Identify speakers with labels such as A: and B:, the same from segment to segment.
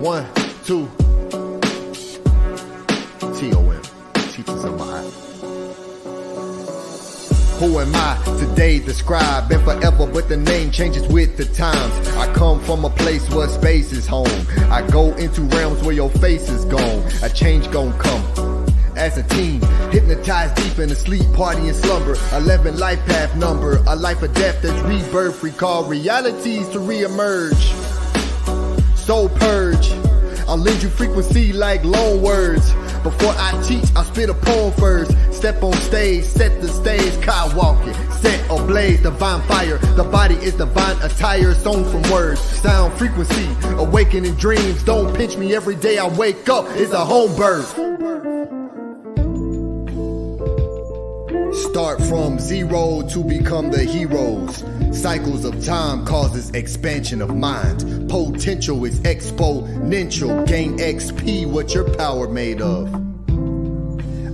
A: 1, 2. TOM, teachers of Maat. Who am I today? The scribe, been forever, but the name changes with the times. I come from a place where space is home. I go into realms where your face is gone. A change gon' come. As a teen, hypnotized deep in a sleep, party and slumber. 11 life path number, a life of death that's rebirth. Recall realities to reemerge. Soul purge, I'll lend you frequency like loan words. Before I teach, I'll spit a poem first. Step on stage, set the stage, car walking, set ablaze, divine fire. The body is divine attire, sown from words. Sound frequency, awakening dreams. Don't pinch me every day I wake up, it's a home birth. Start from zero to become the heroes. Cycles of time causes expansion of mind. Potential is exponential. Gain XP, what your power made of.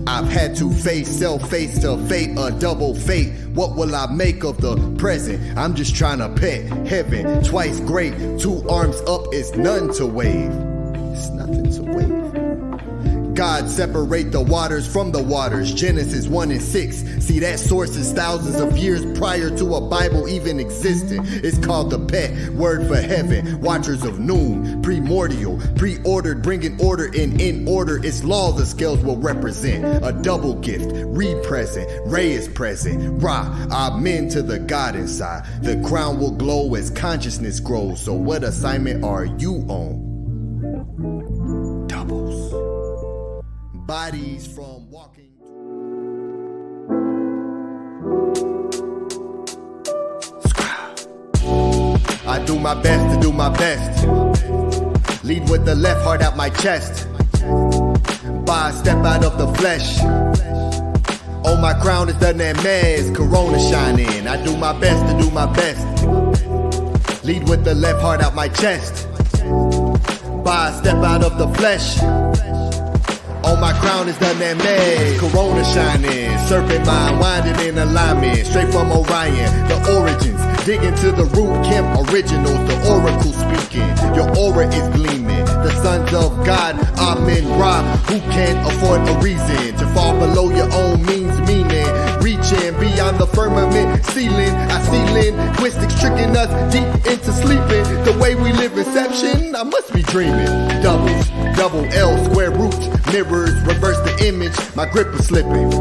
A: I've had to face self, face to fate, a double fate. What will I make of the present? I'm just trying to pet heaven. Twice great, 2 arms up is none to wave. It's nothing to wave. God separate the waters from the waters. Genesis 1 and 6. See, that source is thousands of years prior to a Bible even existing. It's called the pet, word for heaven. Watchers of noon, primordial, pre-ordered, bringing order in order. Its law the scales will represent. A double gift, re-present, Ray is present. Ra, amen to the God inside. The crown will glow as consciousness grows. So what assignment are you on? Bodies from walking. I do my best to do my best. Lead with the left, heart out my chest. By a step out of the flesh. On my crown is the Nemes, Corona shining. I do my best to do my best. Lead with the left, heart out my chest. By a step out of the flesh. On my crown is the Nemes, Corona shining. Serpent mind winding in alignment. Straight from Orion, the origins. Dig into the root camp originals, the oracle speaking. Your aura is gleaming. The sons of God, Amen Ra. Who can't afford a reason to fall below your own means, meaning reaching beyond the firmament ceiling. I see linguistics tricking us deep into sleeping. The way we live inception, I must be dreaming. Doubles, double L, square roots, mirrors, reverse the image. My grip is slipping.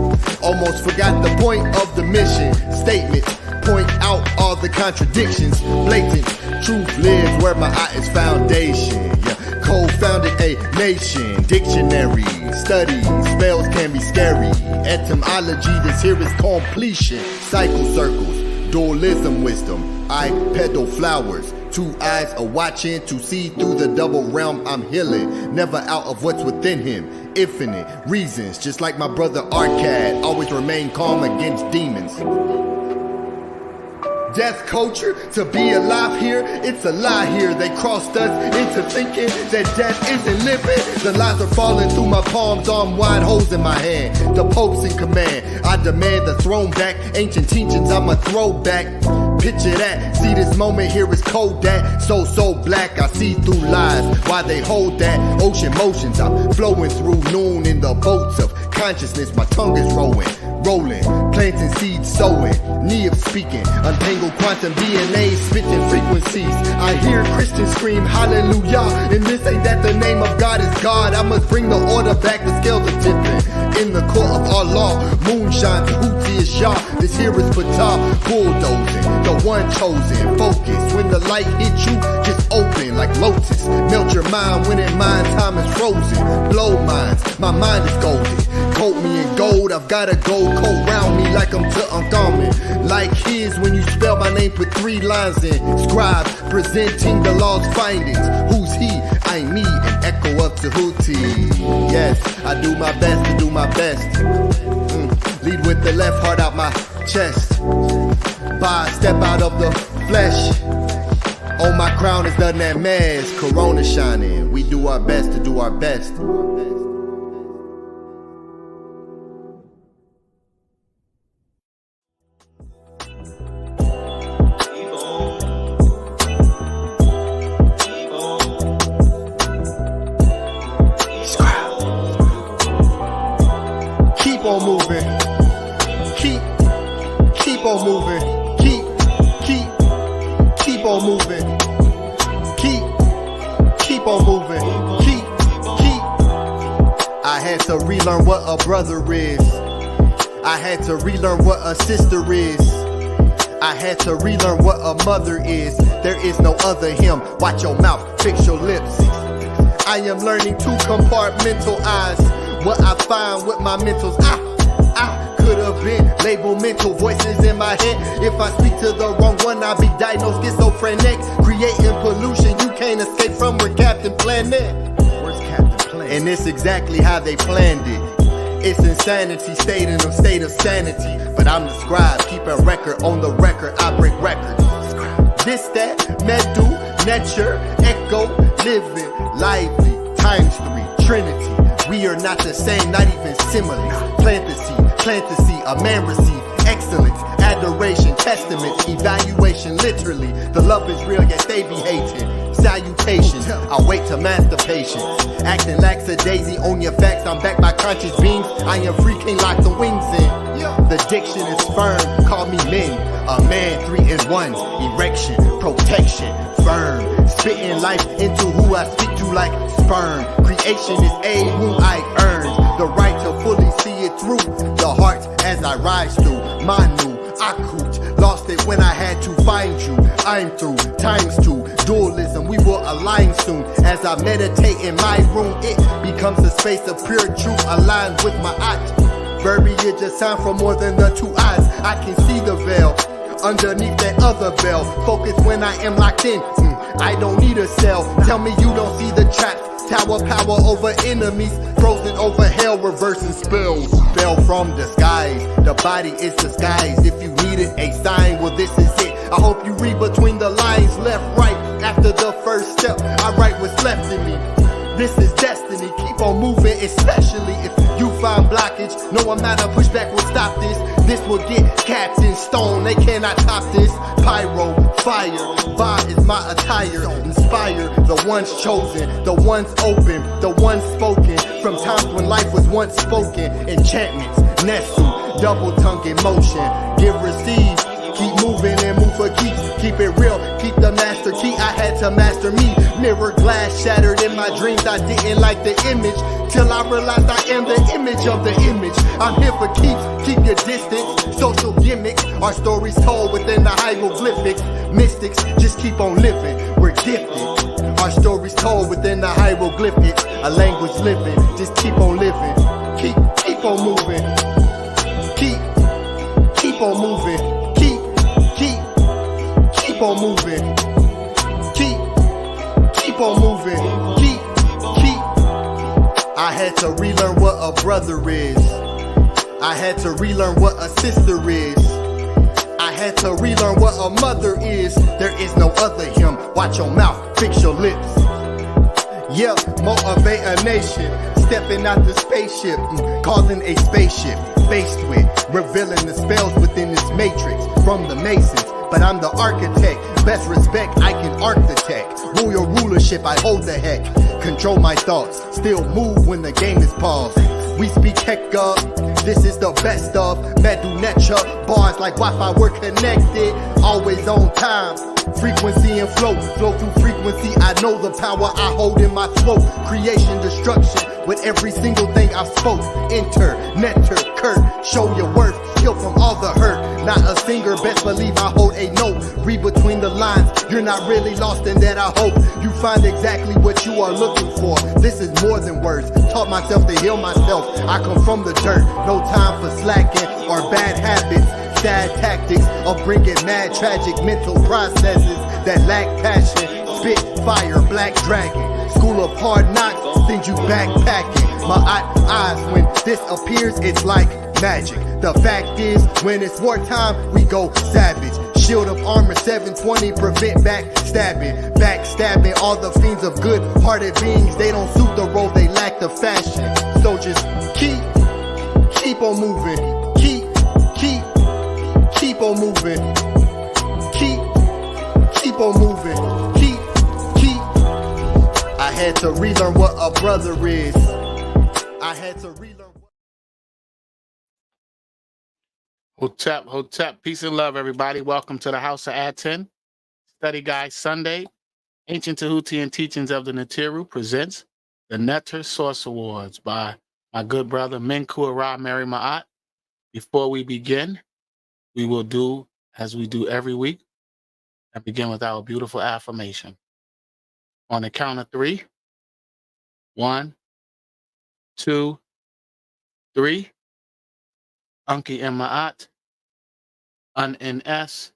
A: Almost forgot the point of the mission. Statements point out all the contradictions. Blatant truth lives where my eye is foundation. Yeah. Co-founded a nation. Dictionary study spells can be scary. Etymology, this here is completion. Cycle circles, dualism, wisdom. I peddle flowers. 2 eyes are watching to see through the double realm I'm healing. Never out of what's within him. Infinite reasons, just like my brother Arcad. Always remain calm against demons. Death culture, to be alive here, it's a lie here. They crossed us into thinking that death isn't living. The lies are falling through my palms, arm wide, holes in my hand. The Pope's in command, I demand the throne back. Ancient teachings, I'm a throwback. Picture that, see this moment here is Kodak. So black, I see through lies. Why they hold that? Ocean motions, I'm flowing through noon in the boats of consciousness. My tongue is rolling, planting seeds, sowing. Knee of speaking, untangled quantum DNA, spitting frequencies. I hear Christians scream hallelujah, and this ain't that the name of God is God. I must bring the order back, the scales are tipping. In the court of Allah, moonshine, Tehuti is Yah. This here is Ptah, bulldozing, the one chosen. Focus, when the light hits you, just open like lotus. Melt your mind when in mind time is frozen. Blow minds, my mind is golden. Coat me in gold, I've got a gold coat round me like I'm Tutankhamun. Like his when you spell my name, put 3 lines in. Scribe, presenting the law's findings. Who's he? I me, an echo of Tehuti. Yes, I do my best to do my best. Lead with the left, heart out my chest. By step out of the flesh. On my crown is the Nemes, Corona shining. We do our best to do our best. on moving. Keep. I had to relearn what a brother is. I had to relearn what a sister is. I had to relearn what a mother is. There is no other him. Watch your mouth, fix your lips. I am learning to compartmentalize what I find with my mentals. I could have been labeled mental voices in my head. If I speak to the wrong one, I'll be diagnosed schizophrenic. Creating pollution, you can't escape from where Captain planned it. Where's Captain Planet? And it's exactly how they planned it. It's insanity, stayed in a state of sanity. But I'm the scribe, keeping record on the record, I break records. This, that, medu, nature, echo, living, lively, times 3, trinity. We are not the same, not even simile. Plant the seed, a man receive excellence, adoration, testament, evaluation, literally. The love is real, yet they be hating. Salutations, I wait to master patience. Acting lackadaisy on your facts, I'm backed by conscious beings. I am free, can't lock the wings in. The diction is firm, call me men. A man 3 in 1, erection, protection, firm. Spitting life into who I speak to like sperm. Creation is a who I earned. The right to fully see it through. The heart as I rise through. Manu, Akut, lost it when I had to find you. I'm through, times 2, dualism, we will align soon. As I meditate in my room, it becomes a space of pure truth aligned with my art. Verbiage is sound from more than the 2 eyes. I can see the veil underneath that other veil. Focus when I am locked in. I don't need a cell. Tell me you don't see the traps. Tower power over enemies, frozen over hell, reversing spells. Fell from the skies, the body is disguised. If you needed a sign, well this is it. I hope you read between the lines, left, right. After the first step, I write what's left in me. This is destiny, keep on moving, especially if you find blockage. No amount of pushback will stop this. This will get capped in stone, they cannot top this. Pyro, fire, vibe is my attire. Inspire the ones chosen, the ones open, the ones spoken. From times when life was once spoken. Enchantments, Nessu, double tongue in motion. Give, receive, keep moving and move for keeps. Keep it real, keep the master key. I had to master me. Mirror glass shattered in my dreams. I didn't like the image till I realized I am the image of the image. I'm here for keeps, keep your distance. Social gimmicks are stories told within the hieroglyphics. Mystics, just keep on living. We're gifted. Our stories told within the hieroglyphics. A language living, just keep on living. Keep on moving. Keep on moving. Keep on moving. Keep on moving. Keep. I had to relearn what a brother is. I had to relearn what a sister is. I had to relearn what a mother is. There is no other him. Watch your mouth, fix your lips. Yeah, motivate a nation. Stepping out the spaceship, causing a spaceship. Faced with revealing the spells within this matrix from the Masons. But I'm the architect. Best respect, I can architect. Royal rulership, I hold the heck. Control my thoughts, still move when the game is paused. We speak heck up, this is the best of Medu Nature, bars like Wi-Fi, we're connected. Always on time, frequency and flow through frequency. I know the power I hold in my throat. Creation, destruction, with every single thing I've spoke. Enter, nectar, Kurt, show your worth. Heal from all the hurt, not a singer, best believe I hold a note. Read between the lines, you're not really lost in that. I hope you find exactly what you are looking for. This is more than words, taught myself to heal myself. I come from the dirt, no time for slacking or bad habits. Sad tactics of bringing mad tragic mental processes that lack passion. Spit fire, black dragon, school of hard knocks, send you backpacking. My eyes, when this appears, it's like magic. The fact is, when it's wartime, we go savage. Shield of armor 720, prevent backstabbing all the fiends of good-hearted beings. They don't suit the role, they lack the fashion. So just keep on moving. Keep on moving. Keep on moving. Keep. I had to relearn what a brother is. I had to relearn.
B: Hotep, peace and love, everybody. Welcome to the House of Aten, Study Guide Sunday. Ancient Tehuti and Teachings of the Natiru presents the Netter Source Awards by my good brother Menkhu Ara, Meri Maat. Before we begin, we will do as we do every week and begin with our beautiful affirmation. On the count of 3, 1, 2, 3. Unki and Maat, Un in S,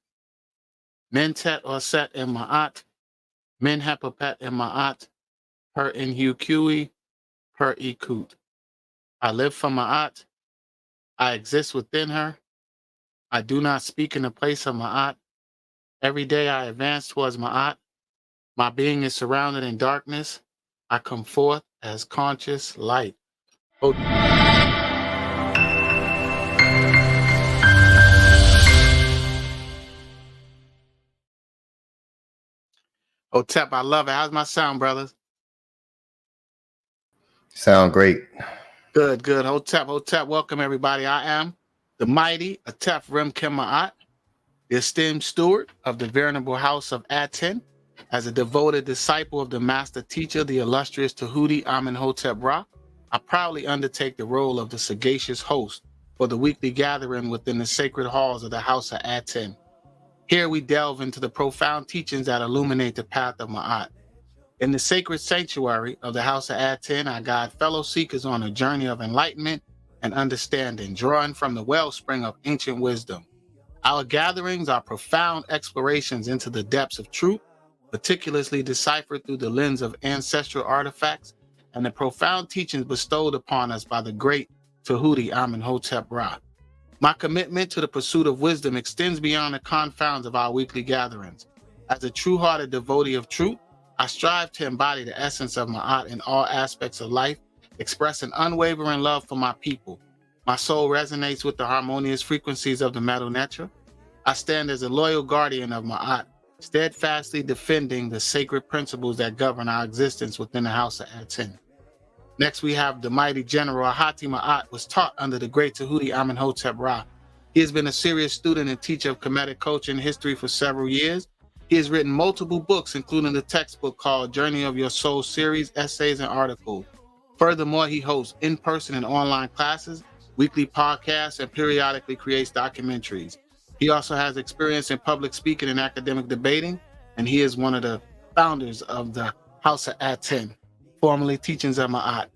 B: Mentet or Set in Maat, Min Hepapet in Maat, Per in Hukui, Per Ikut. I live for Maat. I exist within her. I do not speak in the place of Ma'at. Every day I advance towards Ma'at. My being is surrounded in darkness. I come forth as conscious light. Otep, I love it. How's my sound, brothers?
A: Sound great.
B: Good, good. Hotep, welcome everybody. I am the mighty ATEF Rimkim Ma'at, the esteemed steward of the venerable house of Aten, as a devoted disciple of the master teacher, the illustrious Tehuti Amenhotep Ra. I proudly undertake the role of the sagacious host for the weekly gathering within the sacred halls of the house of Aten. Here we delve into the profound teachings that illuminate the path of Ma'at. In the sacred sanctuary of the house of Aten, I guide fellow seekers on a journey of enlightenment and understanding, drawing from the wellspring of ancient wisdom. Our gatherings are profound explorations into the depths of truth, meticulously deciphered through the lens of ancestral artifacts and the profound teachings bestowed upon us by the great Tehuti Amenhotep Ra. My commitment to the pursuit of wisdom extends beyond the confines of our weekly gatherings. As a true-hearted devotee of truth, I strive to embody the essence of Ma'at in all aspects of life, express an unwavering love for my people. My soul resonates with the harmonious frequencies of the Medu Neter. I stand as a loyal guardian of Ma'at, steadfastly defending the sacred principles that govern our existence within the house of Aten. Next, we have the mighty general Ahati Ma'at, was taught under the great Tehuti Amenhotep Ra. He has been a serious student and teacher of Kemetic culture and history for several years. He has written multiple books, including the textbook called Journey of Your Soul series, essays, and articles. Furthermore, he hosts in-person and online classes, weekly podcasts, and periodically creates documentaries. He also has experience in public speaking and academic debating, and he is one of the founders of the House of Aten, formerly Teachings of Ma'at.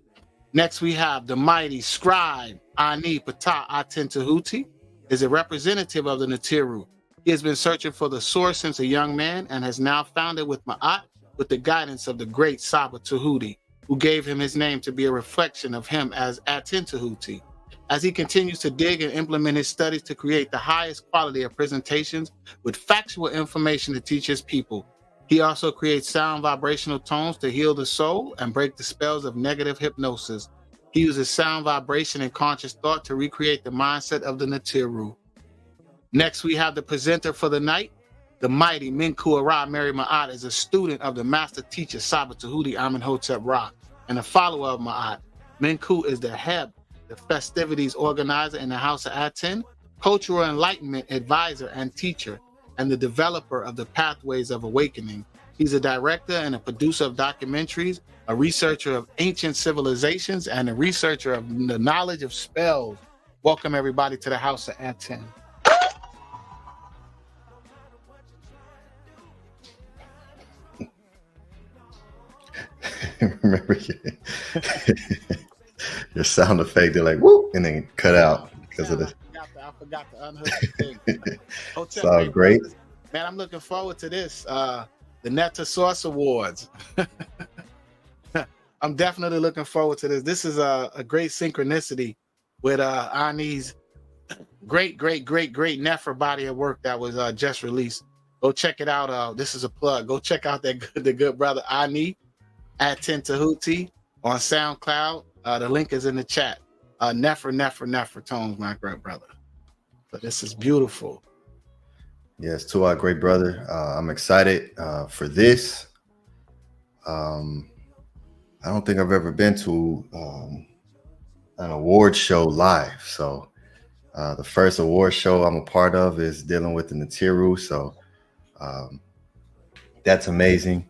B: Next, we have the mighty scribe, Ani Ptah Aten Tehuti, is a representative of the Natiru. He has been searching for the source since a young man and has now founded with Ma'at with the guidance of the great Saba Tehuti, who gave him his name to be a reflection of him as Aten Tehuti. As he continues to dig and implement his studies to create the highest quality of presentations with factual information to teach his people, he also creates sound vibrational tones to heal the soul and break the spells of negative hypnosis. He uses sound vibration and conscious thought to recreate the mindset of the Natiru. Next, we have the presenter for the night. The mighty Menkhu Ara, Meri Maat, is a student of the master teacher Saba Tehuti Amenhotep Ra and a follower of Ma'at. Menkhu is the Heb, the festivities organizer in the house of Aten, cultural enlightenment advisor and teacher, and the developer of the pathways of awakening. He's a director and a producer of documentaries, a researcher of ancient civilizations, and a researcher of the knowledge of spells. Welcome everybody to the house of Aten.
A: Remember your sound effect, they're like whoop and then cut out because of this.
B: I forgot to unhook the thing.
A: Sounds great.
B: Man, I'm looking forward to this. The Netter Source Awards. I'm definitely looking forward to this. This is a great synchronicity with Ani's great Nefer body of work that was just released. Go check it out. This is a plug. Go check out the good brother Ani Aten Tehuti on SoundCloud. The link is in the chat. Nefer tones, my great brother. So this is beautiful.
A: Yes, to our great brother. I'm excited for this. I don't think I've ever been to an award show live. So the first award show I'm a part of is dealing with the Natiru. So that's amazing.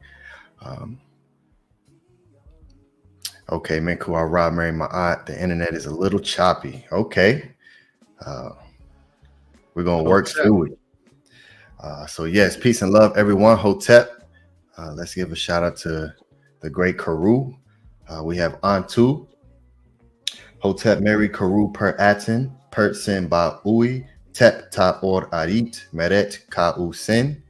A: Okay, Menkhu Ara, Meri, Maat. The internet is a little choppy. Okay. We're going to work through it. So, yes, peace and love, everyone. Hotep. Let's give a shout out to the great Karu. We have Antu. Hotep Meri Karu per Aten. Pertsen ba ui. Tep ta or arit. Meret ka usen.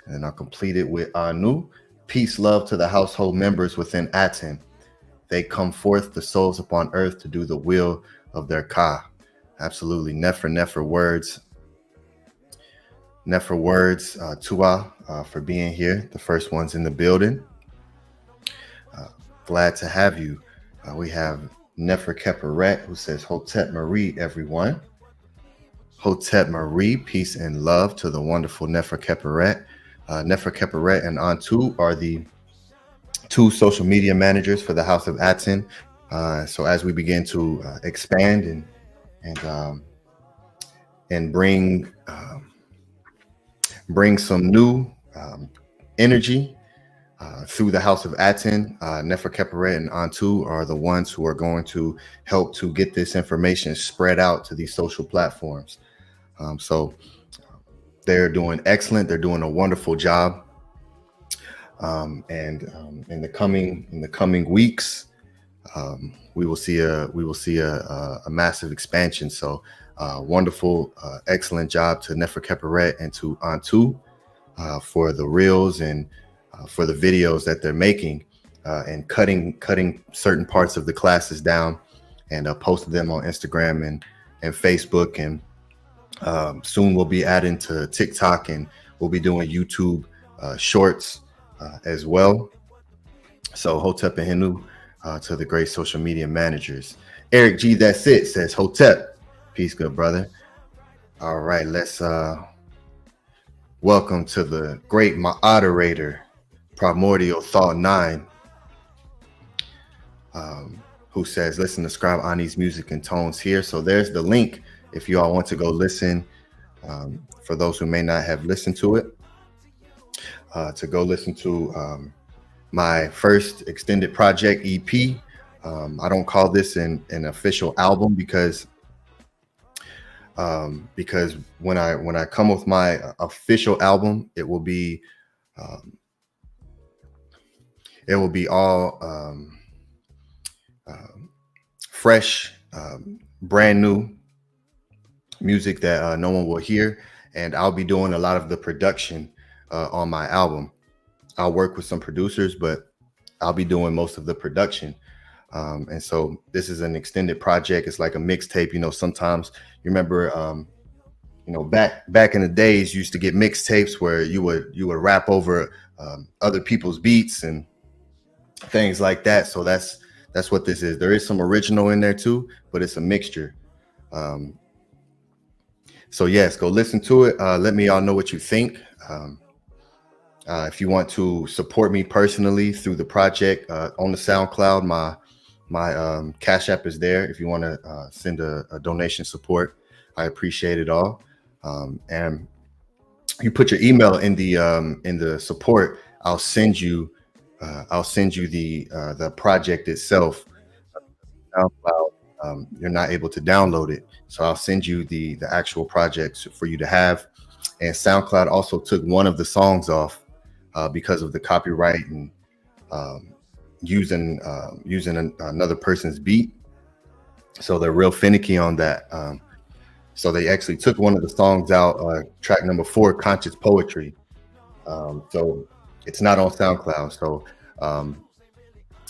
A: And I'll complete it with Anu. Peace, love to the household members within Aten. They come forth, the souls upon earth, to do the will of their Ka. Absolutely. Nefer words. Nefer words, Tua, for being here. The first ones in the building. Glad to have you. We have Nefer Keperet, who says, Hotep Meri, everyone. Hotep Meri, peace and love to the wonderful Nefer Keperet. Nefer Keperet and Antu are the two social media managers for the House of Aten. So as we begin to expand and bring some new energy through the House of Aten, Nefer Keperet and Antu are the ones who are going to help to get this information spread out to these social platforms. So they're doing excellent. They're doing a wonderful job. And in the coming weeks, we will see a massive expansion. So wonderful, excellent job to Nefer Keperet and to Antu for the reels and for the videos that they're making and cutting certain parts of the classes down and posting them on Instagram and Facebook, and soon we'll be adding to TikTok, and we'll be doing YouTube shorts as well. So Hotep and Henu to the great social media managers. Eric G, that's it, says Hotep. Peace, good brother. All right, let's welcome to the great moderator, Primordial Thought 9, who says, listen to Scribe Ani's music and tones here. So there's the link if you all want to go listen, for those who may not have listened to it, to go listen to my first extended project EP. I don't call this an official album because when I come with my official album, it will be all fresh, brand new music that no one will hear, and I'll be doing a lot of the production on my album. I'll work with some producers, but I'll be doing most of the production. And so this is an extended project. It's like a mixtape. You know, sometimes you remember, back in the days, you used to get mixtapes where you would rap over other people's beats and things like that. So that's what this is. There is some original in there too, but it's a mixture. So yes, go listen to it. Let me all know what you think. If you want to support me personally through the project on the SoundCloud, my Cash App is there. If you want to send a donation support, I appreciate it all. And you put your email in the support. I'll send you the project itself. SoundCloud, you're not able to download it, so I'll send you the actual projects for you to have. And SoundCloud also took one of the songs off because of the copyright and using another person's beat. So they're real finicky on that. So they actually took one of the songs out, track number 4, Conscious Poetry. So it's not on SoundCloud. So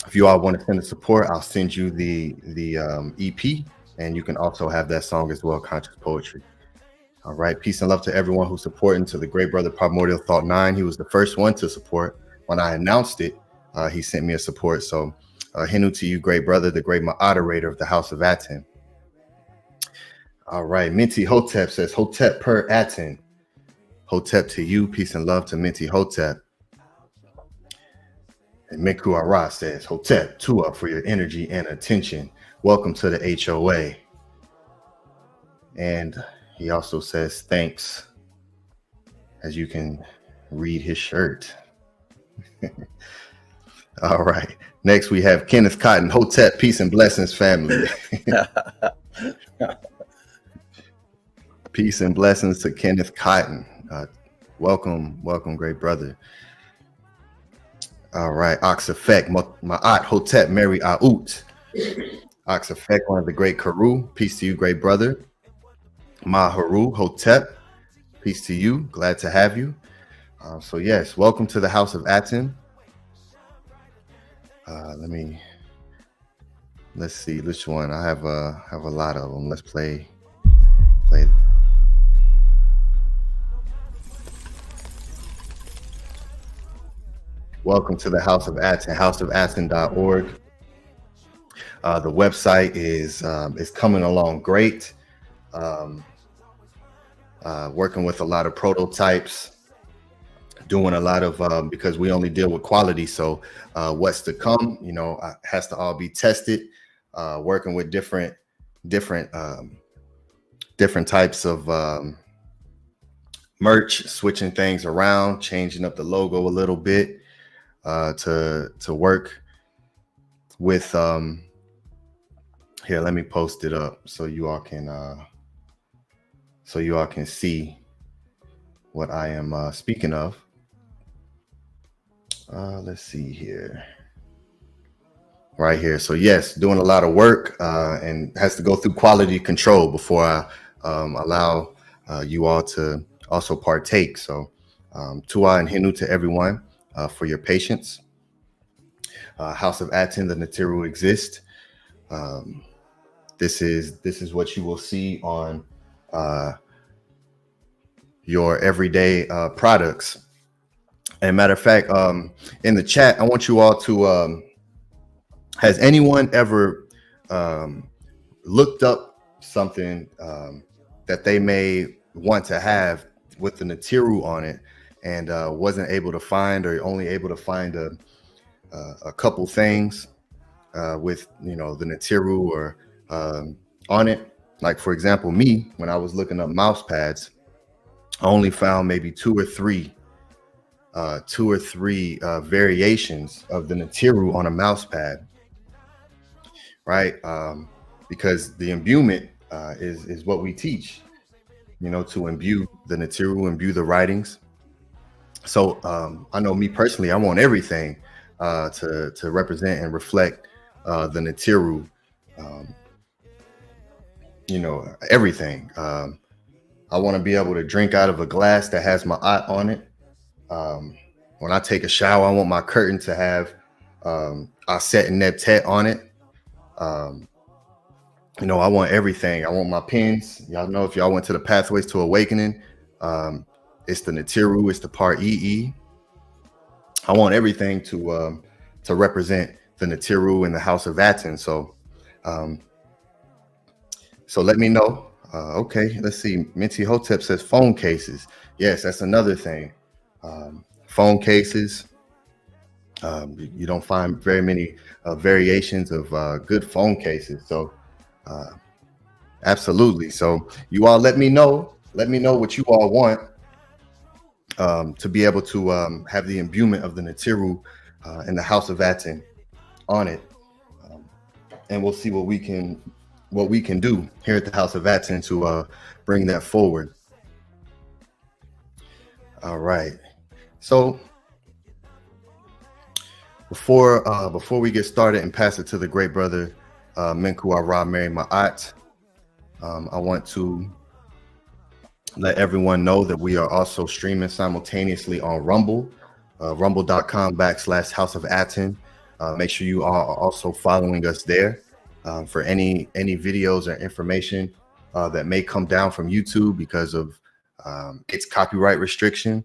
A: if you all want to send the support, I'll send you the EP, and you can also have that song as well, Conscious Poetry. All right, peace and love to everyone who's supporting, to the great brother Primordial Thought 9. He was the first one to support. When I announced it, he sent me a support. So Henu to you, great brother, the great moderator of the House of Aten. All right, Minty Hotep says, Hotep per Aten. Hotep to you, peace and love to Minty Hotep. And Menkhu Ara says, Hotep, Tua for your energy and attention. Welcome to the HOA. And he also says, thanks, as you can read his shirt. All right. Next, we have Kenneth Cotton, Hotep, peace and blessings, family. Peace and blessings to Kenneth Cotton. Welcome, great brother. All right. Ox Effect, Maat, Hotep, Meri, Out. Ox Effect, one of the great Karu. Peace to you, great brother. Maharu, Hotep. Peace to you. Glad to have you. So yes, welcome to the House of Aten. Let's see which one. I have a lot of them. Let's play. Welcome to the House of Aten, houseofaten.org. The website is coming along great. Working with a lot of prototypes, doing a lot of because we only deal with quality. So what's to come, has to all be tested. Working with different types of merch, switching things around, changing up the logo a little bit to work with. Here, let me post it up so you all can see what I am speaking of. Let's see here. Right here. So yes, doing a lot of work and has to go through quality control before I allow you all to also partake. So Tua and Hinu to everyone for your patience. House of Aten, the Natiru exist. This is what you will see on your everyday products. And matter of fact, in the chat, I want you all to has anyone ever looked up something that they may want to have with the Natiru on it and wasn't able to find, or only able to find a couple things with the Natiru or on it? Like, for example, me, when I was looking up mouse pads, I only found maybe two or three variations of the Natiru on a mouse pad, right? Because the imbuement is what we teach, to imbue the Natiru, imbue the writings. So I know me personally, I want everything to represent and reflect the Natiru, everything. I want to be able to drink out of a glass that has my Maat on it. When I take a shower, I want my curtain to have Aset and Nebtet on it. I want everything. I want my pins. Y'all know, if y'all went to the Pathways to Awakening, it's the Natiru, it's the part EE. I want everything to represent the Natiru and the House of Aten. So let me know. Okay, let's see. Minty Hotep says phone cases. Yes, that's another thing. Phone cases. You don't find very many variations of good phone cases. So absolutely. So you all let me know what you all want to be able to have the imbuement of the Natiru and the House of Aten on it. And we'll see what we can do here at the House of Aten to bring that forward. All right. So before we get started and pass it to the great brother Menkhu Ara, Meri Maat, I want to let everyone know that we are also streaming simultaneously on Rumble, rumble.com/House of Aten. Make sure you are also following us there for any videos or information that may come down from YouTube because of its copyright restriction.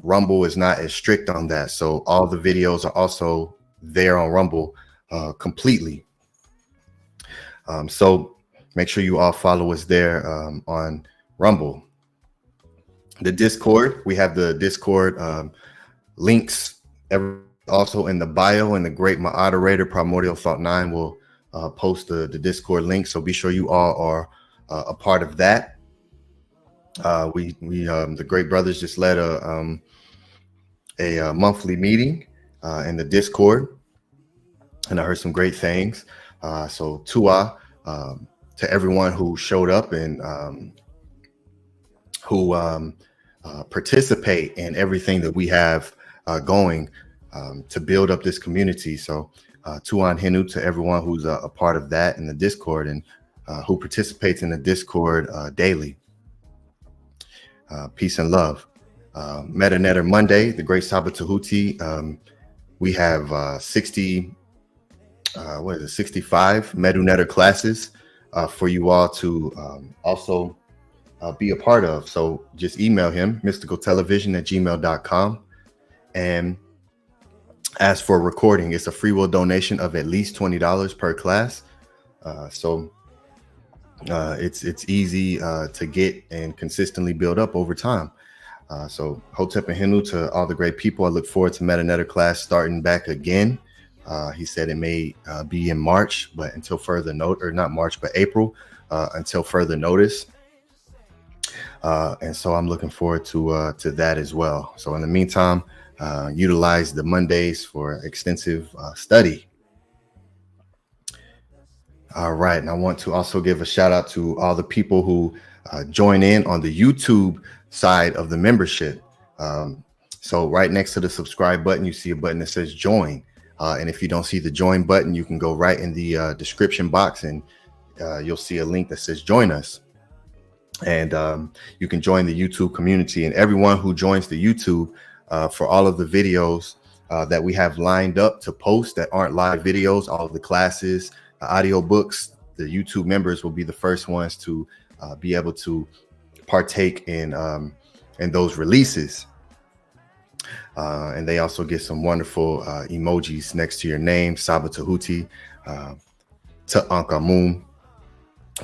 A: Rumble is not as strict on that, so all the videos are also there on Rumble completely. So make sure you all follow us there on Rumble. The Discord, we have the Discord links also in the bio, and the great moderator Primordial Thought 9 will post the Discord link, so be sure you all are a part of that. We the great brothers just led a monthly meeting in the Discord, and I heard some great things. So Tua, to everyone who showed up and who participate in everything that we have going to build up this community. So Tuan Hinu, to everyone who's a part of that in the Discord and who participates in the Discord daily. Peace and love. Meta Netter Monday, the Great Sabbath Tehuti. We have 65 Medu Netter classes for you all to also be a part of. So just email him, mysticaltelevision@gmail.com, and ask for a recording. It's a free will donation of at least $20 per class. It's easy to get and consistently build up over time. So Hotep and Hinu, to all the great people. I look forward to Meta Netter class starting back again. He said it may be in March, but until further note, or not March, but April, until further notice. And so I'm looking forward to that as well. So in the meantime, utilize the Mondays for extensive study. All right. And I want to also give a shout out to all the people who join in on the YouTube side of the membership. So right next to the subscribe button, you see a button that says join. And if you don't see the join button, you can go right in the description box and you'll see a link that says join us. And you can join the YouTube community, and everyone who joins the YouTube for all of the videos that we have lined up to post that aren't live videos, all of the classes, audio books, the YouTube members will be the first ones to be able to partake in those releases. And they also get some wonderful emojis next to your name, Saba Tehuti, Ta'ankamun,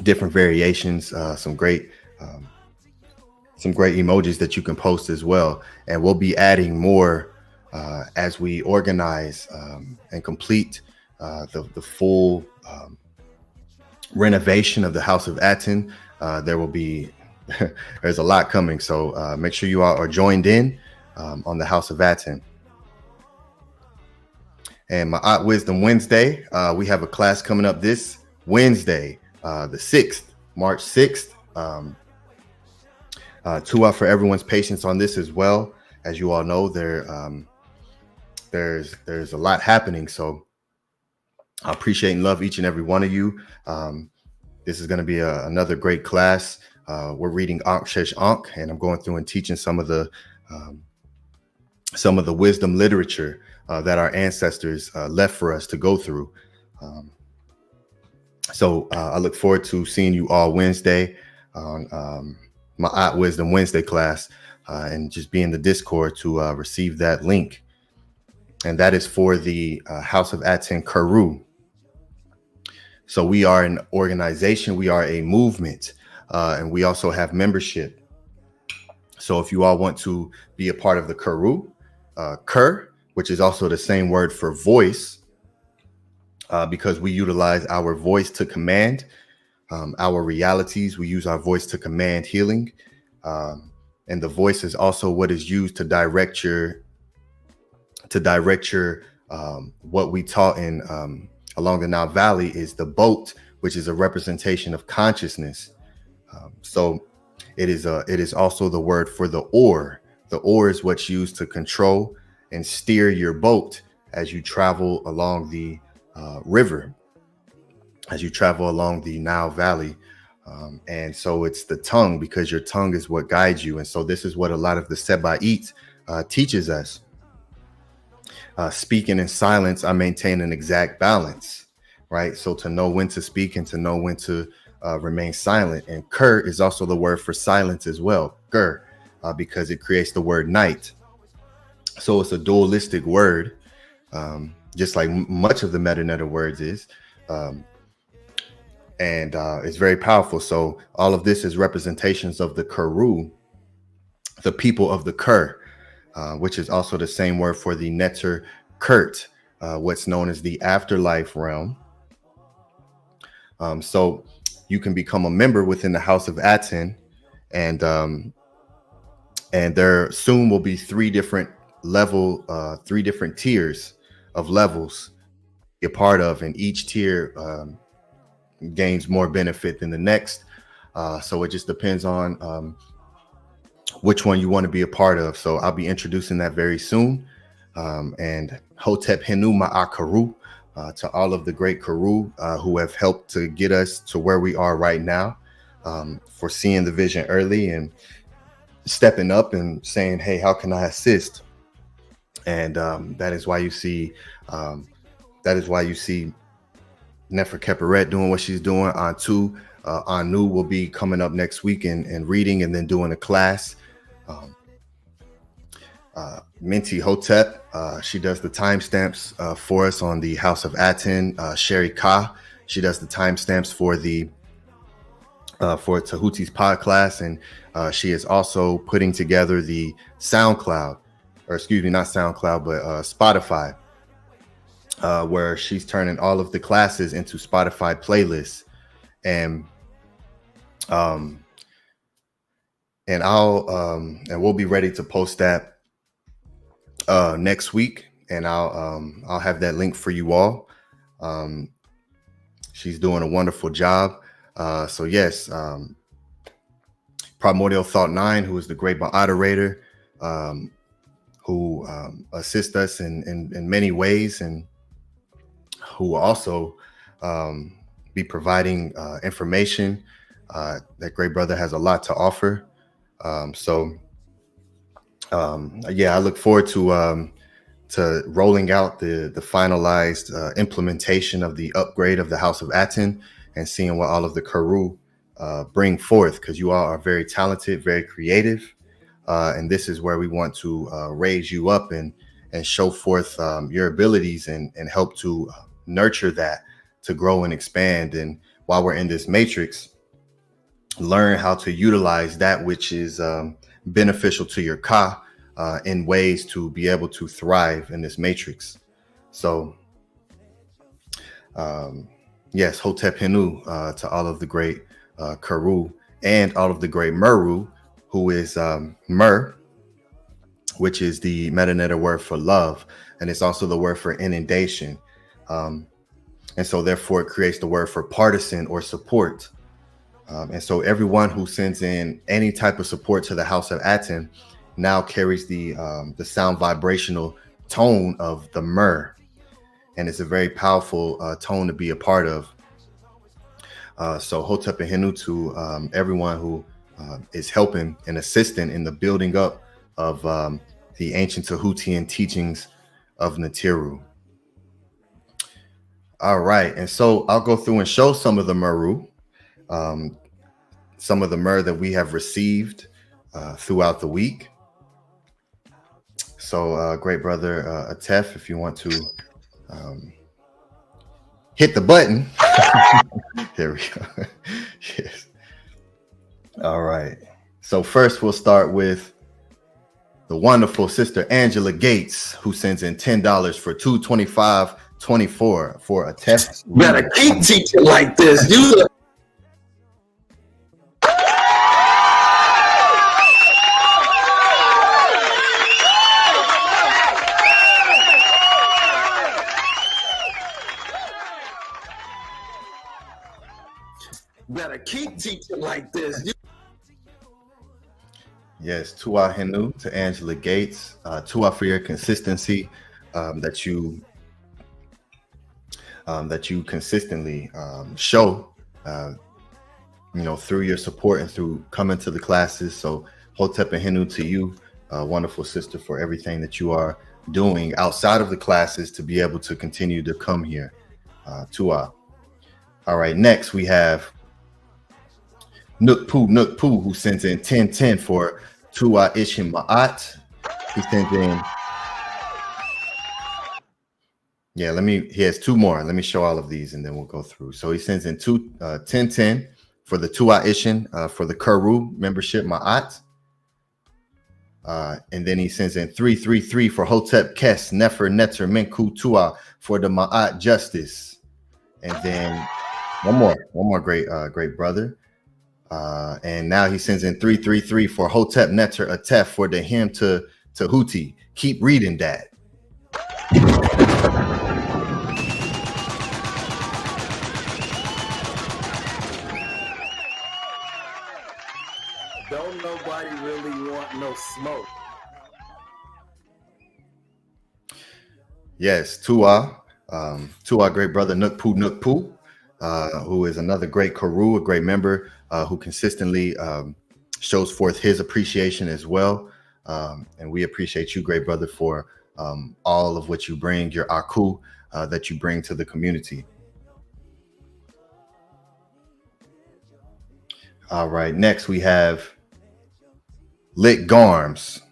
A: different variations, some great emojis that you can post as well. And we'll be adding more as we organize and complete the full renovation of the House of Aten. There will be there's a lot coming, so make sure you all are joined in on the House of Aten. And my Wisdom Wednesday, we have a class coming up this Wednesday, the 6th, March 6th. Tua for everyone's patience on this as well. As you all know, there's a lot happening, so I appreciate and love each and every one of you. This is going to be another great class. We're reading Ankh Shesh Ankh, and I'm going through and teaching some of the wisdom literature that our ancestors left for us to go through. So I look forward to seeing you all Wednesday on my Wisdom Wednesday class, and just be in the Discord to receive that link. And that is for the House of Aten Karu. So we are an organization, we are a movement, and we also have membership. So if you all want to be a part of the Karu, Kur, which is also the same word for voice, because we utilize our voice to command our realities. We use our voice to command healing. And the voice is also what is used to direct your what we taught in along the Nile Valley is the boat, which is a representation of consciousness. So it is also the word for the oar. The oar is what's used to control and steer your boat as you travel along the river, as you travel along the Nile Valley. And so it's the tongue, because your tongue is what guides you. And so this is what a lot of the Seba'it teaches us. Speaking in silence, I maintain an exact balance, right? So to know when to speak and to know when to remain silent. And Kur is also the word for silence as well, Kur, because it creates the word night. So it's a dualistic word, just like much of the Meta words is. And it's very powerful. So all of this is representations of the Karu, the people of the Kur, which is also the same word for the Neter Kurt, what's known as the afterlife realm. So you can become a member within the House of Aten, and there soon will be 3 different level, 3 different tiers of levels you're part of, and each tier gains more benefit than the next. So it just depends on which one you want to be a part of. So I'll be introducing that very soon. And Hotep Henu Ma'akaru, to all of the great Karu who have helped to get us to where we are right now, for seeing the vision early and stepping up and saying, hey, how can I assist? And that is why you see Nefer Keperet doing what she's doing. Anu will be coming up next week and reading and then doing a class. Minty Hotep, she does the timestamps for us on the House of Aten. Sherry Ka, she does the timestamps for the for Tehuti's pod class, and she is also putting together the SoundCloud, or excuse me, not SoundCloud, but Spotify, where she's turning all of the classes into Spotify playlists, and we'll be ready to post that next week, and I'll have that link for you all. She's doing a wonderful job. So yes, Primordial Thought 9, who is the great moderator, who assists us in many ways, and who will also be providing information. That great brother has a lot to offer. Yeah, I look forward to rolling out the finalized implementation of the upgrade of the House of Aten, and seeing what all of the Karu bring forth, because you all are very talented, very creative, and this is where we want to raise you up and show forth your abilities and help to nurture that to grow and expand. And while we're in this matrix, learn how to utilize that which is beneficial to your Ka in ways to be able to thrive in this matrix. So yes, Hotep Henu to all of the great Karu, and all of the great Meru, who is Mer, which is the metaneta word for love, and it's also the word for inundation. And so therefore it creates the word for partisan or support. And so everyone who sends in any type of support to the House of Aten now carries the sound vibrational tone of the Mer. And it's a very powerful tone to be a part of. So Hotep and Henu to everyone who is helping and assisting in the building up of the ancient Tehutian teachings of Natiru. All right, and so I'll go through and show some of the Meru, some of the Mer that we have received throughout the week. So great brother ATEF, if you want to hit the button. There we go. Yes. All right. So first we'll start with the wonderful sister Angela Gates, who sends in $10 for $225.24 for a test.
C: Better keep teaching like this. You better keep teaching like this.
A: Yes, Tua Henu to Angela Gates. Tua for your consistency, that you consistently show, through your support and through coming to the classes. So Hotep and Henu to you, wonderful sister, for everything that you are doing outside of the classes to be able to continue to come here. Tua. All right, next we have Nook Poo, who sends in 1010 for Tua Ishin Maat. He sends in, he has two more. Let me show all of these and then we'll go through. So he sends in 1010 for the Tua Ishin, for the Kuru membership Maat. And then he sends in 333 for Hotep Kes, Nefer Neter Menkhu Tua for the Maat Justice. And then one more great brother. And now he sends in 333 for Hotep Neter Atef for the him to Tehuti, keep reading that.
C: Don't nobody really want no smoke.
A: Yes, to our great brother Nukpu, who is another great Karu, a great member who consistently shows forth his appreciation as well. And we appreciate you, great brother, for all of what you bring, your Aku that you bring to the community. All right, next we have Lit Garms,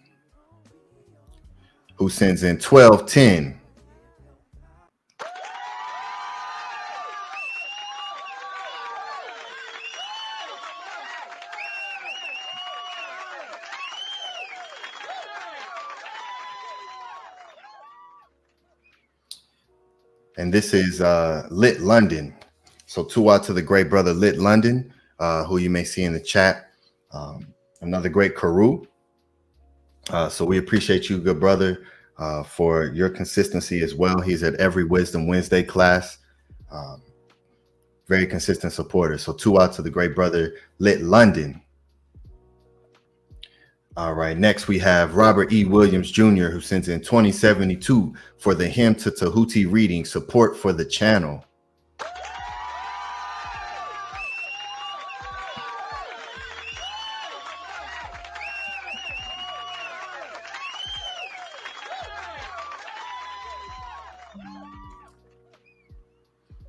A: who sends in 1210. And this is Lit London. So two out to the great brother Lit London, who you may see in the chat. Another great Karu. So we appreciate you, good brother, for your consistency as well. He's at every Wisdom Wednesday class. Very consistent supporter. So two out to the great brother Lit London. All right, next we have Robert E. Williams Jr., who sends in 2072 for the Hymn to Tehuti reading, support for the channel.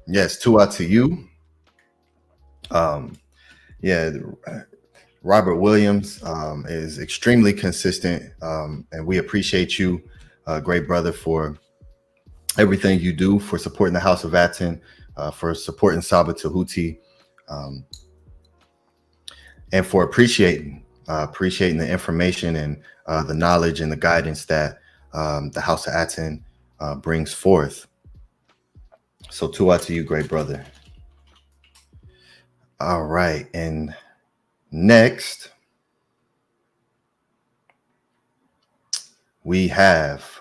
A: Yes, two out to you. Yeah, Robert Williams is extremely consistent, and we appreciate you, great brother, for everything you do, for supporting the House of Aten, for supporting Saba Tehuti, and for appreciating the information and the knowledge and the guidance that the House of Aten brings forth. So two out to you, great brother. All right, and next we have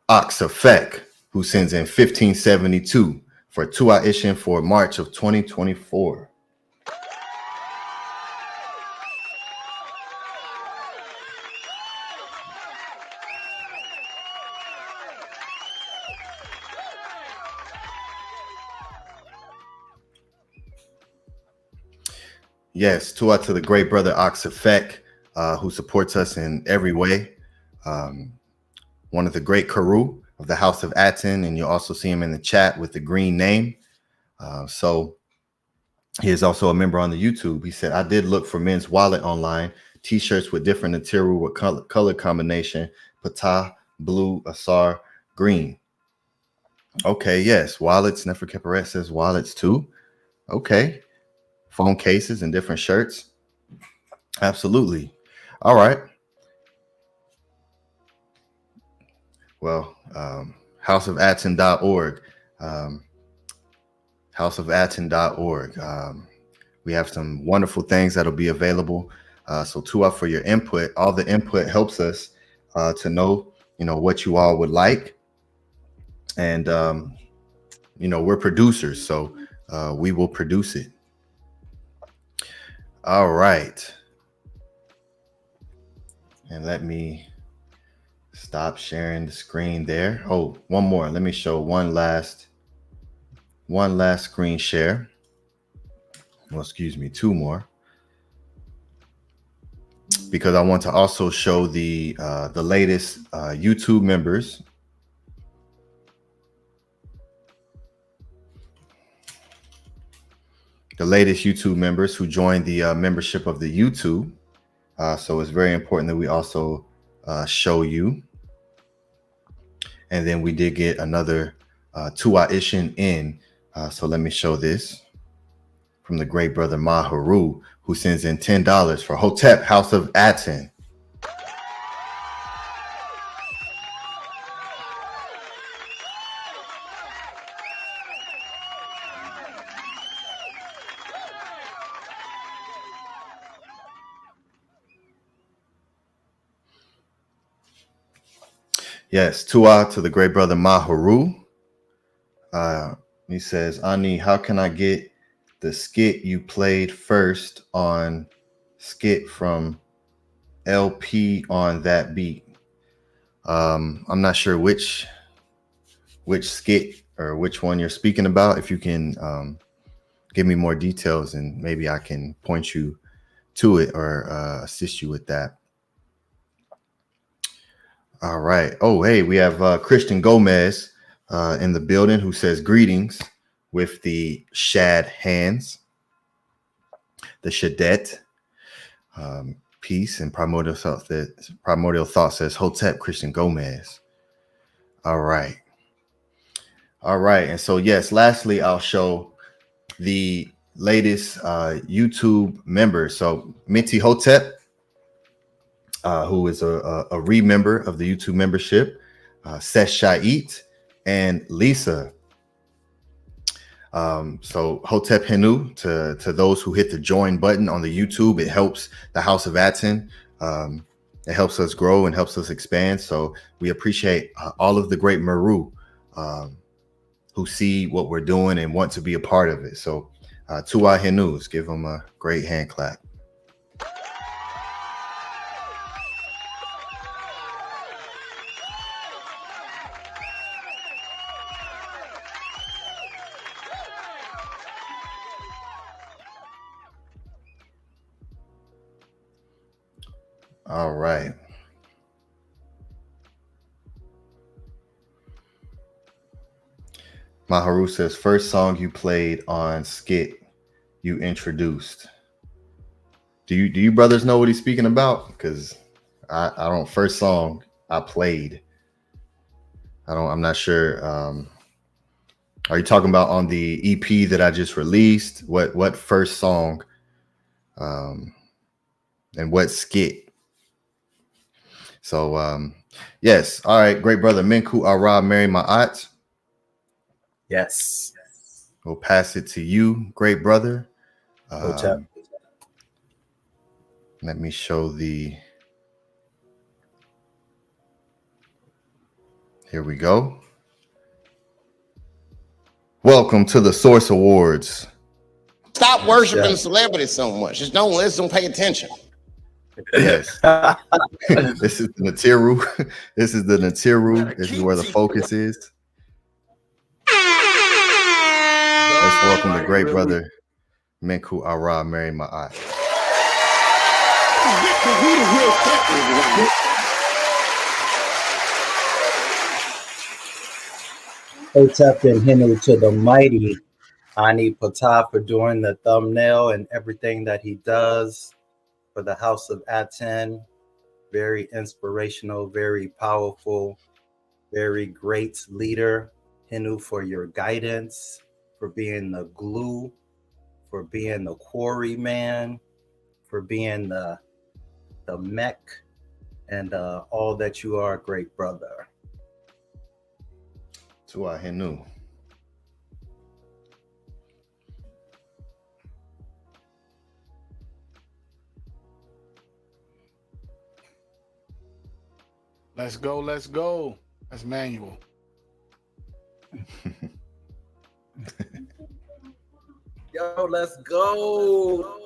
A: Oxafek, who sends in 1572 for Tuaishin for March of 2024. Yes, two out to the great brother Oxafek, who supports us in every way. One of the great Karu of the House of Aten, and you'll also see him in the chat with the green name. So he is also a member on the YouTube. He said, I did look for men's wallet online, t-shirts with different material with color combination, Ptah, blue, Asar, green. Okay, yes, wallets. Nefer Keperet says wallets too. Okay, phone cases and different shirts. Absolutely. All right. Well, houseofaten.org. Houseofaten.org. We have some wonderful things that'll be available. So two up for your input. All the input helps us to know, what you all would like. And, we're producers, so we will produce it. All right. And let me stop sharing the screen there. Oh, one more. Let me show one last screen share. Well, excuse me, two more. Because I want to also show the latest YouTube members. The latest YouTube members who joined the membership of the YouTube. So it's very important that we also show you. And then we did get another Tuaishin in. So let me show this from the great brother Maharu, who sends in $10 for Hotep, House of Aten. Yes, Tua to the great brother Maharu. He says, Ani, how can I get the skit you played first on skit from LP on that beat? I'm not sure which skit or which one you're speaking about. If you can give me more details, and maybe I can point you to it or assist you with that. All right. Oh, hey, we have Christian Gomez in the building who says greetings with the shad hands, the shadet. Peace and primordial thought says Hotep Christian Gomez. All right. And so, yes, lastly, I'll show the latest YouTube members. So Minty Hotep, who is a re-member of the YouTube membership, Seshait, and Lisa. So Hotep Henu to those who hit the join button on the YouTube. It helps the House of Aten. It helps us grow and helps us expand. So we appreciate all of the great Meru who see what we're doing and want to be a part of it. So Tua Henus, give them a great hand clap. All right. Maharu says, first song you played on skit you introduced. Do you brothers know what he's speaking about? Because I don't. First song I played, I'm not sure. Are you talking about on the EP that I just released? What first song and what skit? So yes. All right, great brother Menkhu Ara, Meri Maat.
C: Yes.
A: We'll pass it to you, great brother. Let me show the. Here we go. Welcome to the Source Awards.
D: Stop worshiping celebrities so much. Just don't listen, pay attention.
A: Yes. This is the Natiru. This is the Natiru. This is where the focus is. Let's welcome the great brother Menkhu Ara, Meri Maat.
E: Hotep and Henu to the mighty Ani Ptah for doing the thumbnail and everything that he does for the House of Aten. Very inspirational, very powerful, very great leader. Henu, for your guidance, for being the glue, for being the quarry man, for being the mech, and all that you are, great brother.
A: Tua Henu.
B: Let's go. Let's go. That's manual.
C: Yo, let's go.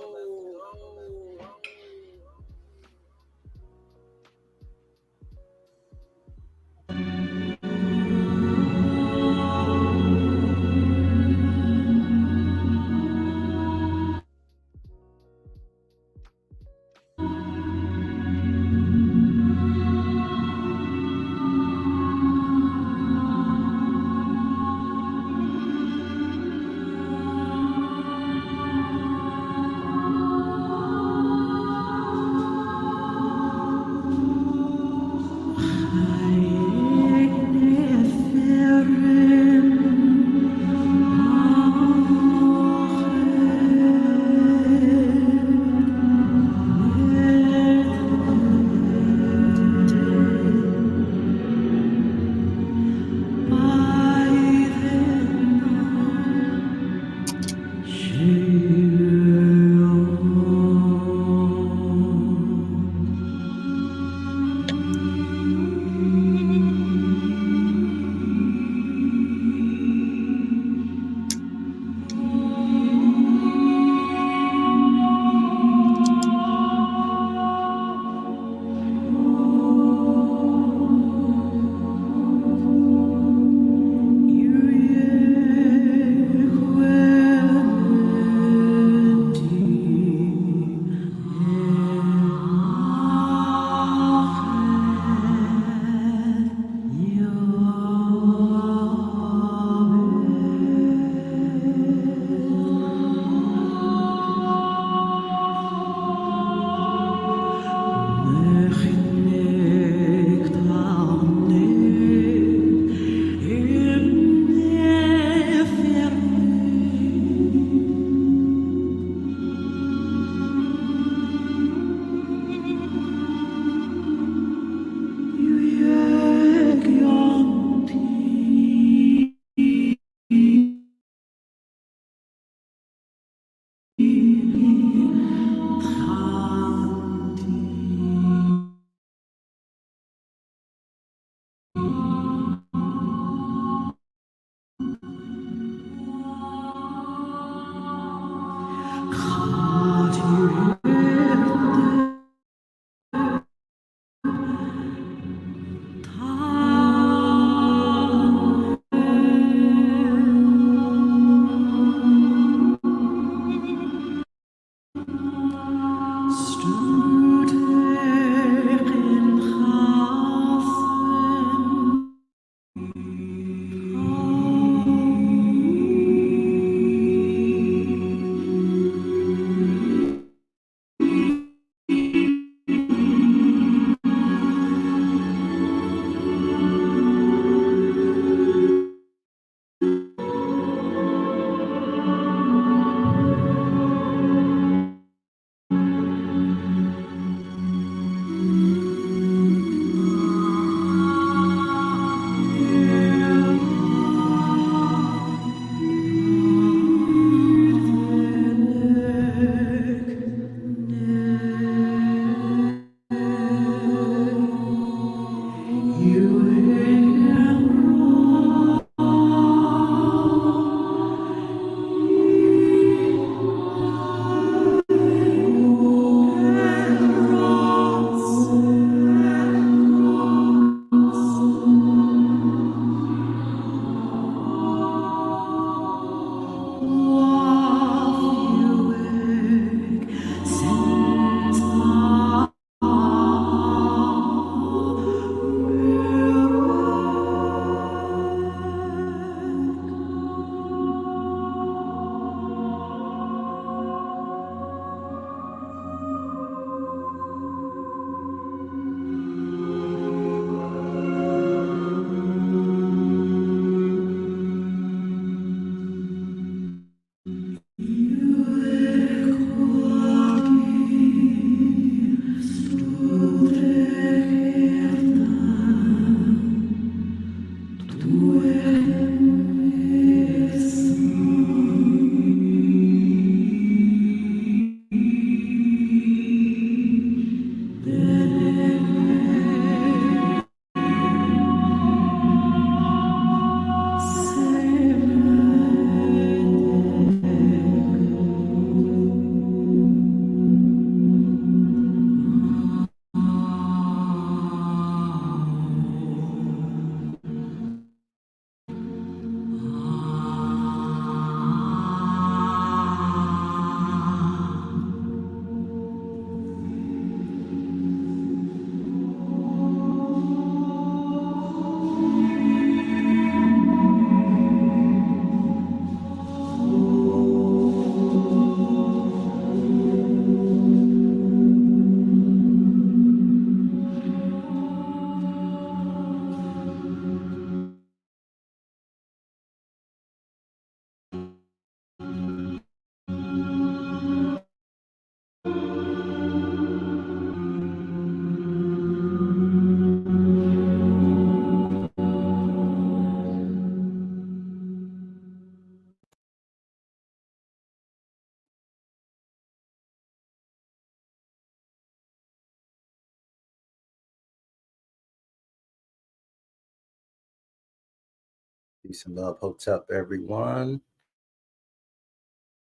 E: Peace and love, Hotep, everyone.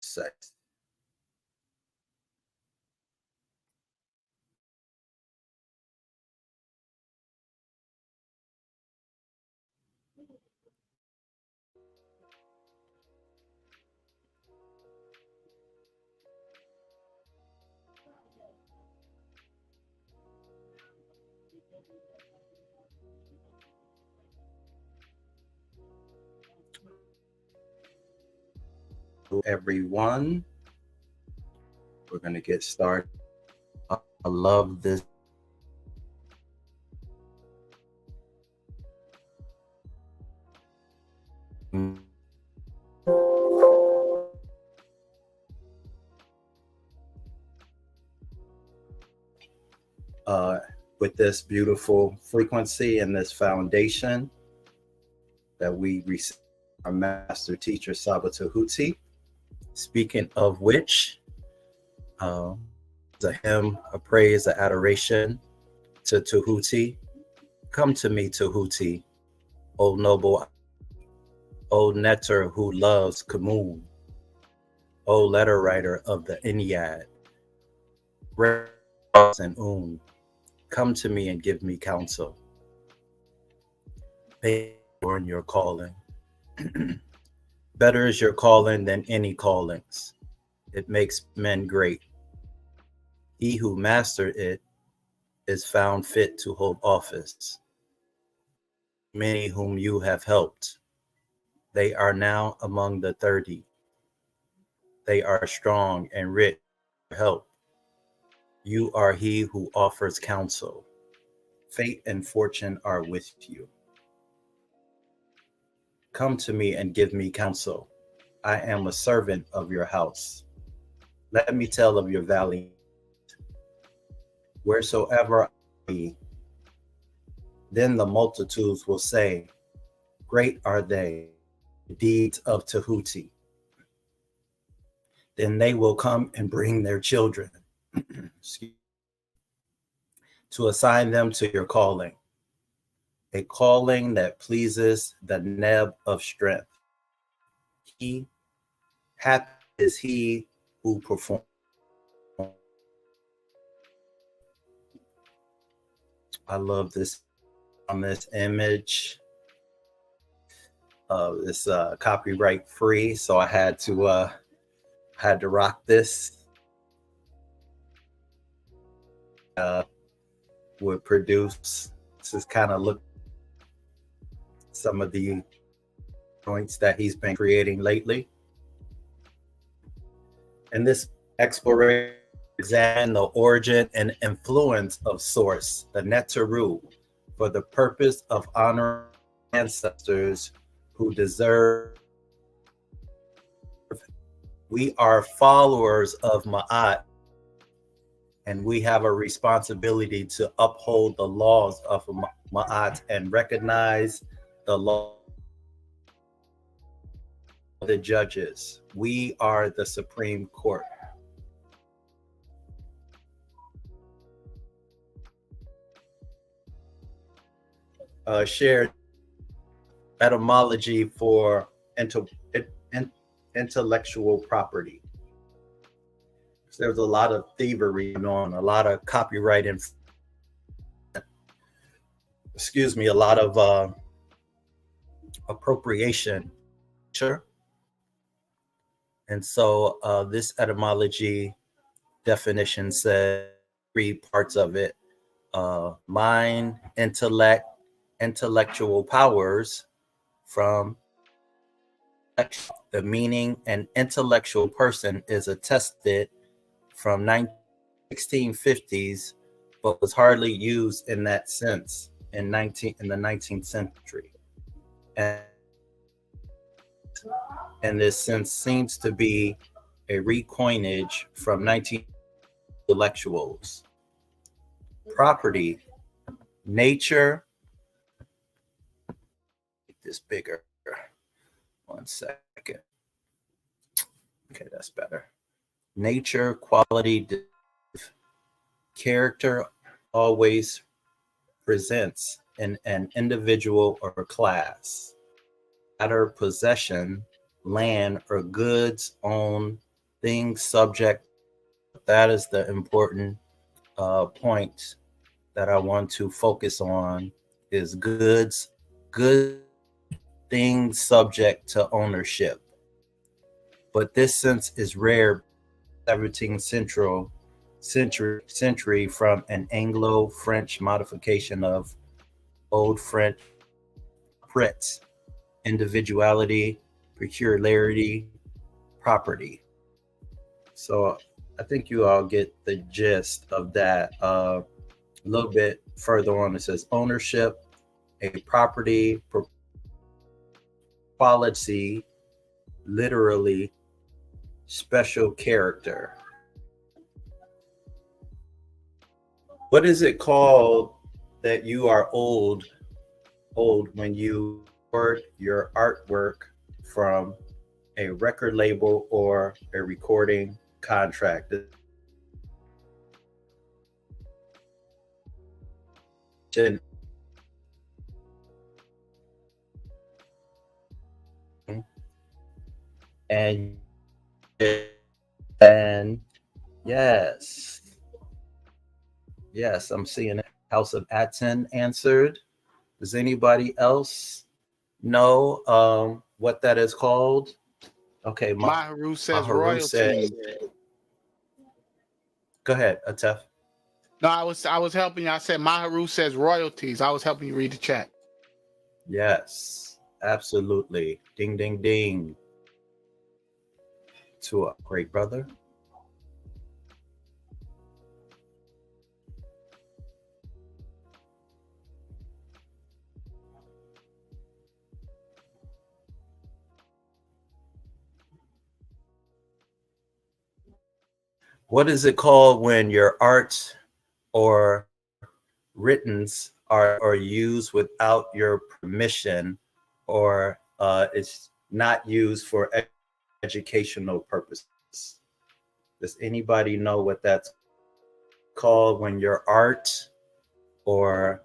E: Sex. Everyone, we're going to get started. I love this. With this beautiful frequency and this foundation that we received our master teacher Saba Tehuti. Speaking of which, It's a hymn, a praise, a adoration to Tehuti. Come to me, Tehuti, O noble, O netter who loves Kamoon, O letter writer of the Ennead, and come to me and give me counsel. On your calling. Better is your calling than any callings. It makes men great. He who mastered it is found fit to hold office. Many whom you have helped, they are now among the 30. They are strong and rich for help. You are he who offers counsel. Fate and fortune are with you. Come to me and give me counsel. I am a servant of your house. Let me tell of your valley. Wheresoever I be, then the multitudes will say, great are they, the deeds of Tehuti. Then they will come and bring their children to assign them to your calling, a calling that pleases the Neb of strength. Happy is he who performs. I love this on this image. It's copyright free, so I had to rock this. Would produce. This is kind of look some of the points that he's been creating lately. And this exploration examine the origin and influence of source, the Neteru, for the purpose of honoring ancestors who deserve. We are followers of Maat, and we have a responsibility to uphold the laws of Maat and recognize the law of the judges. We are the Supreme Court. Shared etymology for intellectual property. So there's a lot of thievery going on, a lot of copyright and a lot of appropriation. Sure. And so this etymology definition says 3 parts of it: mind, intellect, intellectual powers. From the meaning, an intellectual person is attested from 1650s, but was hardly used in that sense in the 19th century. And this sense seems to be a recoinage from 19 intellectuals. Property, nature. Make this bigger. 1 second. Okay, that's better. Nature, quality, character always presents in an individual or class. Matter, possession, land, or goods, own, things, subject. That is the important point that I want to focus on, is goods, things subject to ownership. But this sense is rare 17th century from an Anglo-French modification of Old French pret, individuality, peculiarity, property. So I think you all get the gist of that. A little bit further on, it says ownership, a property, quality, literally special character. What is it called that you are old when you record your artwork from a record label or a recording contract? And and yes, I'm seeing it. House of Aten answered. Does anybody else know what that is called? Okay,
B: Maharu says
E: Maharu said.
B: royalty.
E: Go ahead, Atef.
B: No, I was helping you. I said Maharu says royalties. I was helping you read the chat.
E: Yes, absolutely. Ding, ding, ding. To a great brother. What is it called when your art or writtens are used without your permission, or it's not used for educational purposes? Does anybody know what that's called when your art or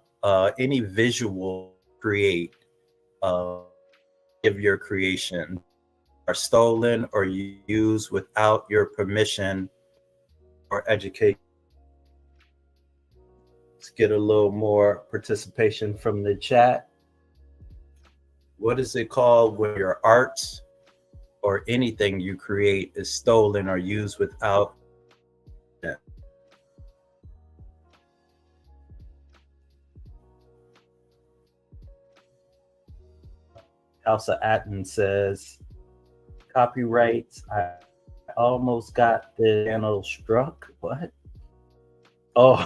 E: any visual create of your creation are stolen or used without your permission or education? Let's get a little more participation from the chat. What is it called when your art or anything you create is stolen or used without? House of Aten says, copyright. I almost got the channel struck. What? Oh,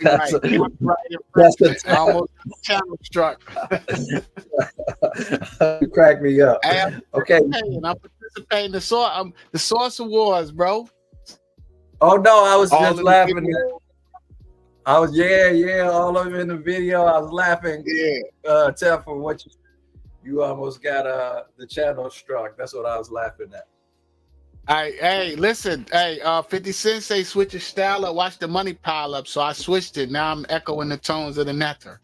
E: that's
B: almost channel struck.
E: You cracked me up. Okay,
B: I'm participating the Source Awards, bro.
E: Oh no, I was
B: All
E: just laughing. I was all of it in the video. I was laughing.
B: Yeah.
E: Tell for what you almost got the channel struck. That's what I was laughing at.
B: Hey, listen. Hey, 50 Cent say switch your style up, watch the money pile up. So I switched it. Now I'm echoing the tones of the nether.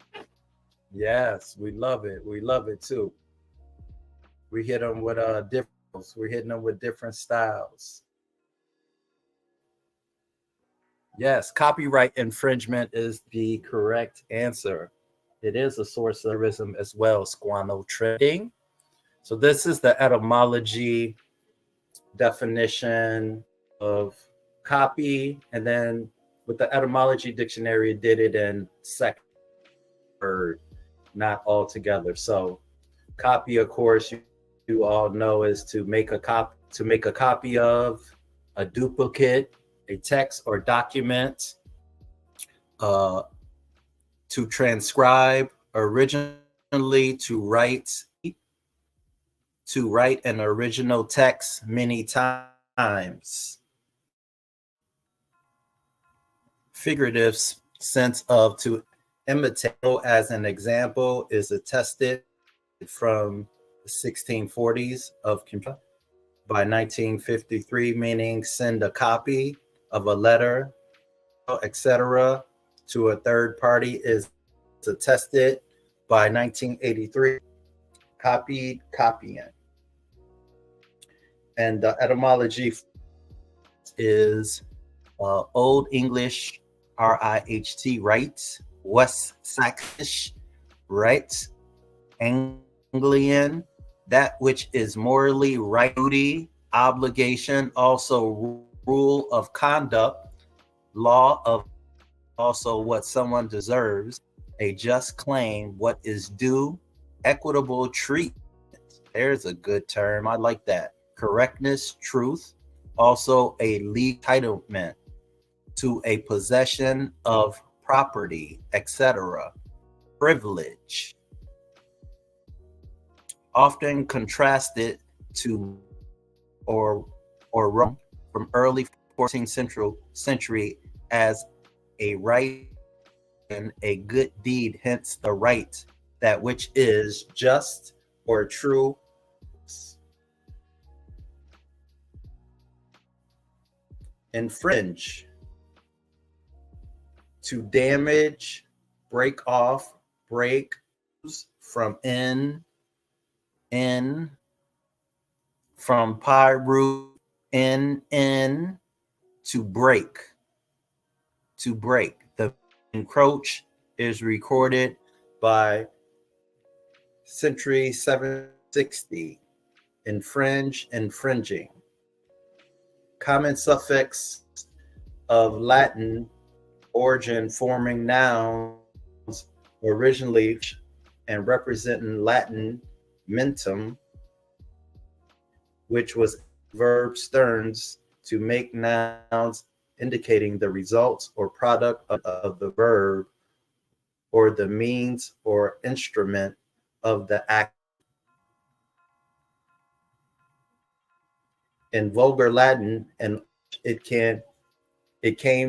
E: Yes, we love it. We love it too. We hit them with different. We're hitting them with different styles. Yes, copyright infringement is the correct answer. It is a source of terrorism as well, squano trading. So this is the etymology definition of copy, and then with the etymology dictionary, it did it in second word, not all together. So copy, of course, you all know, is to make a copy of, a duplicate, a text or document, to transcribe, originally to write an original text many times. Figurative sense of to imitate, as an example, is attested from the 1640s of computer. By 1953, meaning send a copy of a letter, etc., to a third party, is attested by 1983. Copied, copying. And the etymology is Old English, R-I-H-T, right? West Saxish, right? Anglian, that which is morally right, duty, obligation, also rule of conduct, law of also what someone deserves, a just claim, what is due, equitable treatment. There's a good term. I like that. Correctness, truth, also a legal entitlement to a possession of property, etc. Privilege, often contrasted to or wrong from early 14th century as a right and a good deed, hence the right, that which is just or true. Infringe, to damage break off, break from in, from pi root in to break. The encroach is recorded by century 760. Infringing. Common suffix of Latin origin forming nouns originally and representing Latin mentum, which was verb sterns to make nouns indicating the results or product of the verb or the means or instrument of the act. In vulgar Latin, and it came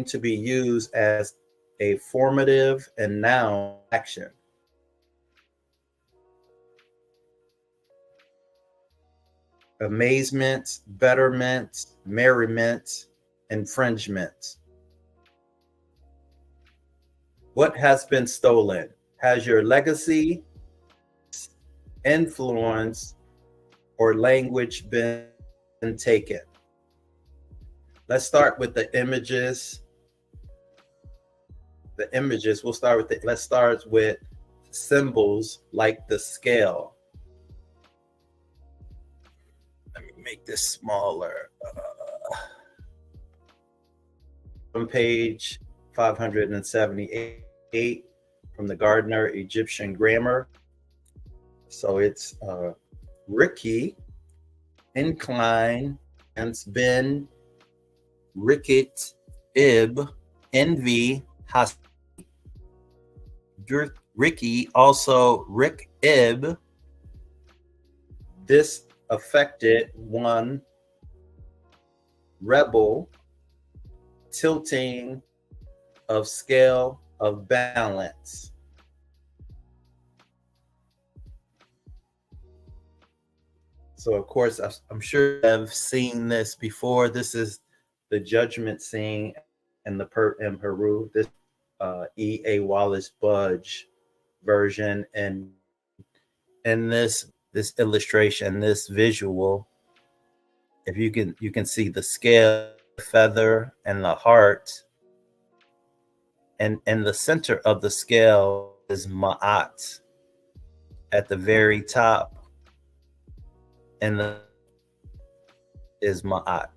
E: to be used as a formative and noun action. Amazement, betterment, merriment, infringement. What has been stolen? Has your legacy, influence, or language been taken? Let's start with the images. We'll start with let's start with symbols like the scale. Let me make this smaller. On page 578 from the Gardner Egyptian Grammar. So it's Ricky, incline, and bend, ricket, ib, envy, has. Ricky, also Rick ib, disaffected, one, rebel, tilting of scale of balance. So of course, I'm sure I've seen this before. This is the judgment scene in the in Peru. This E.A. Wallis Budge version, and in this illustration, this visual, if you can see the scale, feather, and the heart, and in the center of the scale is Maat at the very top, and the is Maat.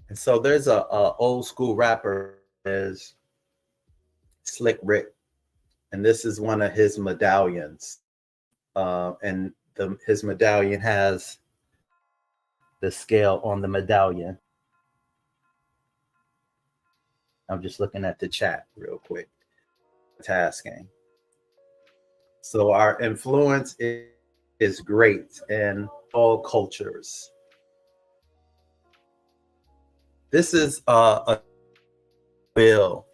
E: And so there's a old school rapper is Slick Rick, and this is one of his medallions. And his medallion has the scale on the medallion. I'm just looking at the chat real quick. Tasking. So our influence is great in all cultures. This is a bill.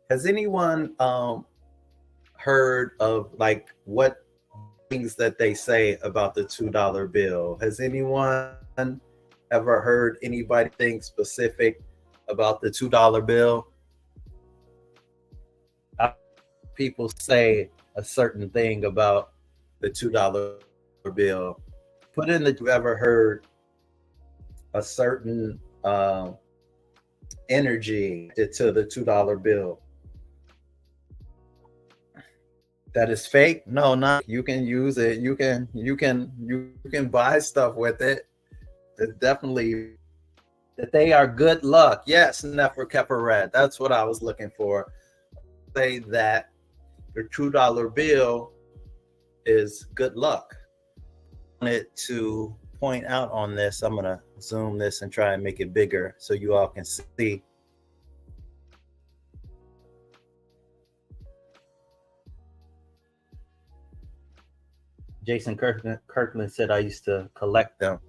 E: Has anyone heard of like what things that they say about the $2 bill? Has anyone ever heard anybody think specific about the $2 bill? People say a certain thing about the $2 bill. Put in that you ever heard a certain energy to the $2 bill that is fake. No, not. You can use it. You can buy stuff with it. It's definitely that they are good luck. Yes, Nefer Keparet. That's what I was looking for. Say that the $2 bill is good luck. I wanted to point out on this. I'm gonna zoom this and try and make it bigger so you all can see. Jason Kirkland said I used to collect them.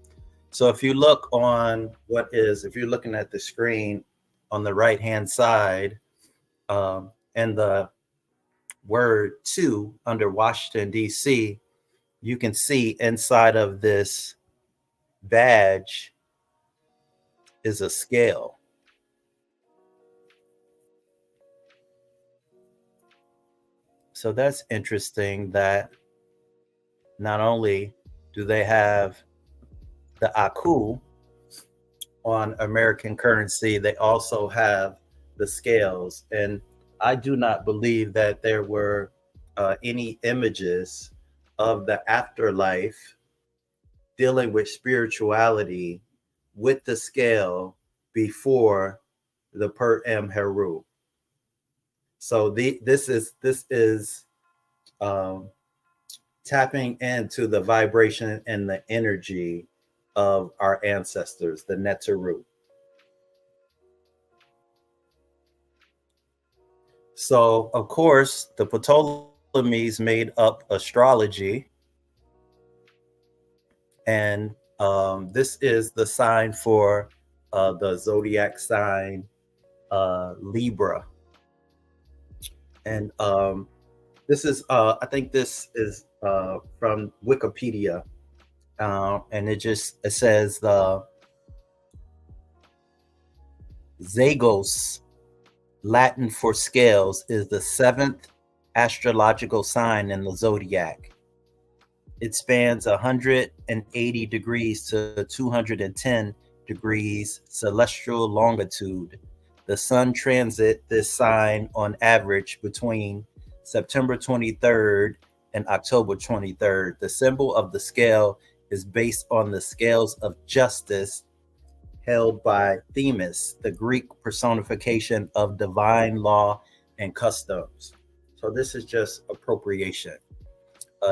E: So if you look on if you're looking at the screen on the right hand side, and the word 2 under Washington, D.C., you can see inside of this badge is a scale. So that's interesting that not only do they have the aku on American currency, they also have the scales. And I do not believe that there were any images of the afterlife dealing with spirituality with the scale before the Per Em Heru. So this is tapping into the vibration and the energy of our ancestors, the Neteru. So, of course, the Ptolemies made up astrology, and this is the sign for the zodiac sign Libra. And this is, I think this is from Wikipedia, and it says the Zagos, Latin for scales, is the 7th astrological sign in the zodiac. It spans 180 degrees to 210 degrees celestial longitude. The sun transit this sign on average between September 23rd and October 23rd. The symbol of the scale is based on the scales of justice held by Themis, the Greek personification of divine law and customs. So this is just appropriation.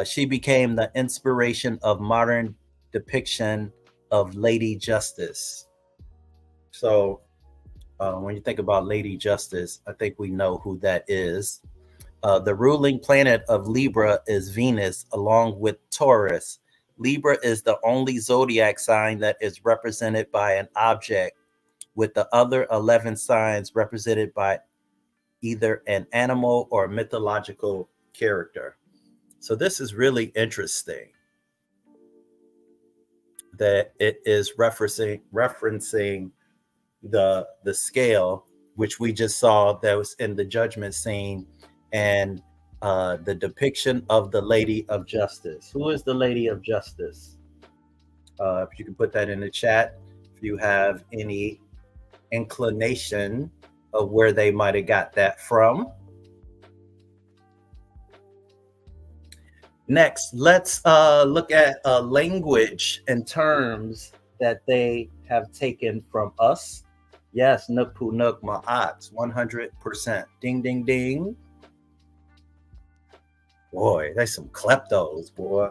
E: She became the inspiration of modern depiction of Lady Justice. So when you think about Lady Justice, I think we know who that is. The ruling planet of Libra is Venus, along with Taurus. Libra is the only zodiac sign that is represented by an object, with the other 11 signs represented by either an animal or mythological character. So this is really interesting that it is referencing the scale, which we just saw that was in the judgment scene, and the depiction of the Lady of Justice. Who is the Lady of Justice? If you can put that in the chat, if you have any inclination of where they might have got that from. Next, let's look at language and terms that they have taken from us. Yes, Nukpu Nuk Maat, 100%. Ding, ding, ding. Boy, there's some kleptos, boy.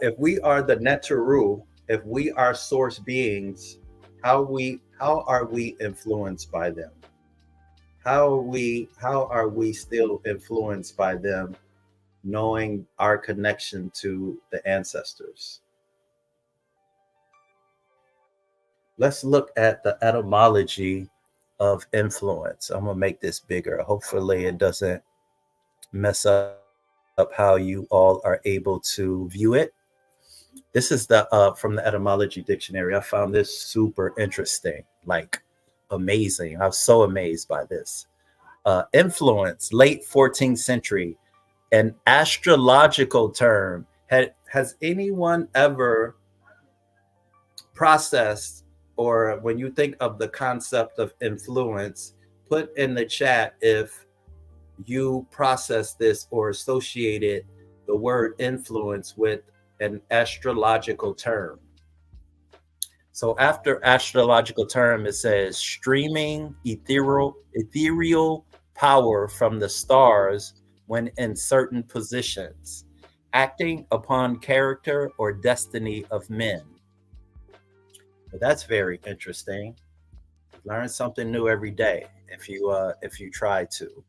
E: If we are the Neteru, if we are source beings, how are we influenced by them? How are we still influenced by them, knowing our connection to the ancestors? Let's look at the etymology of influence. I'm gonna make this bigger. Hopefully it doesn't mess up how you all are able to view it. This is the from the etymology dictionary. I found this super interesting, like amazing. I was so amazed by this. Influence, late 14th century, an astrological term. Has anyone ever processed, or when you think of the concept of influence, put in the chat if you process this or associated the word influence with an astrological term. So after astrological term, it says streaming ethereal power from the stars when in certain positions, acting upon character or destiny of men. But that's very interesting. Learn something new every day if you try to.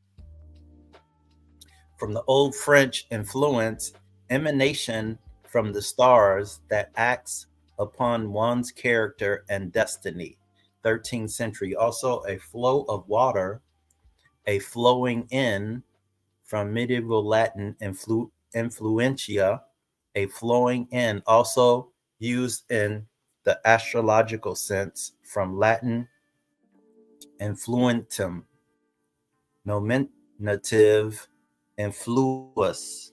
E: From the Old French influence, emanation from the stars that acts upon one's character and destiny. 13th century. Also a flow of water, a flowing in, from medieval Latin influentia, a flowing in, also used in the astrological sense from Latin influentum, nominative influus,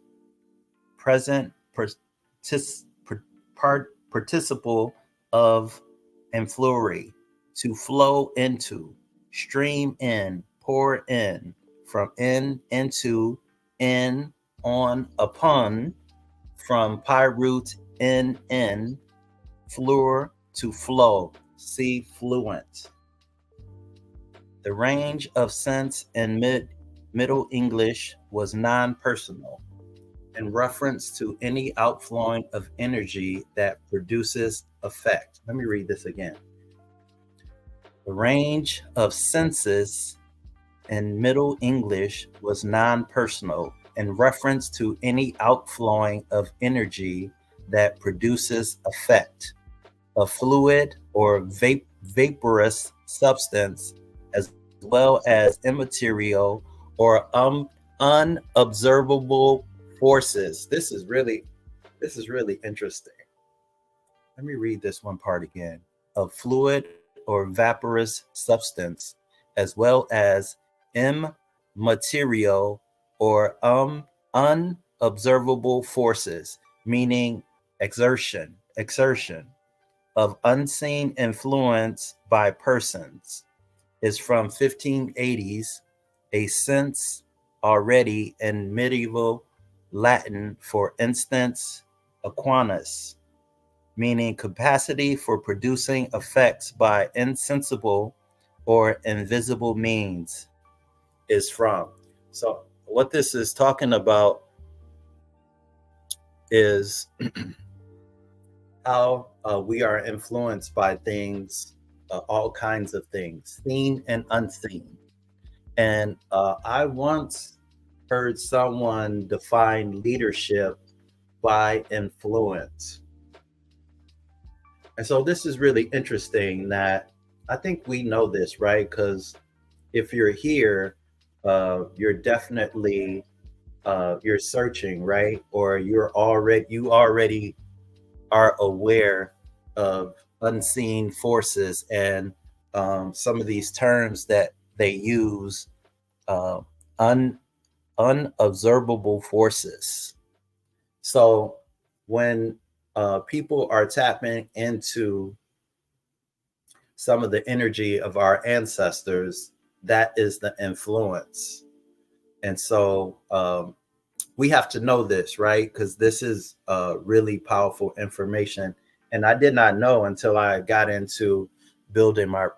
E: present participle of influri, to flow into, stream in, pour in, from in, into, in, on, upon, from pyrute, in, fluor, to flow, see fluent. The range of sense in Middle English was non-personal, in reference to any outflowing of energy that produces effect. Let me read this again. The range of senses in Middle English was non-personal, in reference to any outflowing of energy that produces effect, a fluid or vaporous substance, as well as immaterial or unobservable forces. This is really interesting. Let me read this one part again. A fluid or vaporous substance, as well as immaterial or unobservable forces, meaning exertion of unseen influence by persons, is from 1580s, a sense already in medieval Latin, for instance, aquanus, meaning capacity for producing effects by insensible or invisible means, is from. So what this is talking about is how we are influenced by things, all kinds of things, seen and unseen. And I once heard someone define leadership by influence. And so this is really interesting that I think we know this, right? Because if you're here, you're definitely you're searching, right? Or you already are aware of unseen forces and some of these terms that they use, unobservable forces. So when people are tapping into some of the energy of our ancestors, that is the influence. And so we have to know this, right? Because this is really powerful information. And I did not know until I got into building my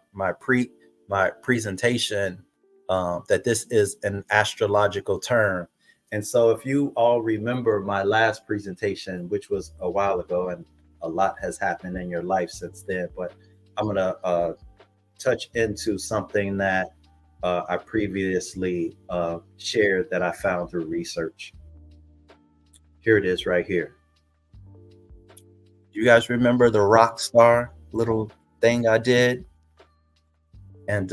E: presentation that this is an astrological term. And so if you all remember my last presentation, which was a while ago, and a lot has happened in your life since then, but I'm going to touch into something that I previously shared that I found through research. Here it is right here. You guys remember the rock star little thing I did? And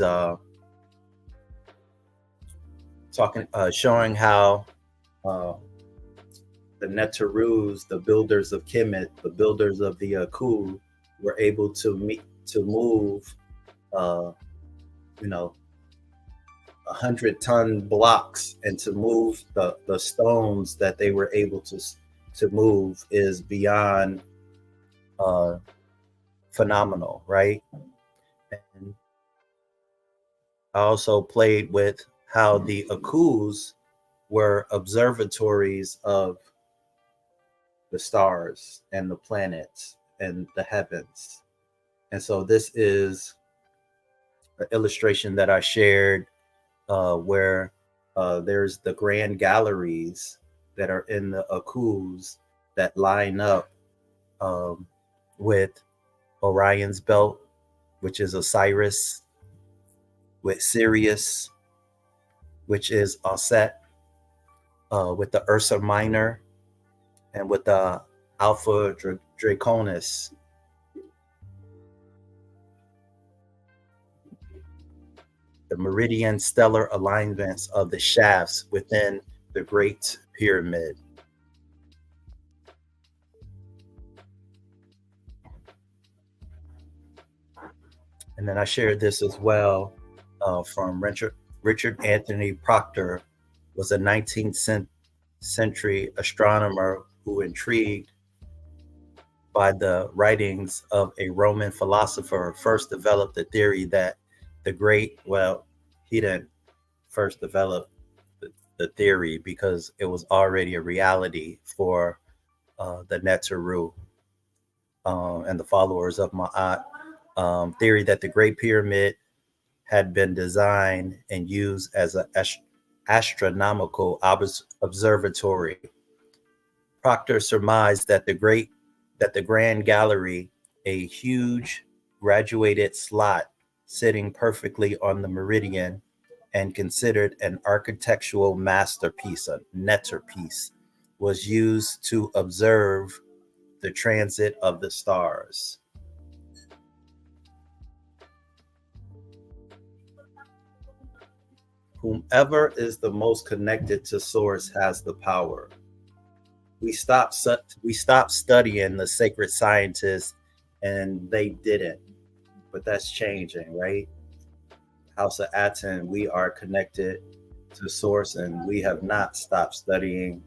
E: showing how the Netarus, the builders of Kemet, the builders of the Aku, were able to move 100-ton blocks, and to move the stones that they were able to move is beyond phenomenal, right? And I also played with how the Akus were observatories of the stars and the planets and the heavens. And so this is an illustration that I shared where there's the grand galleries that are in the Akus that line up with Orion's belt, which is Osiris, with Sirius, which is Auset, with the Ursa Minor, and with the Alpha Draconis. The meridian stellar alignments of the shafts within the Great Pyramid. And then I shared this as well from Richard Anthony Proctor, was a 19th century astronomer who, intrigued by the writings of a Roman philosopher, first developed the theory that the great, well, he didn't first develop the theory because it was already a reality for the Neteru and the followers of Maat, theory that the Great Pyramid had been designed and used as an astronomical observatory. Proctor surmised that the Grand Gallery, a huge graduated slot sitting perfectly on the meridian and considered an architectural masterpiece, a netterpiece, was used to observe the transit of the stars. Whomever is the most connected to source has the power. We stopped studying the sacred scientists, and they didn't, but that's changing, right? House of Aten, we are connected to source, and we have not stopped studying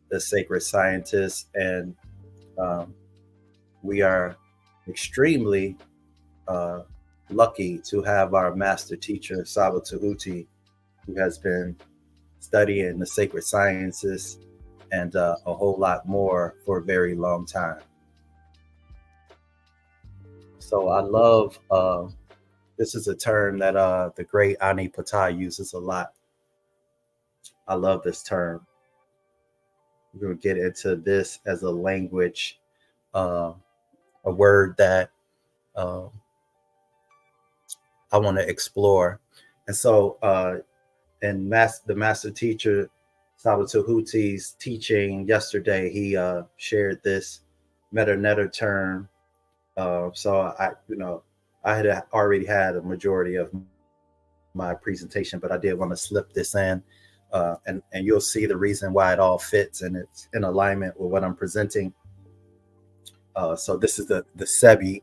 E: the sacred scientists, and we are extremely lucky to have our master teacher, Saba Tehuti, who has been studying the sacred sciences and a whole lot more for a very long time. So I love, this is a term that the great Ani Ptah uses a lot. I love this term. We're going to get into this as a language, a word that I want to explore. And so in the master teacher, Saba Tehuti's teaching yesterday, he shared this meta-netter term. So I had already had a majority of my presentation, but I did want to slip this in, and you'll see the reason why it all fits and it's in alignment with what I'm presenting. So this is the Sebi.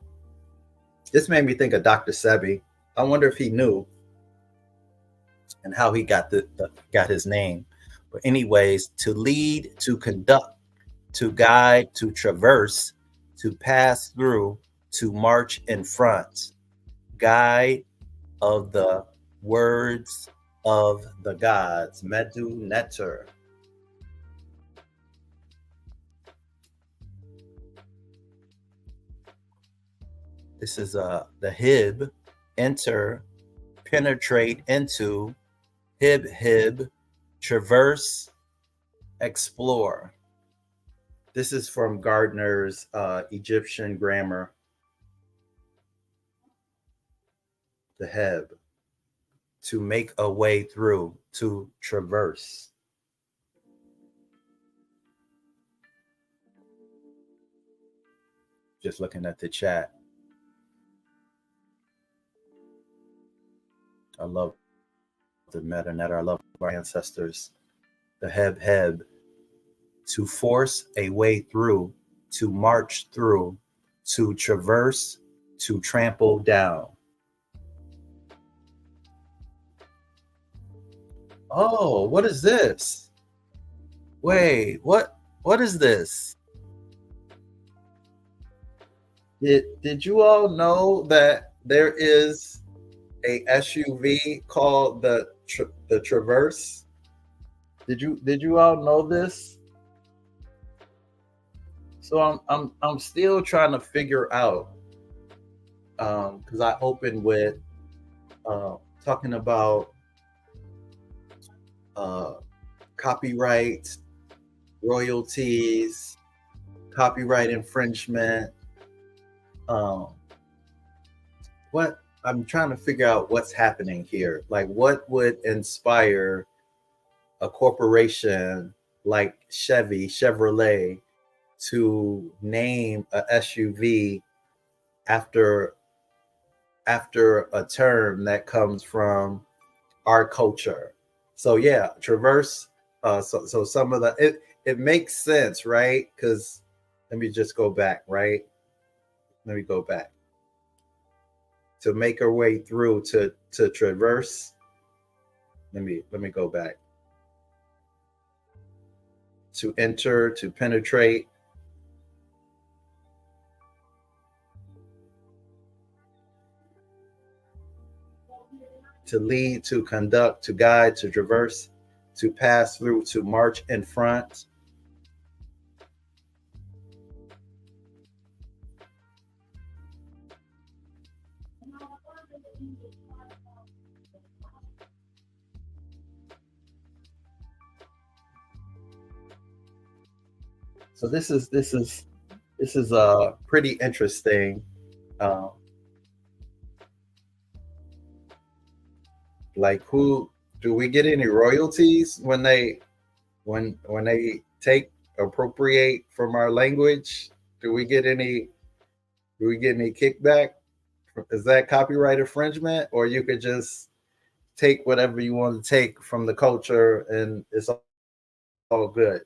E: This made me think of Dr. Sebi. I wonder if he knew and how he got his name. But anyways, to lead, to conduct, to guide, to traverse, to pass through, to march in front, guide of the words of the gods, Medu Netter. This is the Hib, enter, penetrate into, Hib, traverse, explore. This is from Gardner's Egyptian grammar. The Heb, to make a way through, to traverse. Just looking at the chat. I love the meta-netter. I love our ancestors. The Heb, to force a way through, to march through, to traverse, to trample down. Oh, what is this? Wait, what is this? Did you all know that there is a SUV called the Traverse? Did you all know this? So I'm still trying to figure out, because I opened with talking about copyright, royalties, copyright infringement. What I'm trying to figure out what's happening here. Like, what would inspire a corporation like Chevrolet to name a SUV after a term that comes from our culture? So yeah, traverse. So some of the it makes sense, right? Because let me just go back, right? Let me go back. to make her way through to traverse. Let me go back. To enter, to penetrate. To lead, to conduct, to guide, to traverse, to pass through, to march in front. So this is pretty interesting. Like, who do we get any royalties when they appropriate from our language? Do we get any kickback? Is that copyright infringement, or you could just take whatever you want to take from the culture and it's all good?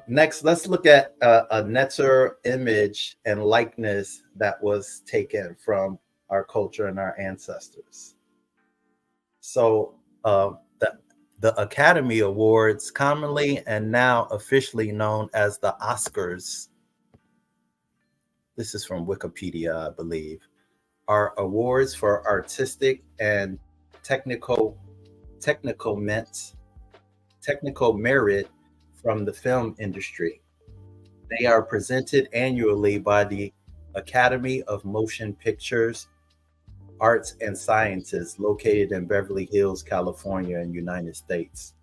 E: Next, let's look at a Netzer image and likeness that was taken from our culture and our ancestors. So the Academy Awards, commonly and now officially known as the Oscars, this is from Wikipedia, I believe, are awards for artistic and technical merit from the film industry. They are presented annually by the Academy of Motion Pictures, Arts and Sciences, located in Beverly Hills, California, in the United States.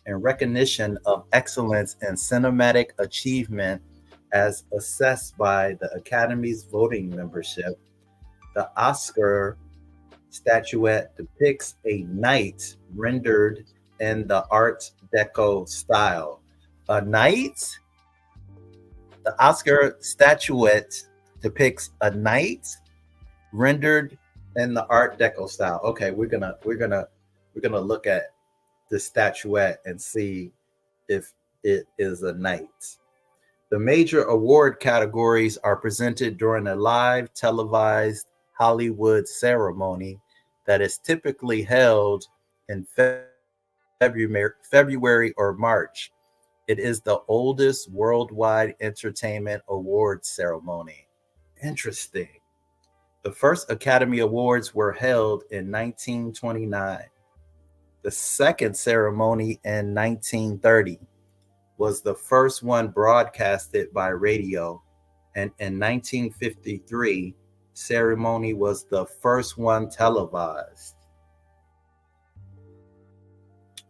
E: In recognition of excellence in cinematic achievement as assessed by the Academy's voting membership, the Oscar statuette depicts a knight rendered in the Art Deco style. A knight? The Oscar statuette depicts a knight rendered in the Art Deco style. Okay, we're gonna look at the statuette and see if it is a knight. The major award categories are presented during a live televised Hollywood ceremony that is typically held in February or March. It is the oldest worldwide entertainment awards ceremony. Interesting. The first Academy Awards were held in 1929. The second ceremony in 1930 was the first one broadcasted by radio. And in 1953, ceremony was the first one televised.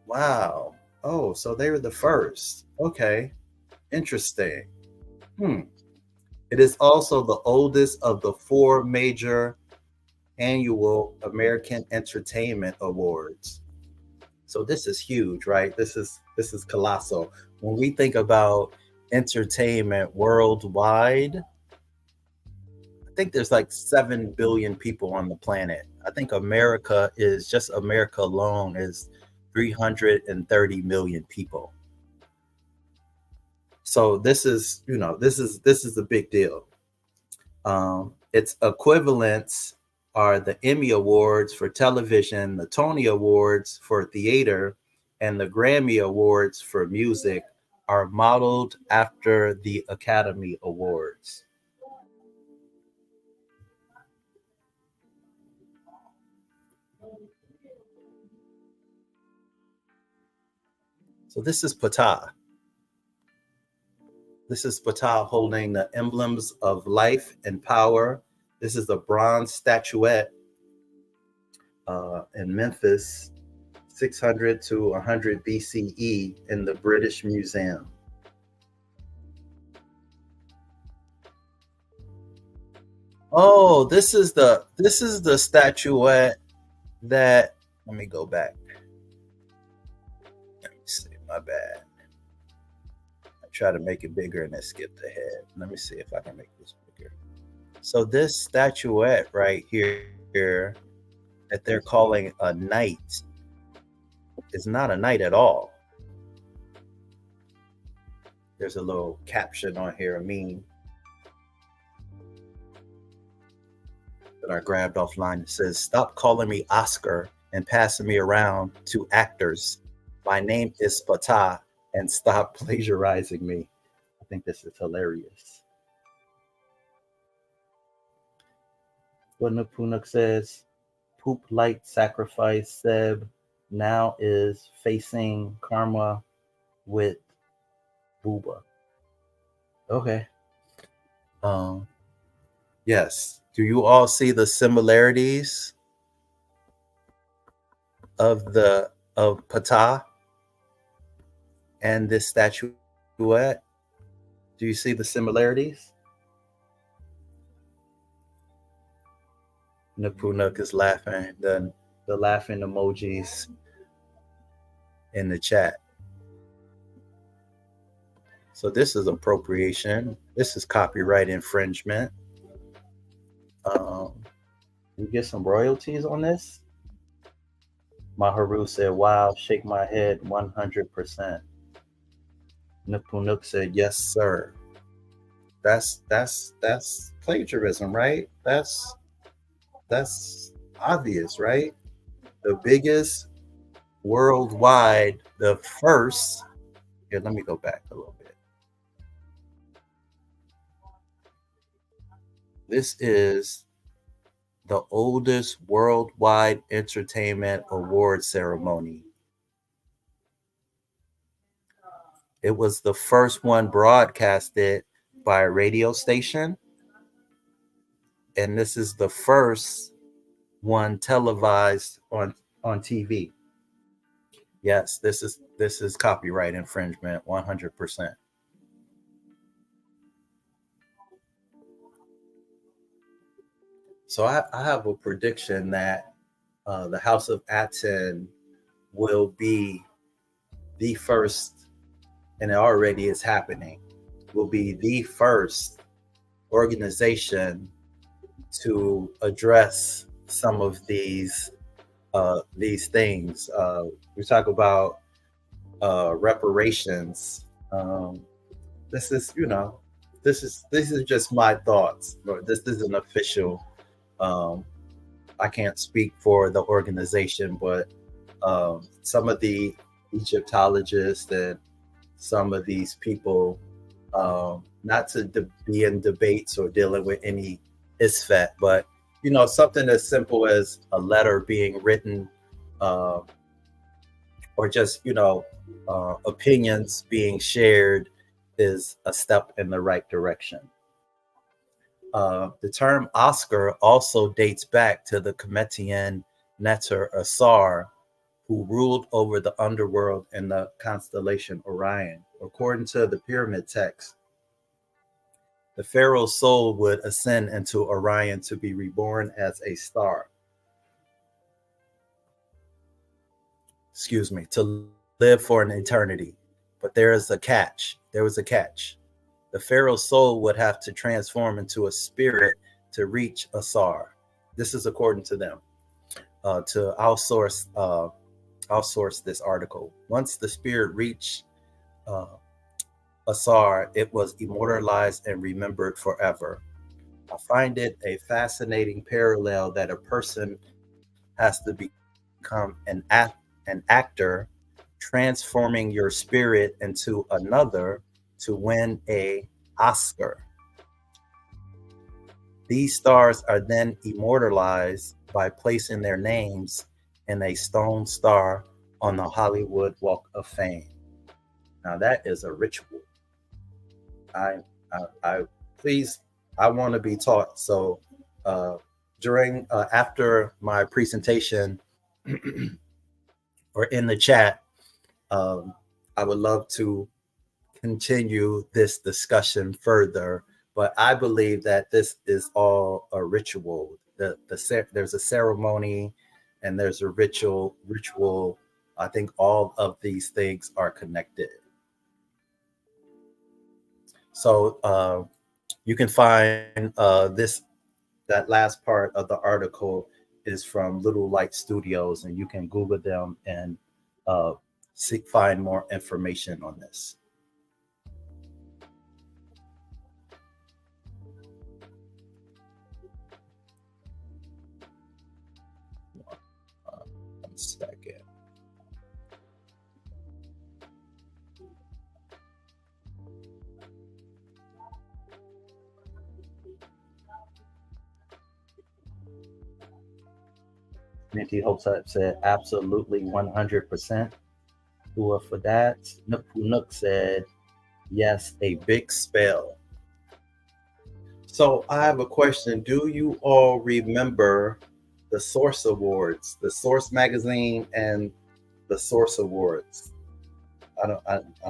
E: Wow. Oh, so they were the first. Okay. Interesting. It is also the oldest of the 4 major annual American Entertainment Awards. So this is huge, right? This is colossal. When we think about entertainment worldwide, I think there's like 7 billion people on the planet. I think America alone is 330 million people. So this is a big deal. Its equivalents are the Emmy Awards for television, the Tony Awards for theater, and the Grammy Awards for music are modeled after the Academy Awards. So this is Ptah. This is Ptah holding the emblems of life and power. This is a bronze statuette in Memphis, 600 to 100 BCE in the British Museum. Oh, this is the statuette that, let me go back. Let me see, my bad. I try to make it bigger and it skipped ahead. Let me see if I can make this bigger. So this statuette right here that they're calling a knight is not a knight at all. There's a little caption on here, that I grabbed offline. It says, "Stop calling me Oscar and passing me around to actors. My name is Ptah, and stop plagiarizing me." I think this is hilarious. What Napunuk says, "Poop light sacrifice Seb now is facing karma with Booba." Okay. Yes. Do you all see the similarities of Ptah and this statuette? Do you see the similarities? Napunuk is laughing. The laughing emojis in the chat. So this is appropriation. This is copyright infringement. We get some royalties on this. Maharu said, "Wow, shake my head 100%. Napunuk said, "Yes, sir." That's plagiarism, right? That's obvious, right? The biggest worldwide, the first. Here, let me go back a little bit. This is the oldest worldwide entertainment award ceremony. It was the first one broadcasted by a radio station, and this is the first one televised on TV. Yes, this is copyright infringement, 100%. So I have a prediction that the House of Aten will be the first, and it already is happening, will be the first organization to address some of these things. We talk about reparations. This is just my thoughts. This isn't official. I can't speak for the organization, but some of the Egyptologists and some of these people, not to be in debates or dealing with any ISFET, but something as simple as a letter being written, or just opinions being shared is a step in the right direction. The term Oscar also dates back to the Cometian Neter Asar, who ruled over the underworld in the constellation Orion. According to the pyramid text, the pharaoh's soul would ascend into Orion to be reborn as a star. To live for an eternity. But there is a catch. There was a catch. The pharaoh's soul would have to transform into a spirit to reach Asar. This is according to them. I'll source this article. Once the spirit reached Asar, it was immortalized and remembered forever. I find it a fascinating parallel that a person has to become an actor, transforming your spirit into another to win an Oscar. These stars are then immortalized by placing their names in a stone star on the Hollywood Walk of Fame. Now that is a ritual. I want to be taught. So after my presentation or in the chat, I would love to continue this discussion further, but I believe that this is all a ritual. There's a ceremony and there's a ritual. I think all of these things are connected. So you can find that last part of the article is from Little Light Studios, and you can Google them and find more information on this. second. Minty Hotep said absolutely 100%. Who for that? Nook said yes, a big spell. So I have a question. Do you all remember the Source Awards, the Source Magazine and the Source Awards? I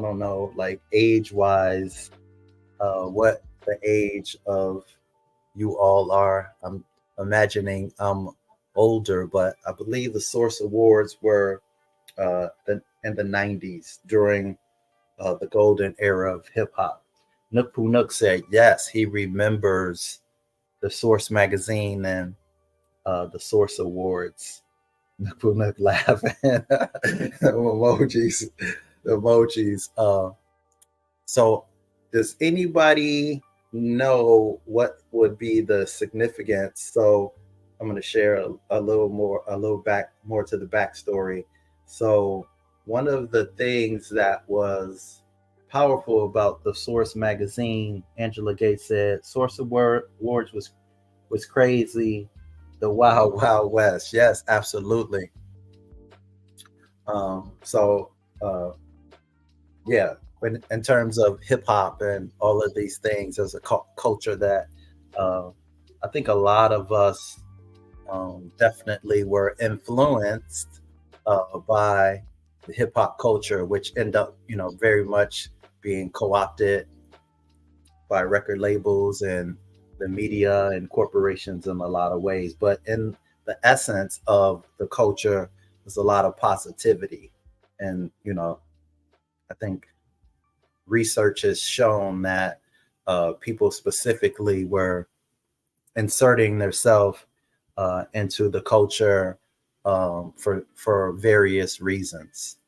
E: don't know, like age wise, what the age of you all are. I'm imagining I'm older, but I believe the Source Awards were in the 90s during the golden era of hip hop. Nook said yes, he remembers the Source Magazine and the Source Awards. Nook laughing. emojis. So does anybody know what would be the significance? So I'm going to share a little more to the backstory. So one of the things that was powerful about the Source Magazine, Angela Gates said, Source Awards was crazy, the wild, wild west. Yes, absolutely. Yeah, in terms of hip hop and all of these things, there's a culture that I think a lot of us definitely were influenced by the hip hop culture, which end up, very much being co-opted by record labels and the media and corporations in a lot of ways. But in the essence of the culture, there's a lot of positivity. And, I think research has shown that people specifically were inserting themselves into the culture for various reasons.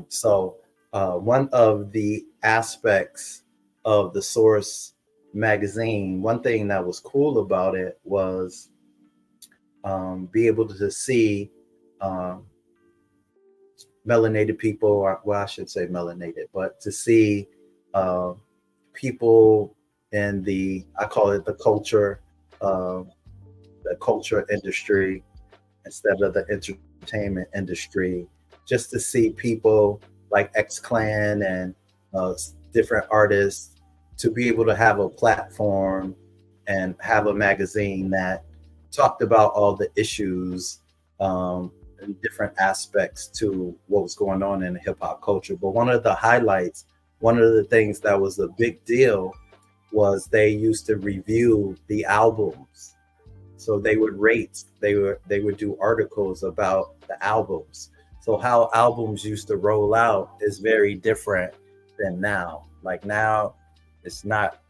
E: So one of the aspects of the Source Magazine, one thing that was cool about it was be able to see melanated people, or well, I should say melanated, but to see people in I call it the culture industry instead of the entertainment industry, just to see people like X-Clan and different artists to be able to have a platform and have a magazine that talked about all the issues and different aspects to what was going on in the hip hop culture. But one of the highlights, one of the things that was a big deal was they used to review the albums. So they would rate, they would do articles about the albums. So how albums used to roll out is very different than now. Like now, it's not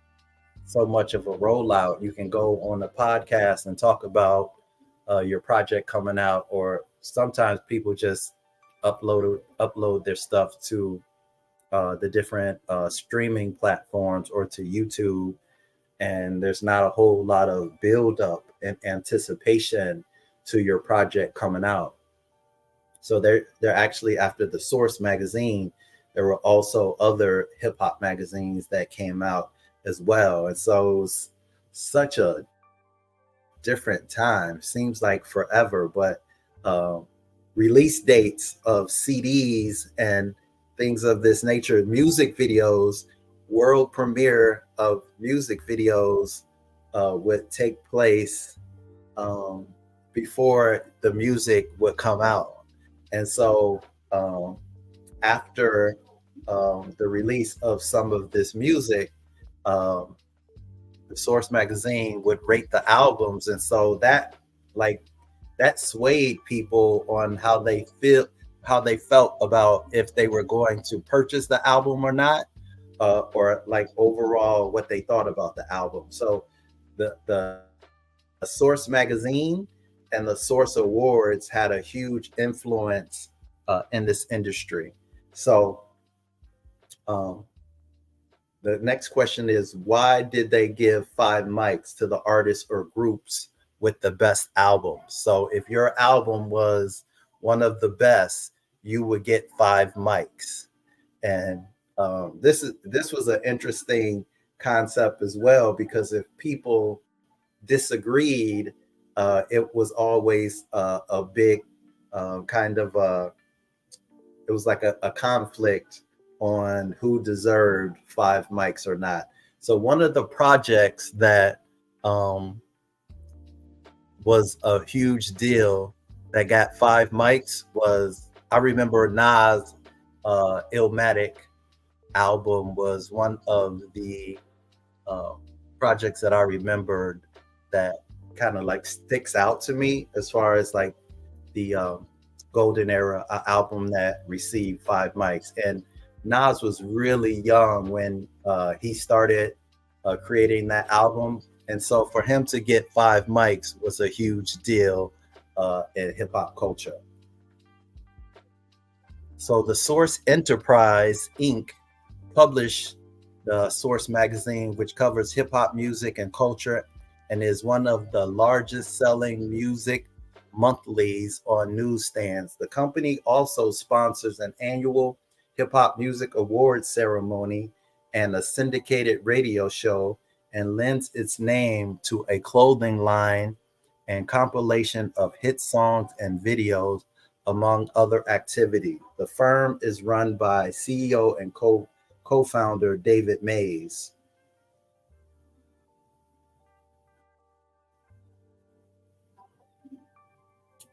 E: so much of a rollout. You can go on a podcast and talk about your project coming out, or sometimes people just upload their stuff to the different streaming platforms or to YouTube, and there's not a whole lot of build up and anticipation to your project coming out. So they're actually, after the Source Magazine, there were also other hip hop magazines that came out as well. And so it was such a different time, seems like forever, but release dates of CDs and things of this nature, music videos, world premiere of music videos would take place before the music would come out. And so after the release of some of this music, the Source Magazine would rate the albums. And so that swayed people on how they felt about if they were going to purchase the album or not, or like overall what they thought about the album. So the Source Magazine and the Source Awards had a huge influence in this industry. So the next question is, why did they give 5 mics to the artists or groups with the best albums? So if your album was one of the best, you would get 5 mics. And this was an interesting concept as well, because if people disagreed, it was always a big kind of it was like a conflict on who deserved 5 mics or not. So one of the projects that was a huge deal that got 5 mics was, I remember Nas Illmatic album was one of the projects that I remembered that kind of like sticks out to me as far as like the golden era album that received 5 mics. And Nas was really young when he started creating that album. And so for him to get 5 mics was a huge deal in hip hop culture. So the Source Enterprise Inc. published the Source magazine, which covers hip hop music and culture, and is one of the largest selling music monthlies on newsstands. The company also sponsors an annual hip hop music awards ceremony and a syndicated radio show, and lends its name to a clothing line and compilation of hit songs and videos, among other activities. The firm is run by CEO and co-founder David Mays.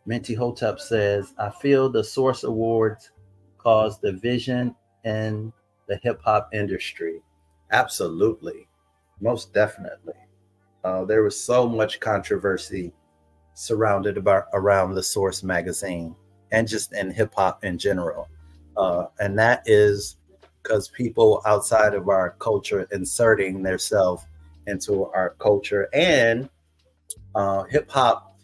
E: Minty Hotep says, I feel the Source Awards caused division in the hip hop industry. Absolutely. Most definitely. There was so much controversy surrounded around the Source magazine and just in hip hop in general. And that is because people outside of our culture inserting themselves into our culture, and hip hop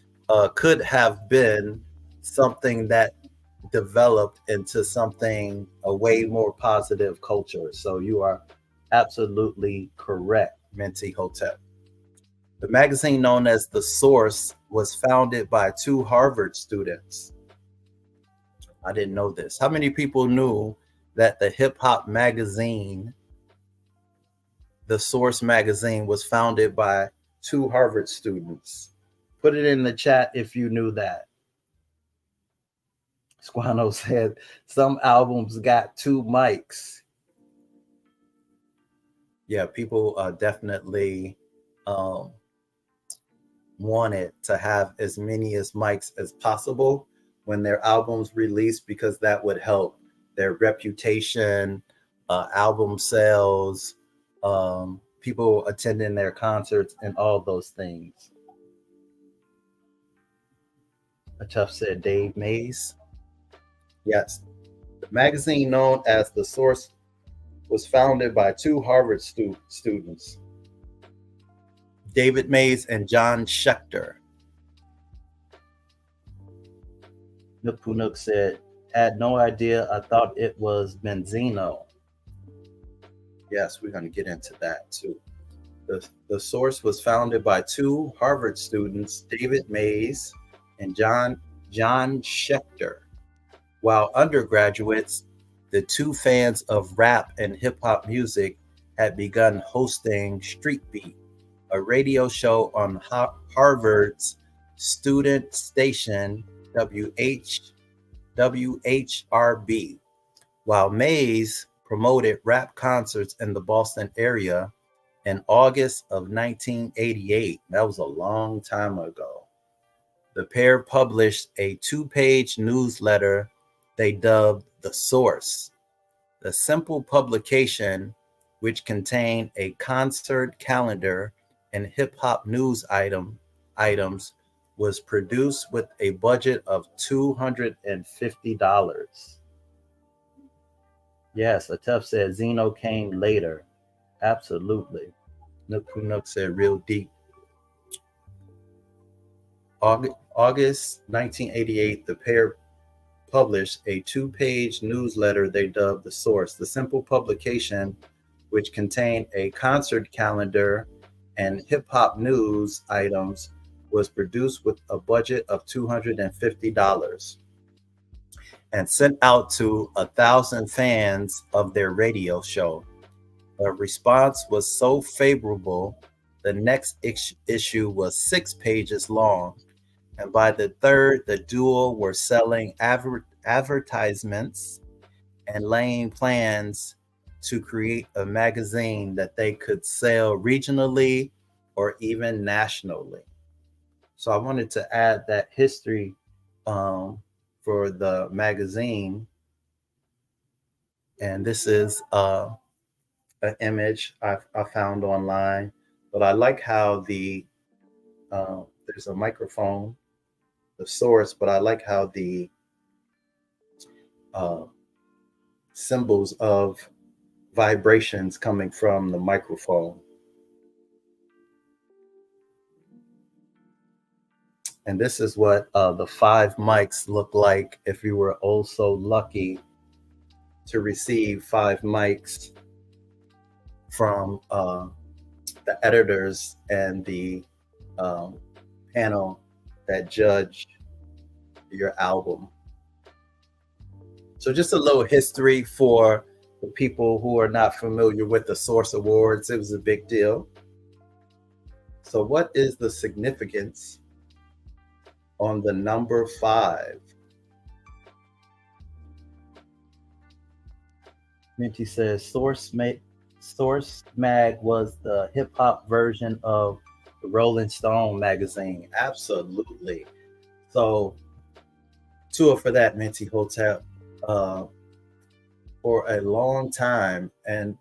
E: could have been something that developed into something a way more positive culture. So you are absolutely correct, Minty Hotep. The magazine known as The Source was founded by 2 Harvard students. I didn't know this. How many people knew that the hip hop magazine, The Source magazine, was founded by 2 Harvard students? Put it in the chat if you knew that. Squano said some albums got 2 mics. Yeah, people definitely wanted to have as many as mics as possible when their albums released, because that would help their reputation, album sales, people attending their concerts, and all those things. Atuf said Dave Mays. Yes, the magazine known as The Source was founded by 2 Harvard students, David Mays and John Schechter. Nook Punuk said, had no idea. I thought it was Benzino. Yes, we're going to get into that too. The Source was founded by 2 Harvard students, David Mays and John Schechter. While undergraduates, the 2 fans of rap and hip hop music had begun hosting Street Beat, a radio show on Harvard's student station WHRB, while Mays promoted rap concerts in the Boston area. In August of 1988, that was a long time ago, the pair published a 2-page newsletter they dubbed The Source. The simple publication, which contained a concert calendar and hip-hop news items, was produced with a budget of $250. Yes, Atuf said Zeno came later. Absolutely. Nook Punuk said real deep. August 1988, the pair published a 2-page newsletter they dubbed The Source. The simple publication, which contained a concert calendar and hip-hop news items, was produced with a budget of $250. and sent out to 1,000 fans of their radio show. The response was so favorable, the next issue was 6 pages long, and by the third, the duo were selling advertisements and laying plans to create a magazine that they could sell regionally or even nationally. So I wanted to add that history for the magazine. And this is an image I found online, but I like how there's a microphone, the source, but I like how the symbols of vibrations coming from the microphone. And this is what the 5 mics look like if you were also lucky to receive 5 mics from the editors and the panel that judge your album. So just a little history for the people who are not familiar with the Source Awards. It was a big deal. So what is the significance on the number 5? Minty says Source Mag was the hip hop version of the Rolling Stone magazine. Absolutely. So tour for that, Minty Hotel, for a long time. And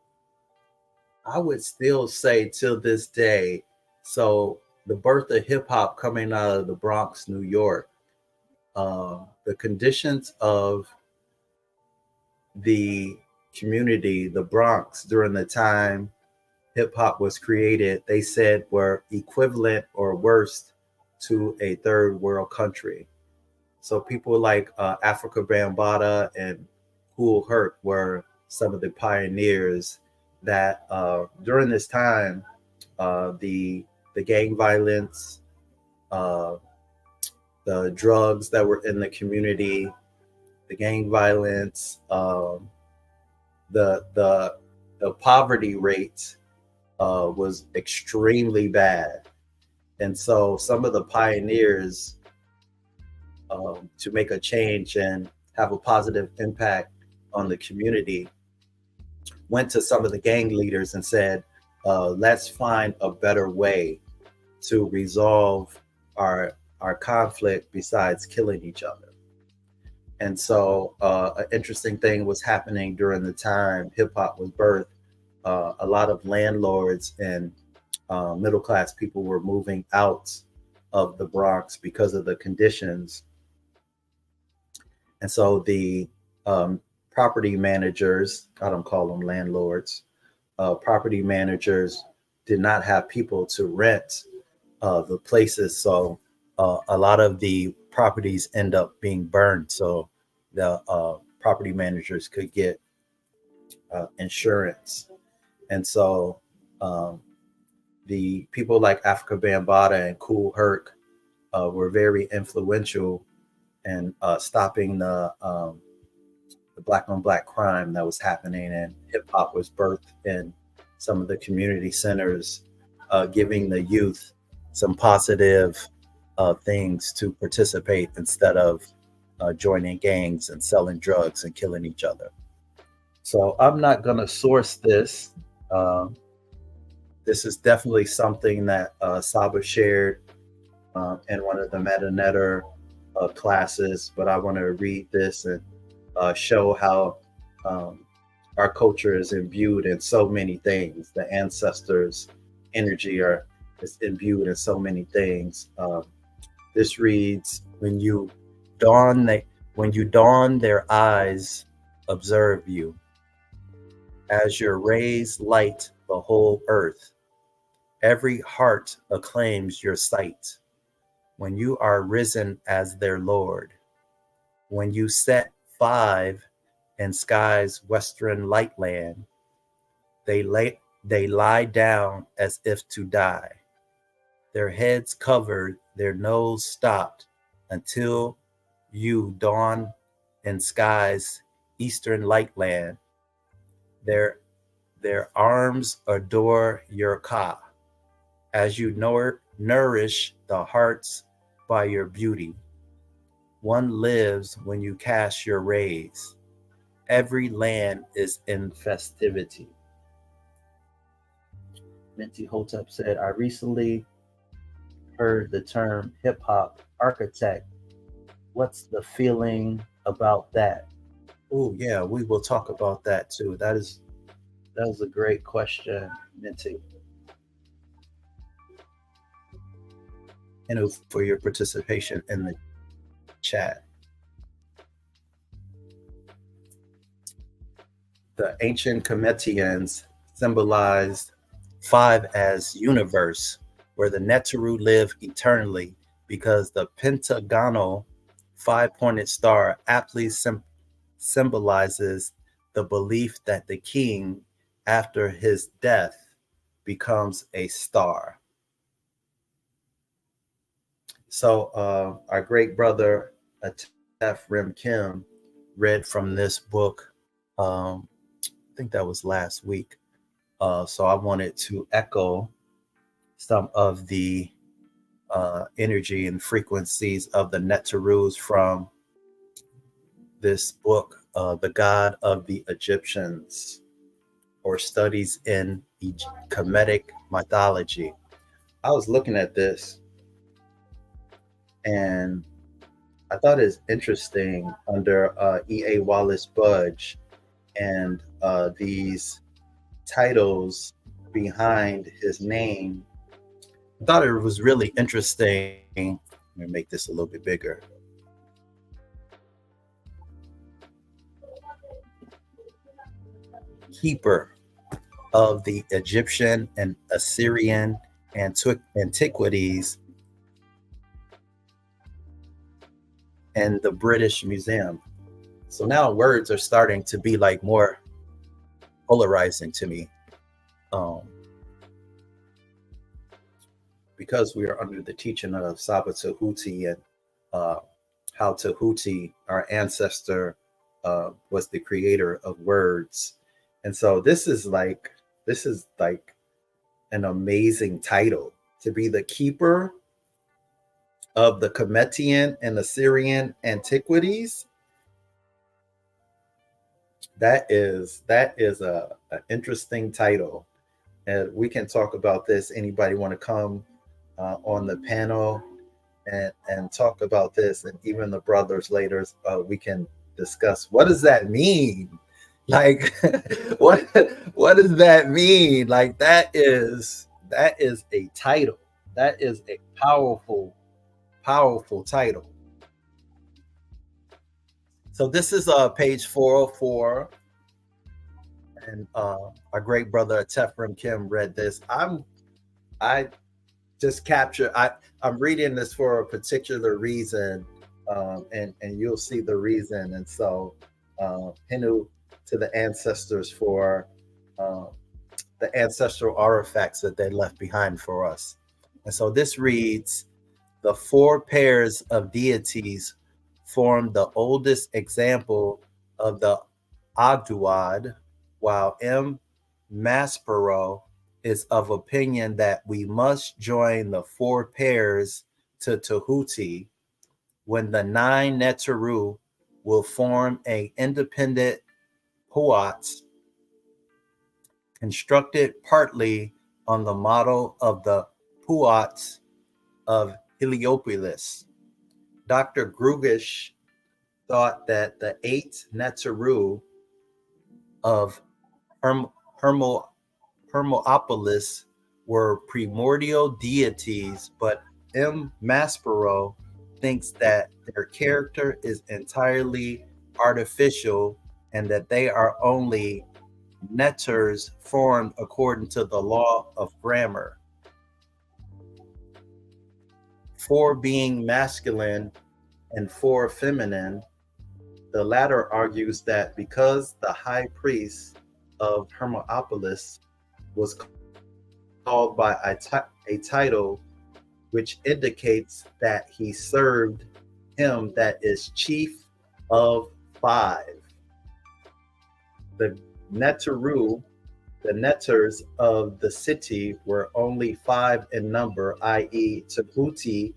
E: I would still say till this day, so the birth of hip hop coming out of the Bronx, New York, the conditions of the community, the Bronx, during the time hip hop was created, they said were equivalent or worse to a third world country. So people like Africa Bambaataa and Kool Herc were some of the pioneers that during this time, the gang violence, the drugs that were in the community, the gang violence, the poverty rate was extremely bad. And so some of the pioneers to make a change and have a positive impact on the community went to some of the gang leaders and said, let's find a better way to resolve our conflict besides killing each other. And so an interesting thing was happening during the time hip hop was birthed. A lot of landlords and middle-class people were moving out of the Bronx because of the conditions. And so the property managers, I don't call them landlords, property managers did not have people to rent the places. So a lot of the properties end up being burned. So the property managers could get insurance. And so the people like Africa Bambaataa and Kool Herc were very influential in stopping the black on black crime that was happening, and hip hop was birthed in some of the community centers, giving the youth some positive things to participate instead of joining gangs and selling drugs and killing each other. So I'm not going to source this. This is definitely something that Saba shared in one of the MetaNetter classes, but I want to read this and show how our culture is imbued in so many things. The ancestors' energy is imbued in so many things. This reads, when you dawn their eyes, observe you. As your rays light the whole earth, every heart acclaims your sight. When you are risen as their Lord, when you set 5 in sky's western light land, they lie down as if to die. Their heads covered, their nose stopped, until you dawn in sky's eastern light land. Their arms adore your Ka, as you nourish the hearts by your beauty. One lives when you cast your rays. Every land is in festivity. Minty Hotep said, I recently heard the term hip hop architect. What's the feeling about that? Oh yeah, we will talk about that too. That was a great question, Minty. And for your participation in the chat. The ancient Cometians symbolized 5 as universe, where the Neteru live eternally, because the pentagonal 5-pointed star aptly symbolizes the belief that the king, after his death, becomes a star. So our great brother ATEF Rim Kim read from this book. I think that was last week. So I wanted to echo some of the energy and frequencies of the Neterus from this book, The God of the Egyptians, or Studies in Kemetic Mythology. I was looking at this and I thought it's interesting under E.A. Wallis BUDGE and these titles behind his name. I thought it was really interesting. Let me make this a little bit bigger. Keeper of the Egyptian and Assyrian antiquities and the British Museum. So now words are starting to be like more polarizing to me, because we are under the teaching of Saba Tehuti, and how Tehuti, our ancestor, was the creator of words. And so this is like an amazing title, to be the keeper of the Cometian and Assyrian antiquities. That is a interesting title, and we can talk about this. Anybody want to come on the panel and talk about this, and even the brothers later, we can discuss what does that mean. Like, what does that mean? Like, that is a title. That is a powerful title. So this is page 404, and our great brother Tefrim Kim read this. I just capture. I'm reading this for a particular reason, and you'll see the reason. And so, Hinu to the ancestors for the ancestral artifacts that they left behind for us. And so this reads: the 4 pairs of deities form the oldest example of the Agduad, while M. Maspero is of opinion that we must join the 4 pairs to Tehuti, when the 9 Neteru will form an independent Puat, constructed partly on the model of the Puat of Heliopolis. Dr. Grugish thought that the 8 Neteru of Hermopolis were primordial deities, but M. Maspero thinks that their character is entirely artificial and that they are only neters formed according to the law of grammar. 4 being masculine and 4 feminine, the latter argues that because the high priest of Hermopolis was called by a title which indicates that he served him that is chief of 5. The Neteru, the netters of the city were only 5 in number, i.e. Tehuti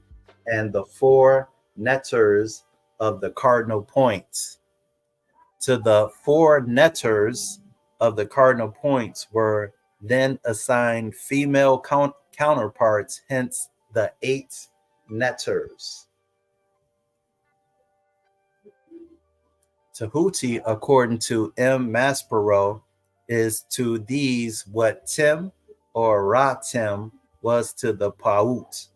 E: and the 4 netters of the cardinal points. To the 4 netters of the cardinal points were then assigned female counterparts, hence the 8 netters. Tehuti, according to M. Maspero, is to these what Tim or Ra-Tim was to the Paut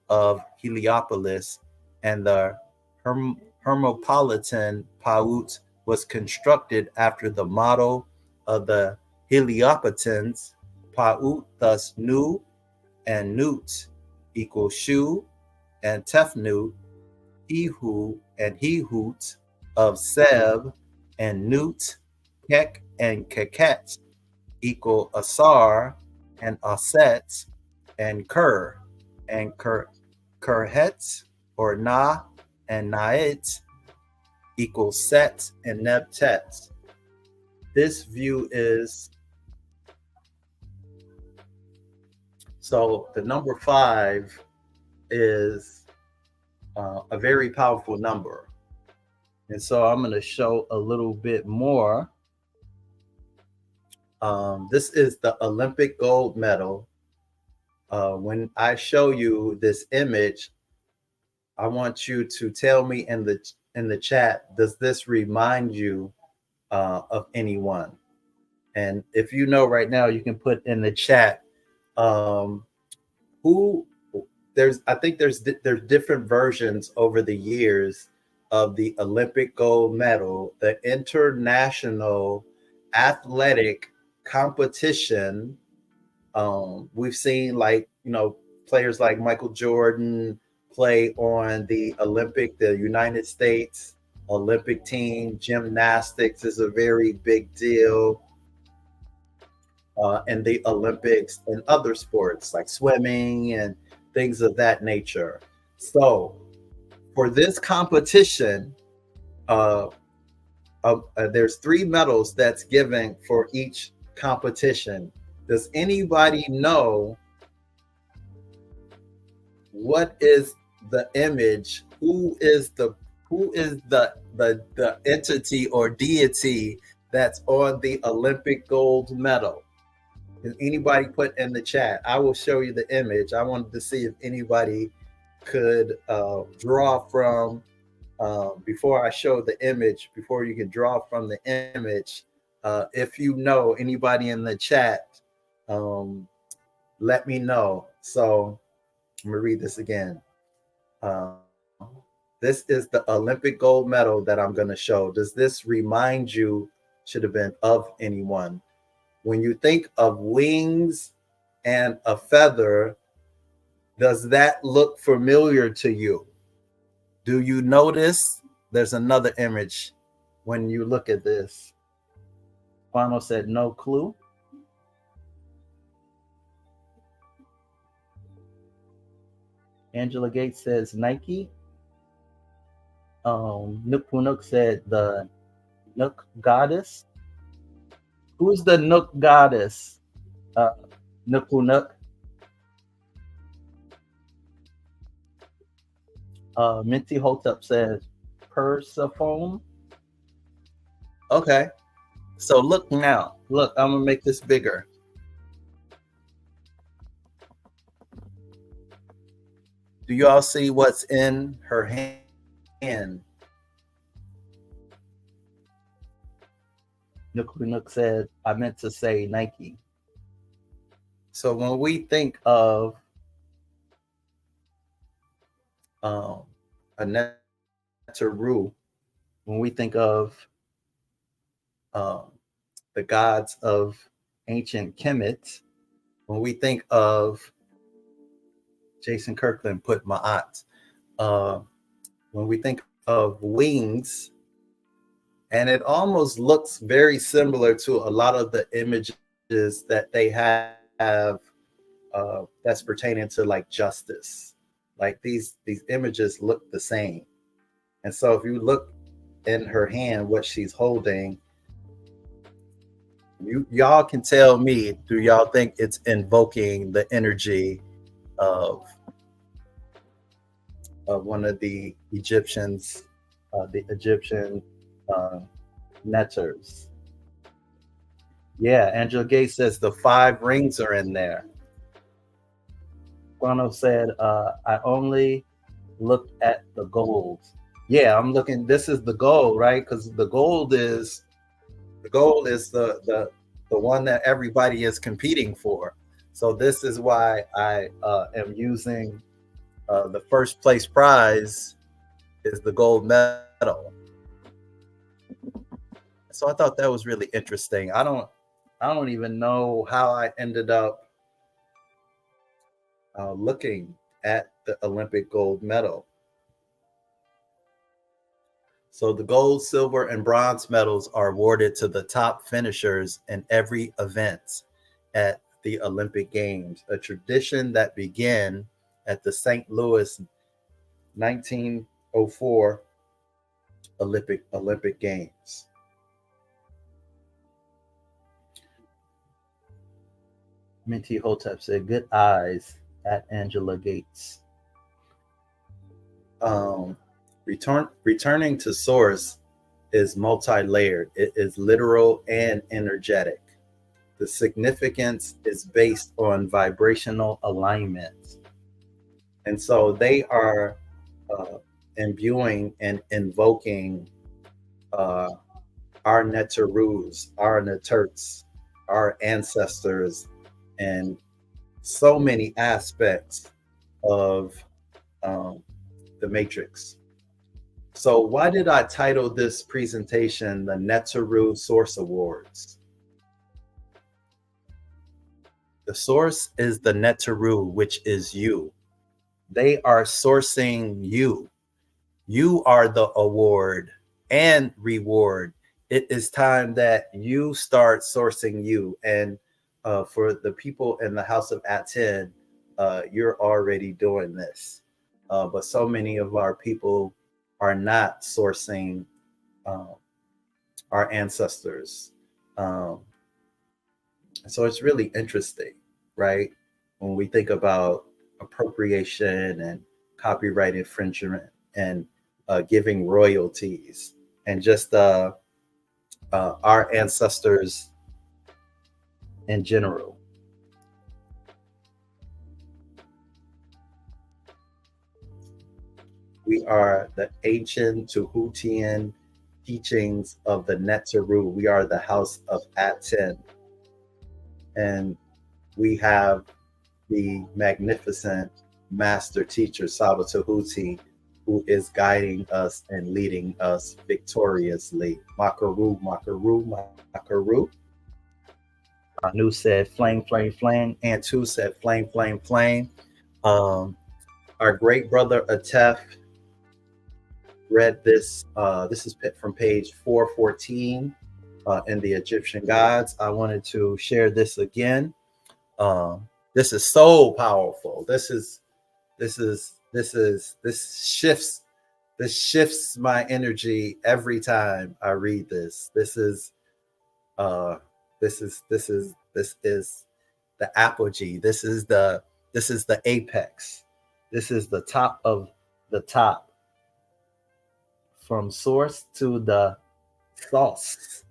E: of Heliopolis, and the Hermopolitan Paut was constructed after the model of the Heliopotans. Paut, thus Nu and Nut equal Shu and Tefnut, Ehu and Hehut of Seb, and Nut, Kek and Keket equal Asar and Aset, and Ker and Kerhet or Na and Naet equal Set and Nebtet. This view is, so the number 5 is a very powerful number. And so I'm going to show a little bit more. This is the Olympic gold medal. When I show you this image, I want you to tell me in the chat, does this remind you of anyone? And if you know right now, you can put in the chat who. I think there's different versions over the years of the Olympic gold medal, the international athletic competition. We've seen, like, players like Michael Jordan play on the United States Olympic team. Gymnastics is a very big deal in the Olympics, and other sports like swimming and things of that nature. So for this competition, there's 3 medals that's given for each competition. Does anybody know what is the image? Who is the entity or deity that's on the Olympic gold medal? Can anybody put in the chat? I will show you the image. I wanted to see if anybody could draw from, before I show the image, before you can draw from the image, if you know anybody in the chat, let me know. So I'm gonna read this again. This is the Olympic gold medal that I'm gonna show. Does this remind you, should have been, of anyone? When you think of wings and a feather, does that look familiar to you? Do you notice there's another image when you look at this? Quano said no clue. Angela Gates says Nike. Nook Punuk said the Nook Goddess. Who's the Nook Goddess? Nook Punuk. Minty Hotep says Persephone. Okay. So look now. Look, I'm gonna make this bigger. Do you all see what's in her hand? Nook said, I meant to say Nike. So when we think of a Neteru, when we think of the gods of ancient Kemet, when we think of Jason Kirkland put Maat, when we think of wings, and it almost looks very similar to a lot of the images that they have that's pertaining to like justice. Like these images look the same. And so if you look in her hand, what she's holding, y'all can tell me, do y'all think it's invoking the energy of one of the Egyptians, the Egyptian netters? Yeah, Angela Gates says the 5 rings are in there. Bono said, I only looked at the gold. Yeah, I'm looking, this is the gold, right? Because the gold is the one that everybody is competing for. So this is why I am using the first place prize is the gold medal. So I thought that was really interesting. I don't even know how I ended up looking at the Olympic gold medal. So the gold, silver, and bronze medals are awarded to the top finishers in every event at the Olympic Games, a tradition that began at the St. Louis 1904 Olympic Games. Minty Hotep said, good eyes at Angela Gates. Returning to source is multi-layered. It is literal and energetic. The significance is based on vibrational alignment. And so they are imbuing and invoking our Neterus, our Neterts, our ancestors, and so many aspects of the matrix. So why did I title this presentation the Neteru Source Awards? The source is the Neteru, which is you. They are sourcing you. You are the award and reward. It is time that you start sourcing you. And for the people in the House of Aten, you're already doing this. But so many of our people are not sourcing our ancestors. So it's really interesting, right? When we think about appropriation and copyright infringement and giving royalties and just our ancestors in general. We are the ancient Tehutian teachings of the Neteru. We are the House of Aten. And we have the magnificent master teacher, Saba Tehuti, who is guiding us and leading us victoriously. Makaru, Makaru, Makaru. Anu said flame, flame, flame. Antu said flame, flame, flame. Our great brother ATEF read this. This is from page 414 in the Egyptian Gods. I wanted to share this again. This is so powerful. This shifts my energy every time I read this. This is the apogee. This is the apex. This is the top of the top. From source to the sauce,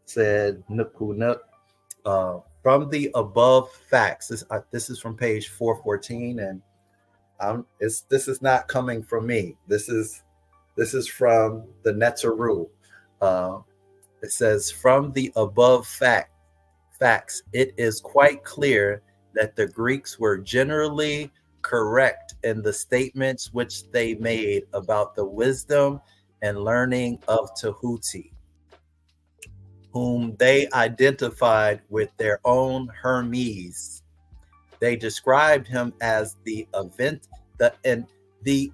E: said Nuku Nook. From the above facts, this is from page 414, and this is not coming from me. This is from the Neteru. It says, from the above facts, it is quite clear that the Greeks were generally correct in the statements which they made about the wisdom and learning of Tehuti, whom they identified with their own Hermes. They described him as the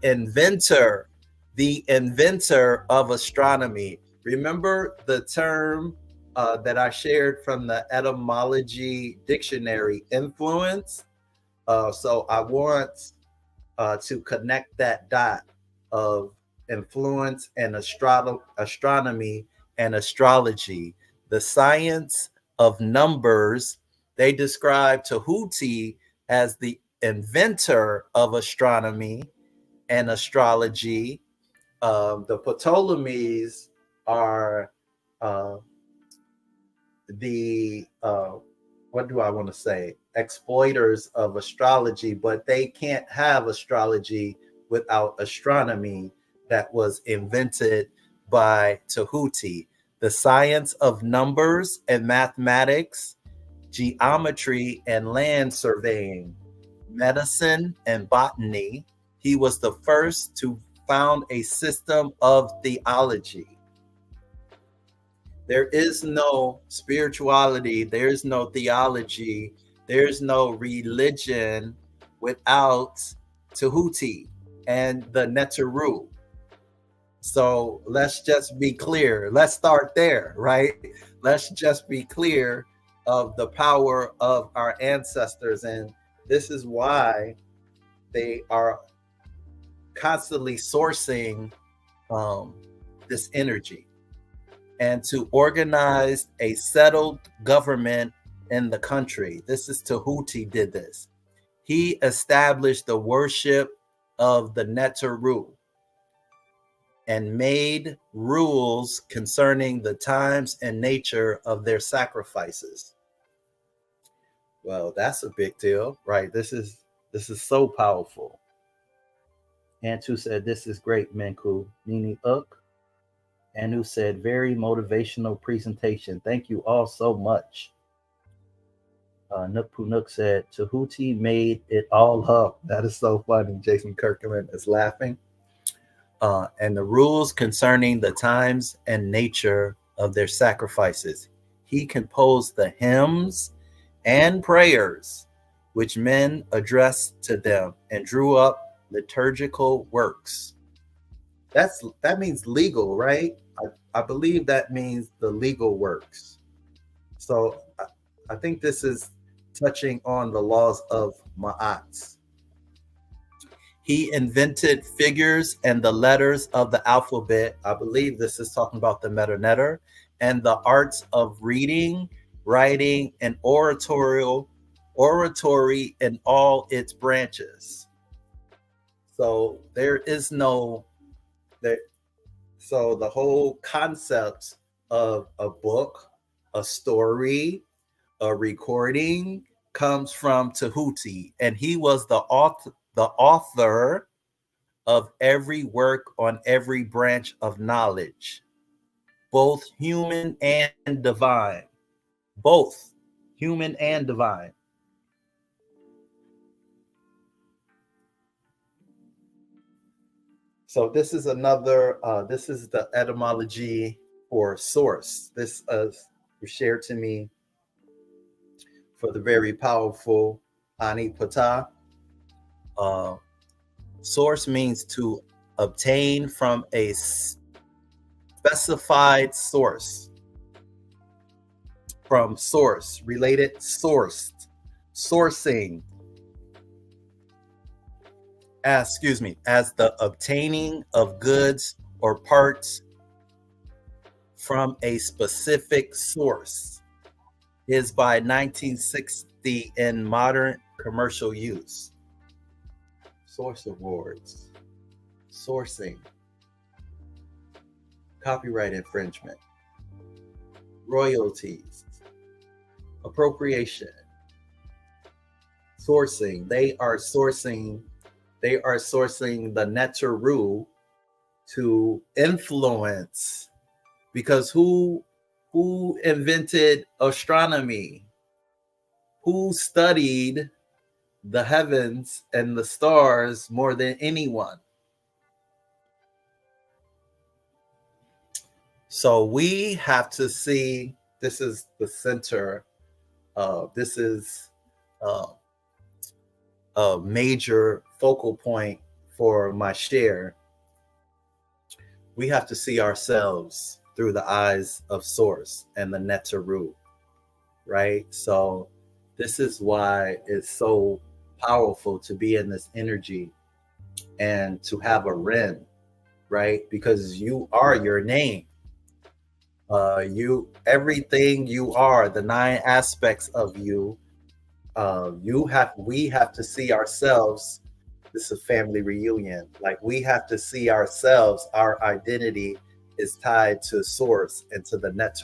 E: inventor of astronomy. Remember the term that I shared from the etymology dictionary, influence? So I want to connect that dot of influence in astronomy and astrology. The science of numbers, they describe Tehuti as the inventor of astronomy and astrology. The Ptolemies are the what do I want to say? Exploiters of astrology, but they can't have astrology without astronomy that was invented by Tehuti. The science of numbers and mathematics, geometry and land surveying, medicine and botany. He was the first to found a system of theology. There is no spirituality, there's no theology, there's no religion without Tehuti and the Neteru. So let's just be clear. Let's start there, right? Let's just be clear of the power of our ancestors. And this is why they are constantly sourcing this energy, and to organize a settled government in the country. This is Tehuti did this. He established the worship of the Neteru and made rules concerning the times and nature of their sacrifices. Well, that's a big deal, right? This is so powerful. Antu said, this is great, Menkhu. Nini Uk. Anu said, very motivational presentation. Thank you all so much. Nook Nook said, Tehuti made it all up. That is so funny. Jason Kirkman is laughing. And the rules concerning the times and nature of their sacrifices. He composed the hymns and prayers which men addressed to them and drew up liturgical works. That means legal, right? I believe that means the legal works. So I think this is touching on the laws of Maat. He invented figures and the letters of the alphabet. I believe this is talking about the metanetter and the arts of reading, writing, and oratory in all its branches. So there is no there. So the whole concept of a book, a story, a recording comes from Tehuti, and he was the author of every work on every branch of knowledge, both human and divine, both human and divine. So this is another, this is the etymology for source. This was shared to me for the very powerful Ani Ptah. Source means to obtain from a specified source. From source, related, sourced, sourcing. As the obtaining of goods or parts from a specific source is by 1960 in modern commercial use. Source awards, sourcing, copyright infringement, royalties, appropriation, sourcing. They are sourcing the Neteru to influence, because who invented astronomy? Who studied the heavens and the stars more than anyone? So we have to see, this is the center, this is a major focal point for my share. We have to see ourselves through the eyes of source and the Neteru, right? So this is why it's so powerful to be in this energy and to have a Ren, right? Because you are your name. Everything you are, the 9 aspects of you, we have to see ourselves. This is a family reunion. Like, we have to see ourselves, our identity is tied to source and to the net,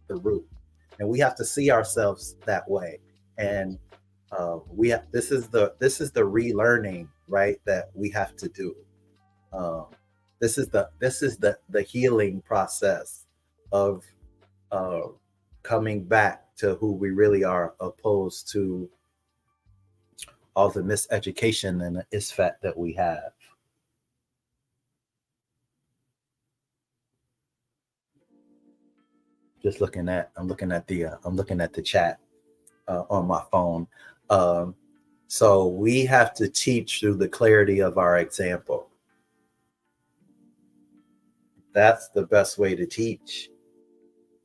E: the root. And we have to see ourselves that way. And this is the relearning, right, that we have to do. This is the healing process of coming back to who we really are, opposed to all the miseducation and the isfat that we have. Just I'm looking at the chat on my phone. So we have to teach through the clarity of our example. That's the best way to teach,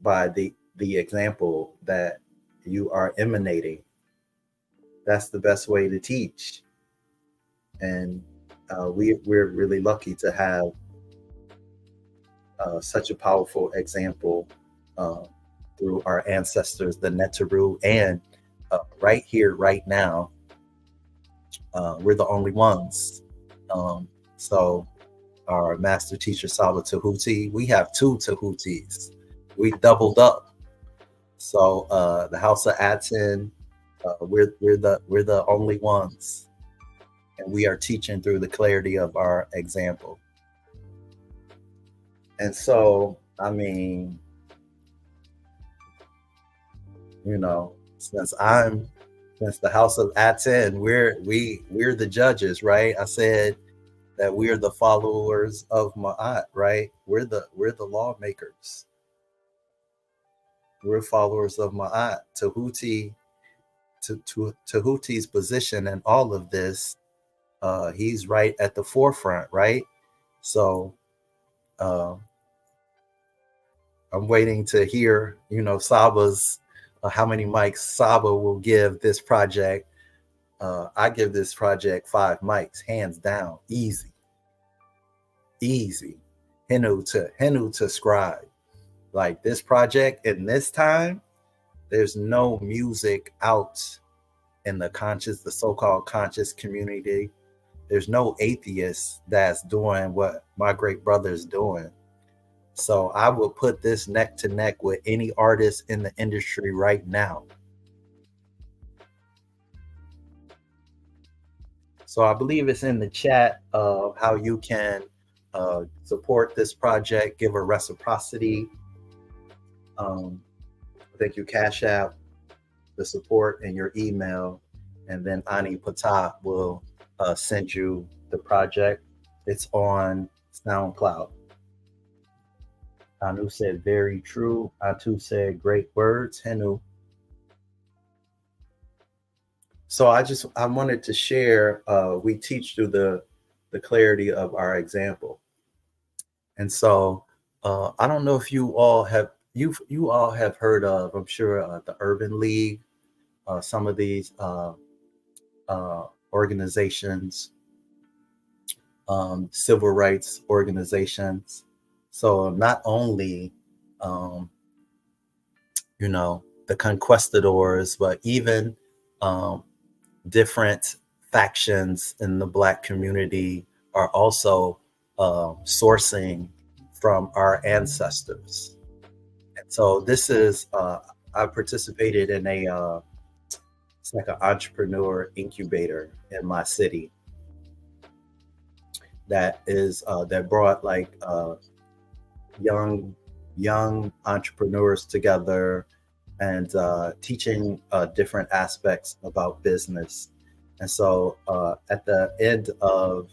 E: by the example that you are emanating. That's the best way to teach. And we're really lucky to have such a powerful example through our ancestors, the Neteru, and right here, right now, we're the only ones. So our master teacher, Saba Tehuti, we have 2 Tehutis. We doubled up. So the House of Aten, we're the only ones, and we are teaching through the clarity of our example. And so, I mean, you know, since the House of Aten, we're the judges, right? I said that we're the followers of Maat, right? We're the lawmakers. We're followers of Maat. Tehuti's position in all of this, he's right at the forefront, right? So I'm waiting to hear, you know, Saba's how many mics Saba will give this project. I give this project 5 mics, hands down, easy. Henu to scribe. Like, this project in this time, there's no music out in the so-called conscious community. There's no atheist that's doing what my great brother's doing. So I will put this neck to neck with any artist in the industry right now. So I believe it's in the chat of how you can support this project, give a reciprocity. Thank you, Cash App, the support, and your email. And then Ani Ptah will send you the project. It's on SoundCloud. Anu said, very true. Atu said, great words. Henu. So I wanted to share, we teach through the clarity of our example. And so I don't know if you all have heard of, I'm sure, the Urban League, some of these organizations, civil rights organizations. So not only, you know, the conquistadors, but even different factions in the Black community are also sourcing from our ancestors. And so this is, I participated in it's like an entrepreneur incubator in my city that brought like young entrepreneurs together and teaching different aspects about business. And so at the end of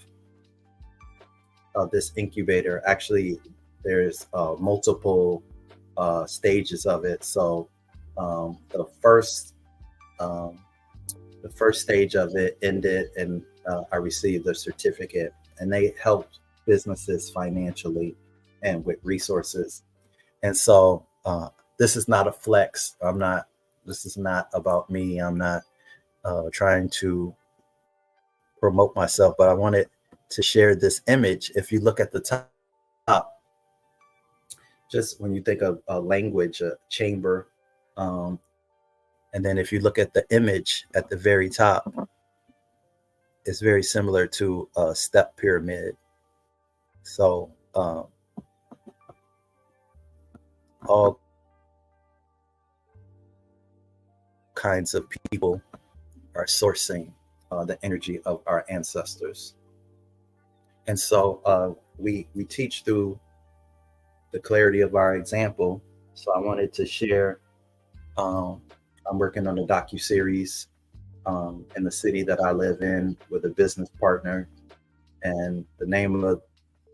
E: this incubator, actually there's multiple stages of it. So the first stage of it ended, and I received a certificate, and they helped businesses financially and with resources. And so this is not a flex. This is not about me. I'm not trying to promote myself, but I wanted to share this image. If you look at the top, just when you think of a language, a chamber, and then if you look at the image at the very top, it's very similar to a step pyramid. So all kinds of people are sourcing the energy of our ancestors. And so we teach through the clarity of our example. So I wanted to share, I'm working on a docuseries in the city that I live in with a business partner. And the name of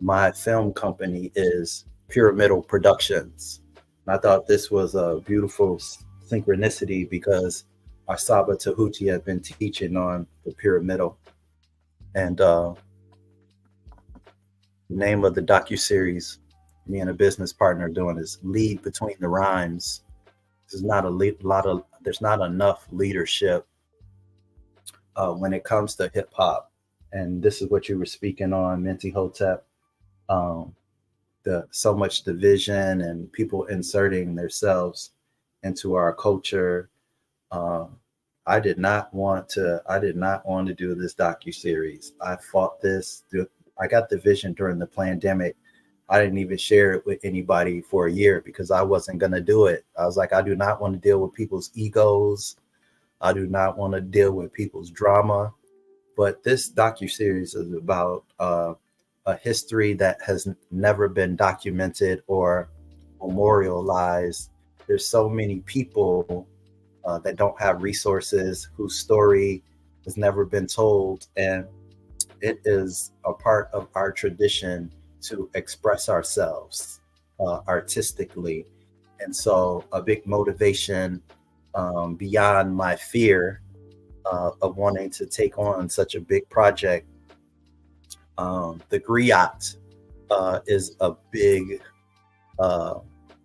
E: my film company is Pyramidal Productions. And I thought this was a beautiful synchronicity because our Saba Tehuti had been teaching on the pyramidal. And the name of the docuseries me and a business partner doing is Lead Between the Rhymes. There's not there's not enough leadership when it comes to hip hop. And this is what you were speaking on, Menti Hotep. So much division and people inserting themselves into our culture. I did not want to do this docuseries. I fought this. I got the vision during the pandemic. I didn't even share it with anybody for a year because I wasn't going to do it. I was like, I do not want to deal with people's egos. I do not want to deal with people's drama. But this docuseries is about a history that has never been documented or memorialized. There's so many people that don't have resources, whose story has never been told. And it is a part of our tradition to express ourselves artistically. And so a big motivation beyond my fear of wanting to take on such a big project. The griot is a big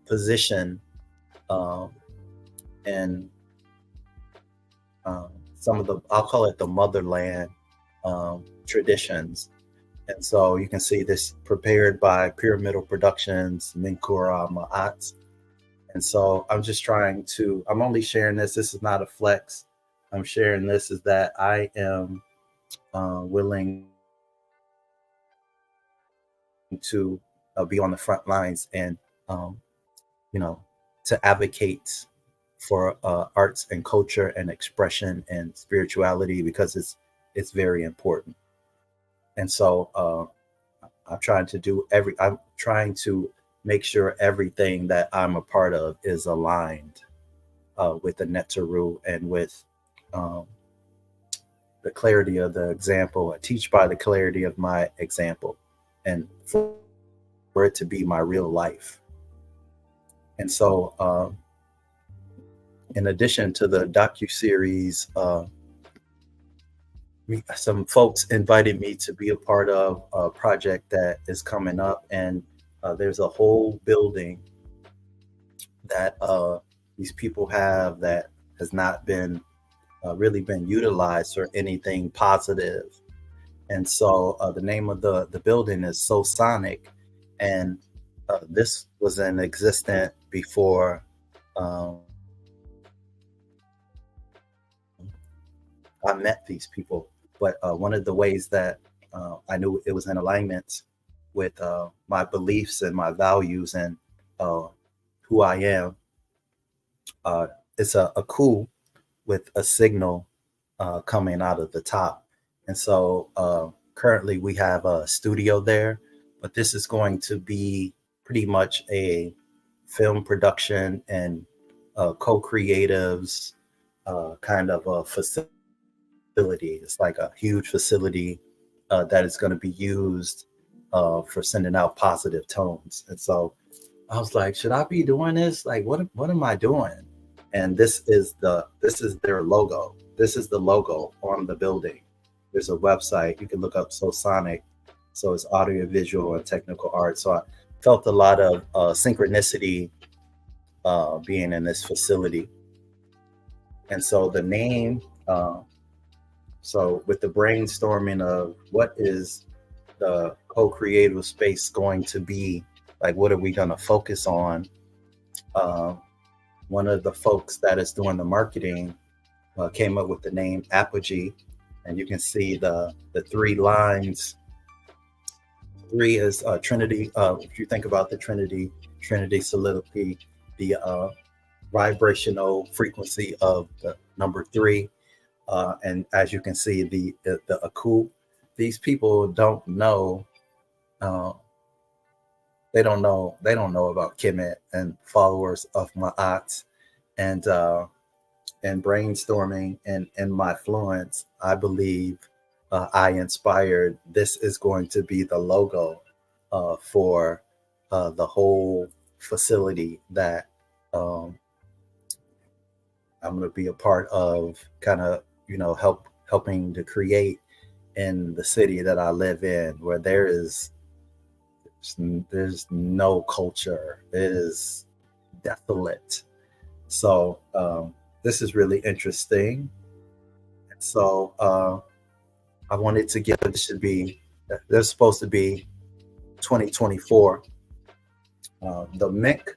E: position in some of the, I'll call it the motherland traditions. And so you can see this prepared by Pyramidal Productions, Menkhu Ara, Maat. And so I'm just trying to, I'm only sharing this. This is not a flex. I'm sharing this is that I am willing to be on the front lines and, to advocate for arts and culture and expression and spirituality, because it's very important. And so I'm trying to make sure everything that I'm a part of is aligned with the Neteru and with the clarity of the example. I teach by the clarity of my example and for it to be my real life. And so in addition to the docuseries, some folks invited me to be a part of a project that is coming up, and there's a whole building that these people have that has not been really been utilized for anything positive. And so the name of the building is So Sonic, and this was in existence before I met these people. But one of the ways that I knew it was in alignment with my beliefs and my values and who I am, it's a coup with a signal coming out of the top. And so currently we have a studio there, but this is going to be pretty much a film production and co-creatives kind of a facility. It's like a huge facility that is going to be used for sending out positive tones. And so I was like, should I be doing this? Like, what am I doing? And this is their logo. This is the logo on the building. There's a website. You can look up So Sonic. So it's audio, visual, and technical art. So I felt a lot of synchronicity being in this facility. And so the name, so with the brainstorming of what is the co-creative space going to be? Like, what are we going to focus on? One of the folks that is doing the marketing came up with the name Apogee, and you can see the 3 lines. 3 is Trinity. If you think about the Trinity solidity, the vibrational frequency of the number 3, and as you can see, the Aku. These people don't know. They don't know about Kemet and followers of Maat, and brainstorming and my fluence. I believe I inspired. This is going to be the logo for the whole facility that I'm going to be a part of, kind of, helping to create in the city that I live in, where there's no culture. It is desolate. So this is really interesting. So I wanted to give, there's supposed to be 2024. The Menk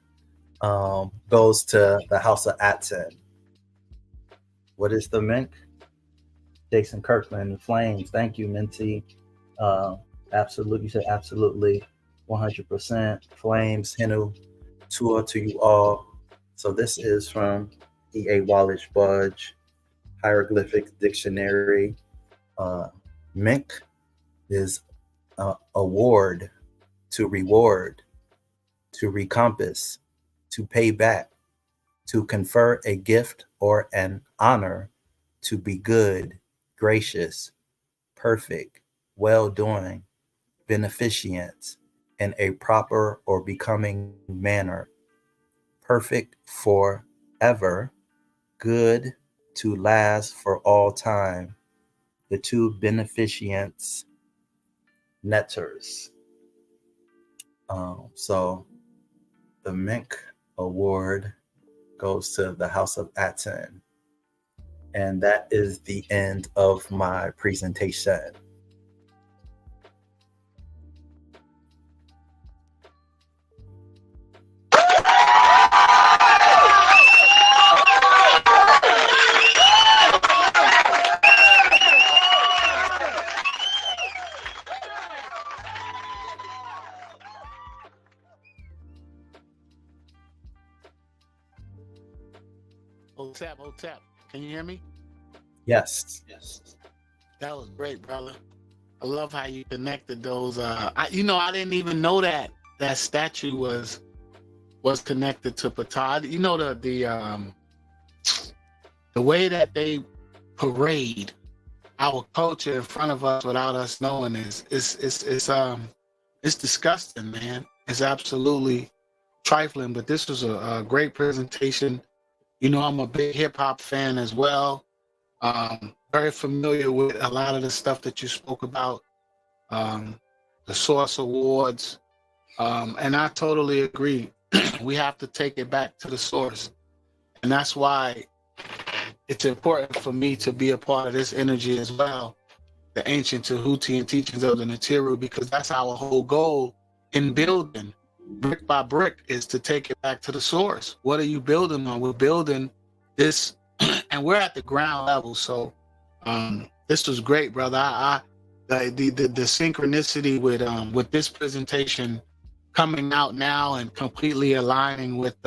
E: goes to the House of Aten. What is the Menk? Jason Kirkland, Flames. Thank you, Minty. Absolutely, you said absolutely, 100%. Flames, Henu, Tua to you all. So this is from E.A. Wallish Budge, Hieroglyphic Dictionary. Menk is award, to reward, to recompense, to pay back, to confer a gift or an honor, to be good, gracious, perfect, well-doing, beneficent, in a proper or becoming manner, perfect forever, good to last for all time, the 2 beneficents, netters. So the Menk Award goes to the House of Aten. And that is the end of my presentation.
B: Tap. Can you hear me?
E: Yes.
B: That was great, brother. I love how you connected those. I didn't even know that statue was connected to Ptah. The way that they parade our culture in front of us without us knowing is disgusting, man. It's absolutely trifling. But this was a great presentation. I'm a big hip hop fan as well. Very familiar with a lot of the stuff that you spoke about, the Source Awards. And I totally agree. We have to take it back to the source. And that's why it's important for me to be a part of this energy as well, the ancient Tehuti and teachings of the Natiru, because that's our whole goal in building. Brick by brick is to take it back to the source. What are you building on? We're building this, and we're at the ground level. So this was great, brother. The synchronicity with this presentation coming out now and completely aligning with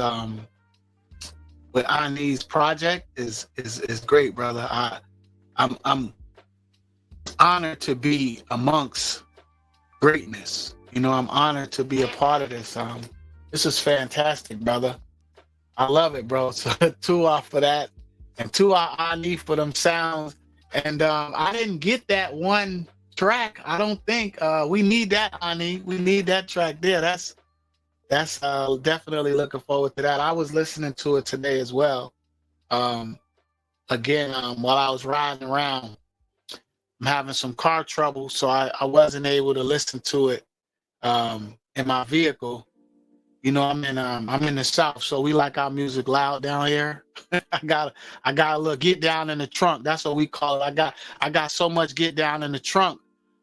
B: Ani's project is great, brother. I'm honored to be amongst greatness. I'm honored to be a part of this. This is fantastic, brother. I love it, bro. So 2 off for that, and 2 Ani for them sounds. And I didn't get that one track. I don't think we need that, Ani. We need that track there. That's definitely looking forward to that. I was listening to it today as well. Again, while I was riding around, I'm having some car trouble, so I wasn't able to listen to it in my vehicle. I'm in the South, so we like our music loud down here. I got a little get down in the trunk. That's what we call it. I got so much get down in the trunk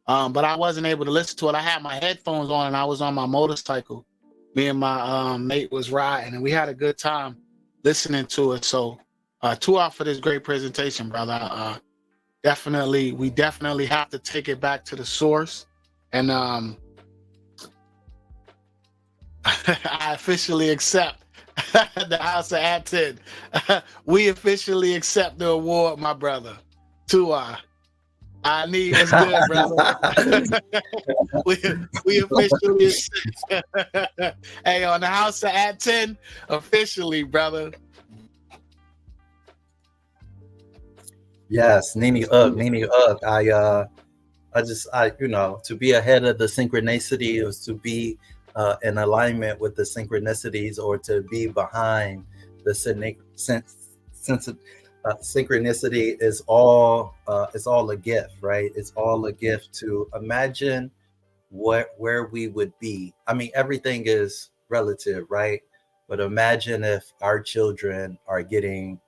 B: but I wasn't able to listen to it. I had my headphones on and I was on my motorcycle. Me and my mate was riding, and we had a good time listening to it. So, two off for this great presentation, brother. We definitely have to take it back to the source, and I officially accept the House of Aten. We officially accept the award, my brother. I need what's good, brother. we officially hey, on the House of Aten, officially, brother.
E: Yes, Nini Ugg. I you know, to be ahead of the synchronicity is to be in alignment with the synchronicities, or to be behind the synchronicity is all a gift, right? It's all a gift to imagine where we would be. I mean, everything is relative, right? But imagine if our children are getting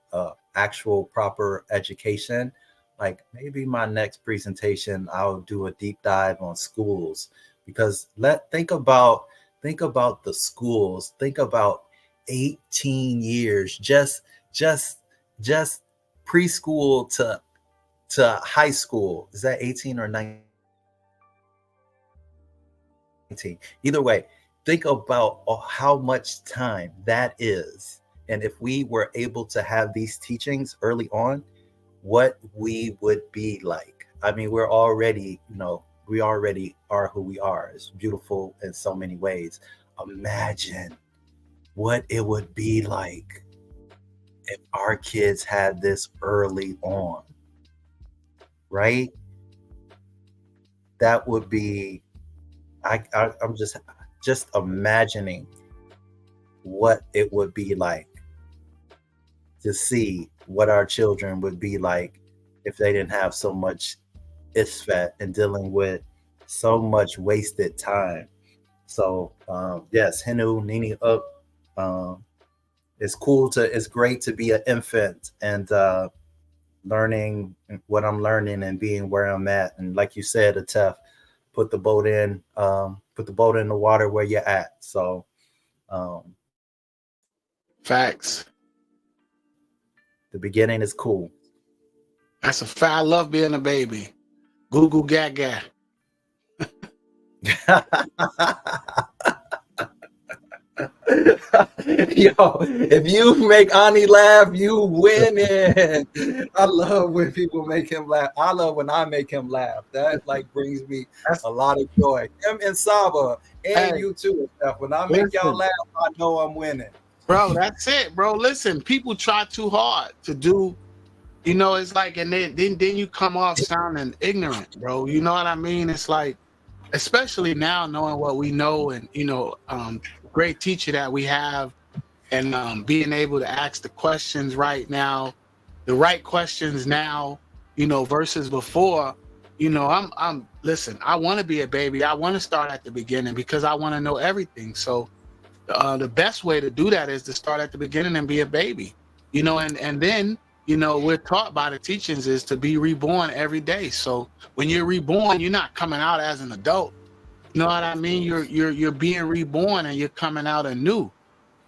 E: actual proper education. Like, maybe my next presentation, I'll do a deep dive on schools, because think about the schools. Think about 18 years, just preschool to high school. Is that 18 or 19? Either way, think about how much time that is. And if we were able to have these teachings early on, what we would be like. I mean, we already are who we are. It's beautiful in so many ways. Imagine what it would be like if our kids had this early on, right? That would be, I'm just imagining what it would be like to see what our children would be like if they didn't have so much ISFAT and dealing with so much wasted time. So yes, Henu, Nini Up. It's great to be an infant and learning what I'm learning and being where I'm at. And like you said, ATEF, put the boat in the water where you're at. So
B: Facts.
E: The beginning is cool.
B: That's a fact. I love being a baby. Goo goo gaga.
E: Yo, if you make Ani laugh, you winning. I love when people make him laugh. I love when I make him laugh. That like brings me a lot of joy. Him and Saba and you too and stuff. When I make y'all laugh, I know I'm winning.
B: Bro, that's it, bro. Listen, people try too hard to do, you know, it's like, and then you come off sounding ignorant, bro. You know what I mean? It's like, especially now knowing what we know, and you know, great teacher that we have, and being able to ask the questions right now, the right questions now, you know, versus before. You know, I'm listen, I want to be a baby. I want to start at the beginning because I want to know everything. So the best way to do that is to start at the beginning and be a baby, you know, and then, you know, we're taught by the teachings is to be reborn every day. So when you're reborn, you're not coming out as an adult. You know what I mean? You're being reborn and you're coming out anew,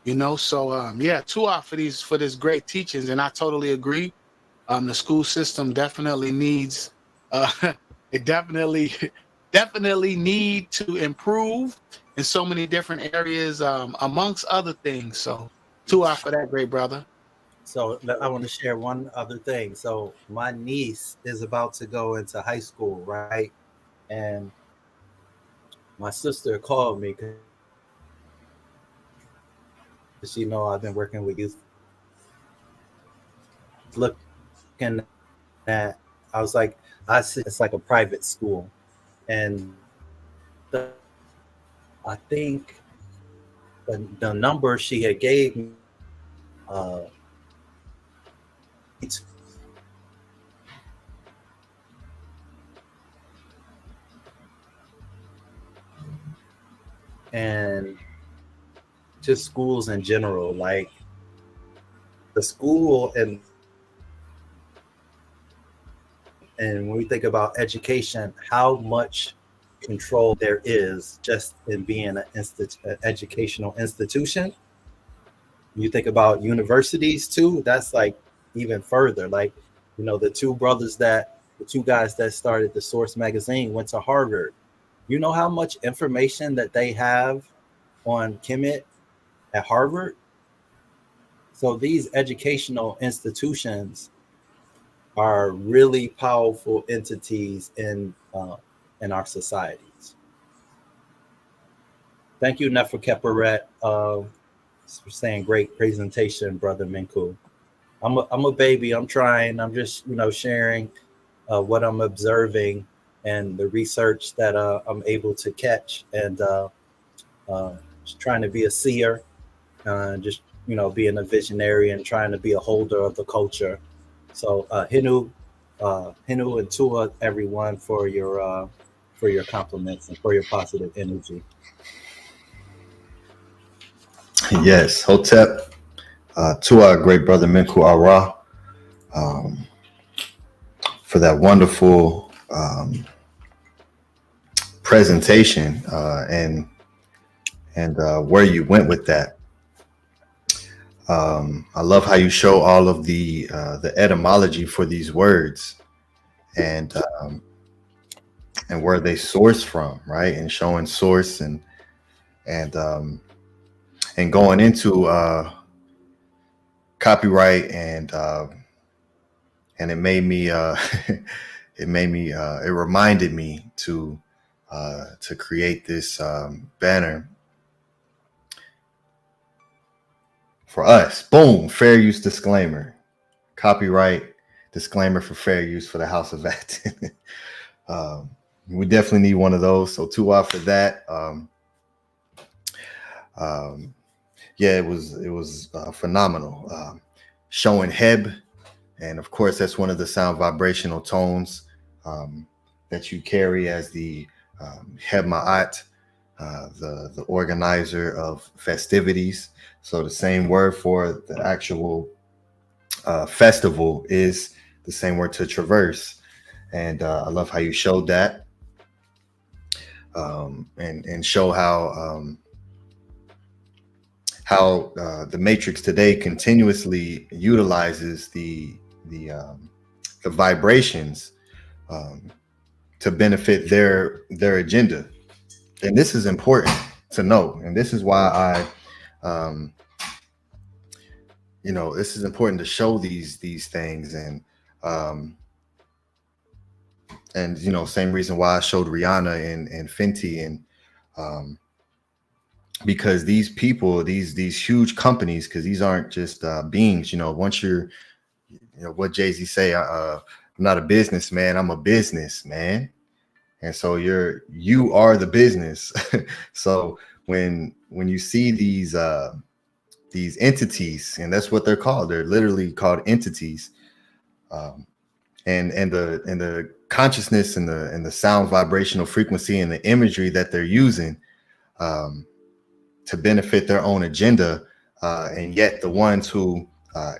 B: you know? So yeah, two out for this great teachings. And I totally agree. The school system definitely needs, it definitely need to improve in so many different areas, amongst other things. So two out for that, great brother.
E: So I want to share one other thing. So my niece is about to go into high school, right? And my sister called me because she know I've been working with youth. Looking at, I was like, it's like a private school, and I think the number she had gave me, and just schools in general, like the school and And when we think about education, how much control there is just in being an educational institution. You think about universities too, that's like even further. Like, you know, the two guys that started the Source magazine went to Harvard. You know how much information that they have on Kemet at Harvard? So these educational institutions are really powerful entities in our societies. Thank you, Nefer Keperet, for saying great presentation, Brother Menkhu. I'm a baby. I'm trying. I'm just, you know, sharing what I'm observing and the research that I'm able to catch, and just trying to be a seer, just, you know, being a visionary and trying to be a holder of the culture. So Hinu and Tua, everyone, for your compliments and for your positive energy.
F: Yes, Hotep, to our great brother Menkhu Ara, for that wonderful presentation, and where you went with that. I love how you show all of the etymology for these words, and where they source from, right? And showing source and going into copyright, and it made me it reminded me to create this banner for us. Boom, fair use disclaimer, copyright disclaimer for fair use for the House of Aten. We definitely need one of those. So to for that. Yeah, it was phenomenal. Showing Heb, and of course that's one of the sound vibrational tones that you carry as the Heb Maat, the organizer of festivities. So the same word for the actual festival is the same word to traverse, and I love how you showed that, and show how the Matrix today continuously utilizes the vibrations to benefit their agenda. And this is important to know. And this is why this is important to show these things, and same reason why I showed Rihanna and Fenty, and because these people, these huge companies, because these aren't just beings, once you're, what Jay-Z say, I'm not a businessman, I'm a businessman. And so you are the business. So when you see these entities, and that's what they're called, they're literally called entities, and the consciousness and the sound vibrational frequency and the imagery that they're using to benefit their own agenda, and yet the ones who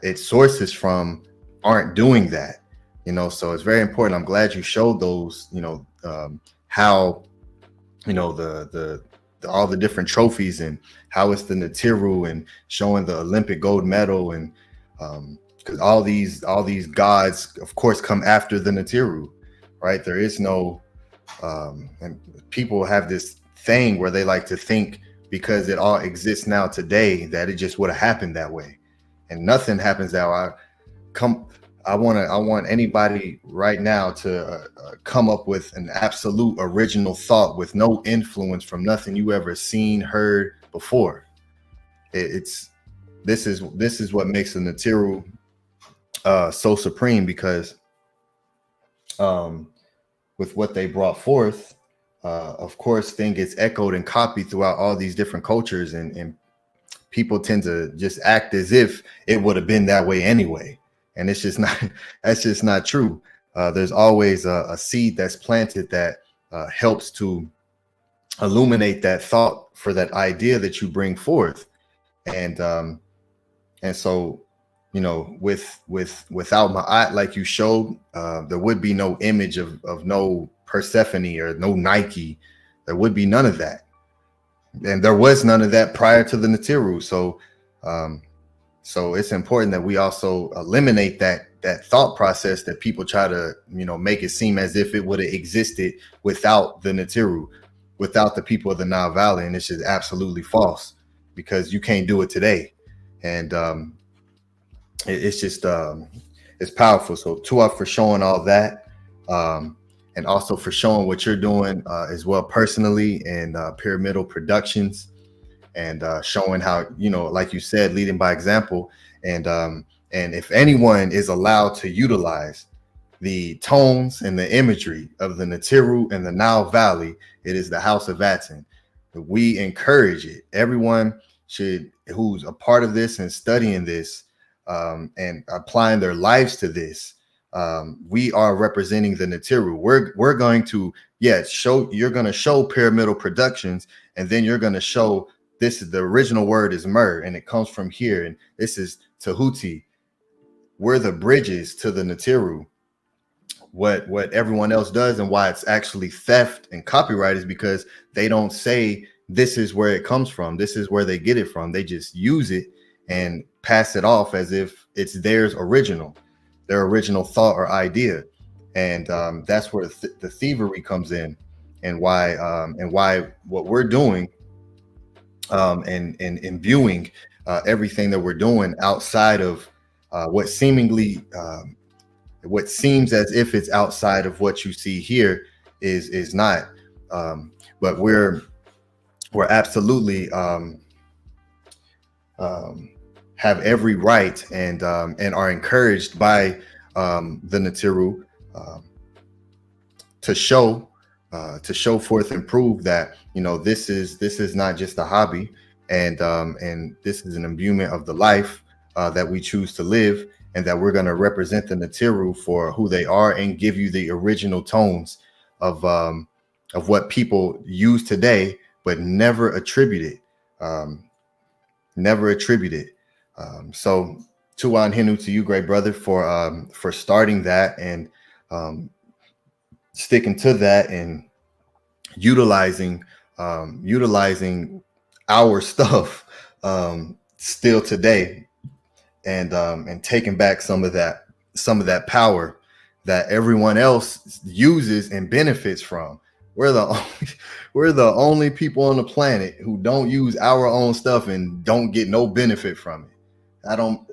F: it sources from aren't doing that, so it's very important. I'm glad you showed those, how the all the different trophies, and how it's the Natiru, and showing the Olympic gold medal, and because all these gods of course come after the Natiru, right? There is no and people have this thing where they like to think, because it all exists now today, that it just would have happened that way, and nothing happens that way. I want anybody right now to come up with an absolute original thought with no influence from nothing you ever seen, heard before. This is what makes the Natiru so supreme, because with what they brought forth, of course, thing gets echoed and copied throughout all these different cultures, and people tend to just act as if it would have been that way anyway. And it's just not, that's just not true. There's always a seed that's planted that helps to illuminate that thought for that idea that you bring forth. And so without Maat, like you showed, there would be no image of no Persephone or no Nike. There would be none of that, and there was none of that prior to the Natiru. So it's important that we also eliminate that thought process that people try to make it seem as if it would have existed without the Natiru, without the people of the Nile Valley, and it's just absolutely false, because you can't do it today. And it's just it's powerful. So Tuah for showing all that, and also for showing what you're doing as well personally in Pyramidal Productions, and showing how, like you said, leading by example. And if anyone is allowed to utilize the tones and the imagery of the Natiru and the Nile Valley, it is the House of Aten. We encourage it. Everyone should, who's a part of this and studying this, and applying their lives to this, we are representing the Natiru. We're going to, you're going to show Pyramidal Productions, and then you're going to show, this is the original word is Mer, and it comes from here, and this is Tehuti. We're the bridges to the Natiru. What everyone else does, and why it's actually theft and copyright, is because they don't say this is where it comes from, this is where they get it from. They just use it and pass it off as if it's their original thought or idea. And that's where the thievery comes in, and why what we're doing, and imbuing everything that we're doing outside of what seems as if it's outside of what you see here is not. But we're absolutely have every right, and are encouraged by the Natiru to show forth and prove that this is not just a hobby, and this is an imbuement of the life that we choose to live, and that we're going to represent the Natiru for who they are, and give you the original tones of what people use today, but never attribute it. So Tuah and Hinu, to you, great brother, for starting that, and sticking to that, and utilizing our stuff still today, and taking back some of that power that everyone else uses and benefits from. We're the only people on the planet who don't use our own stuff and don't get no benefit from it. That don't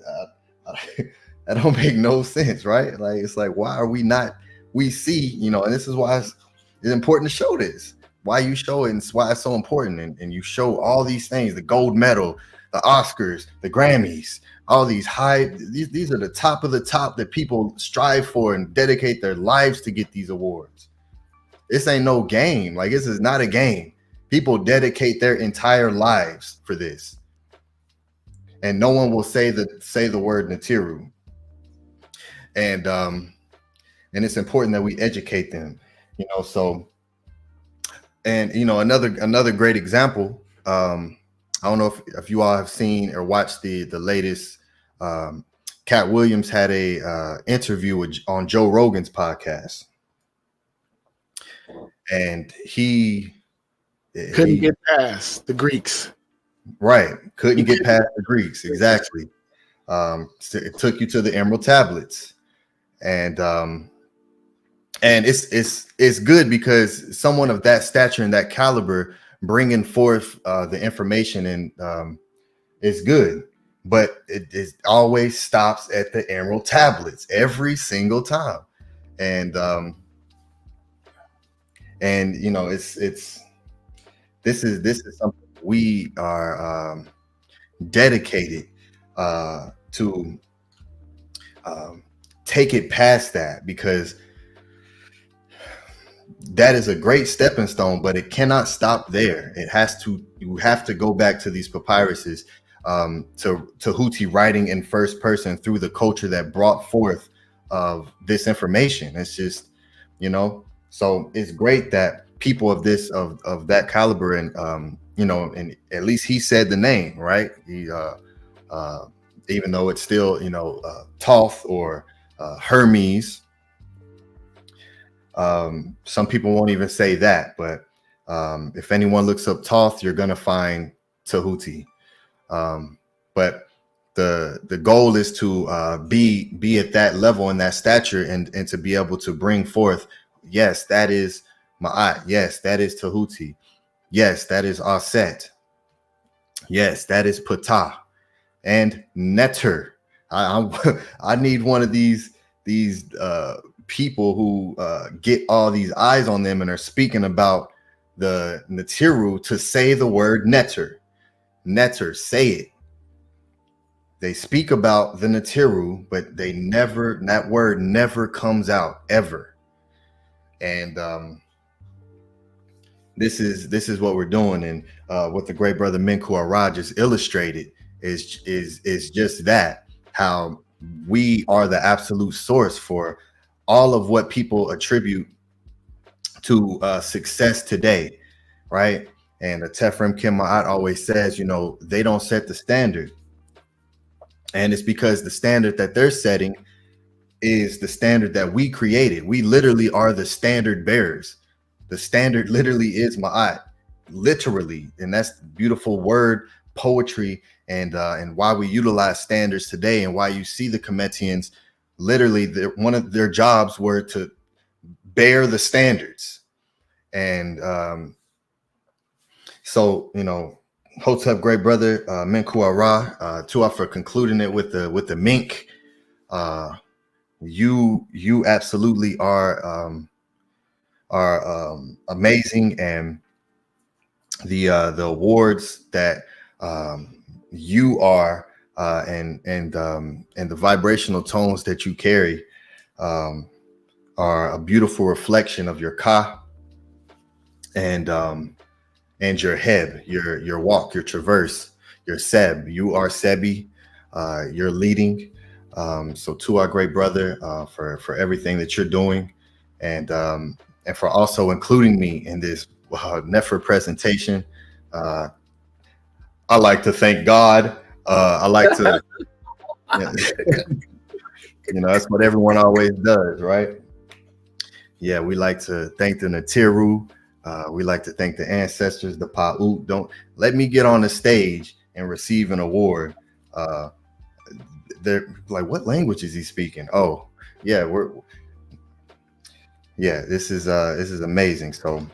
F: make no sense, right? Like, it's like, why are we not? We see, and this is why it's important to show this. Why you show it, and why it's so important. And you show all these things: the gold medal, the Oscars, the Grammys, all these these are the top of the top that people strive for and dedicate their lives to get these awards. This ain't no game. Like, this is not a game. People dedicate their entire lives for this, and no one will say the word Natiru. And it's important that we educate them, So, and another great example. I don't know if you all have seen or watched the latest. Cat Williams had a interview on Joe Rogan's podcast, and he
B: couldn't get past the Greeks.
F: Right, couldn't get past the Greeks, exactly. So it took you to the Emerald Tablets, and it's good, because someone of that stature and that caliber bringing forth the information, and is good. But it always stops at the Emerald Tablets every single time, and this is something we are dedicated to take it past that, because that is a great stepping stone, but it cannot stop there. You have to go back to these papyruses, to Tehuti writing in first person through the culture that brought forth of this information. It's just, so it's great that people of that caliber, and and at least he said the name, right? He even though it's still, you know, Thoth or Hermes. Some people won't even say that, but if anyone looks up Thoth, you're gonna find Tehuti. But the goal is to be at that level and that stature, and to be able to bring forth, yes, that is Maat, yes, that is Tehuti, yes, that is Aset, yes, that is Ptah and Neter. I need one of these people who get all these eyes on them and are speaking about the Netiru to say the word Neter. Neter, say it. They speak about the Netiru, but they never, that word never comes out ever. And this is what we're doing, and what the great brother Menkhu Ara just illustrated is just that, how we are the absolute source for all of what people attribute to success today, right? And ATEF Maat always says, you know, they don't set the standard. And it's because the standard that they're setting is the standard that we created. We literally are the standard bearers. The standard literally is Ma'at, literally. And that's beautiful word poetry, and why we utilize standards today, and why you see the Cometians literally, one of their jobs were to bear the standards. And so, you know, Hotep, great brother, Menkhu Ara, Tua for concluding it with the mink. You absolutely are amazing, and the awards that you are, and the vibrational tones that you carry are a beautiful reflection of your ka, and your heb, your walk, your traverse, your seb. You are sebi, you're leading. So to our great brother, for everything that you're doing, and for also including me in this Nefer presentation. I like to thank God. I like to, you know, that's what everyone always does, right? Yeah, we like to thank the Netiru. We like to thank the ancestors, the Pa'ut. Don't let me get on the stage and receive an award. They're like, what language is he speaking? Oh, yeah, this is amazing. So,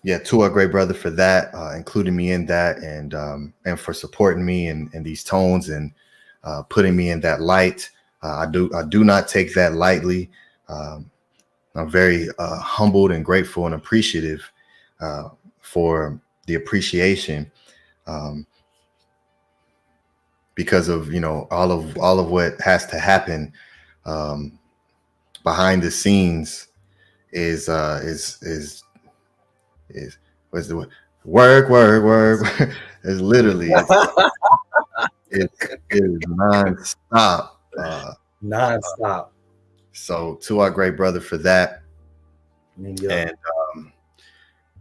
F: yeah, to our great brother for that, including me in that, and for supporting me in these tones, and putting me in that light. I do not take that lightly. I'm very humbled and grateful and appreciative for the appreciation, because of, you know, all of what has to happen behind the scenes is what's the word? Work. It's literally it's nonstop.
E: Non-stop.
F: So to our great brother for that.
E: Yeah.
F: And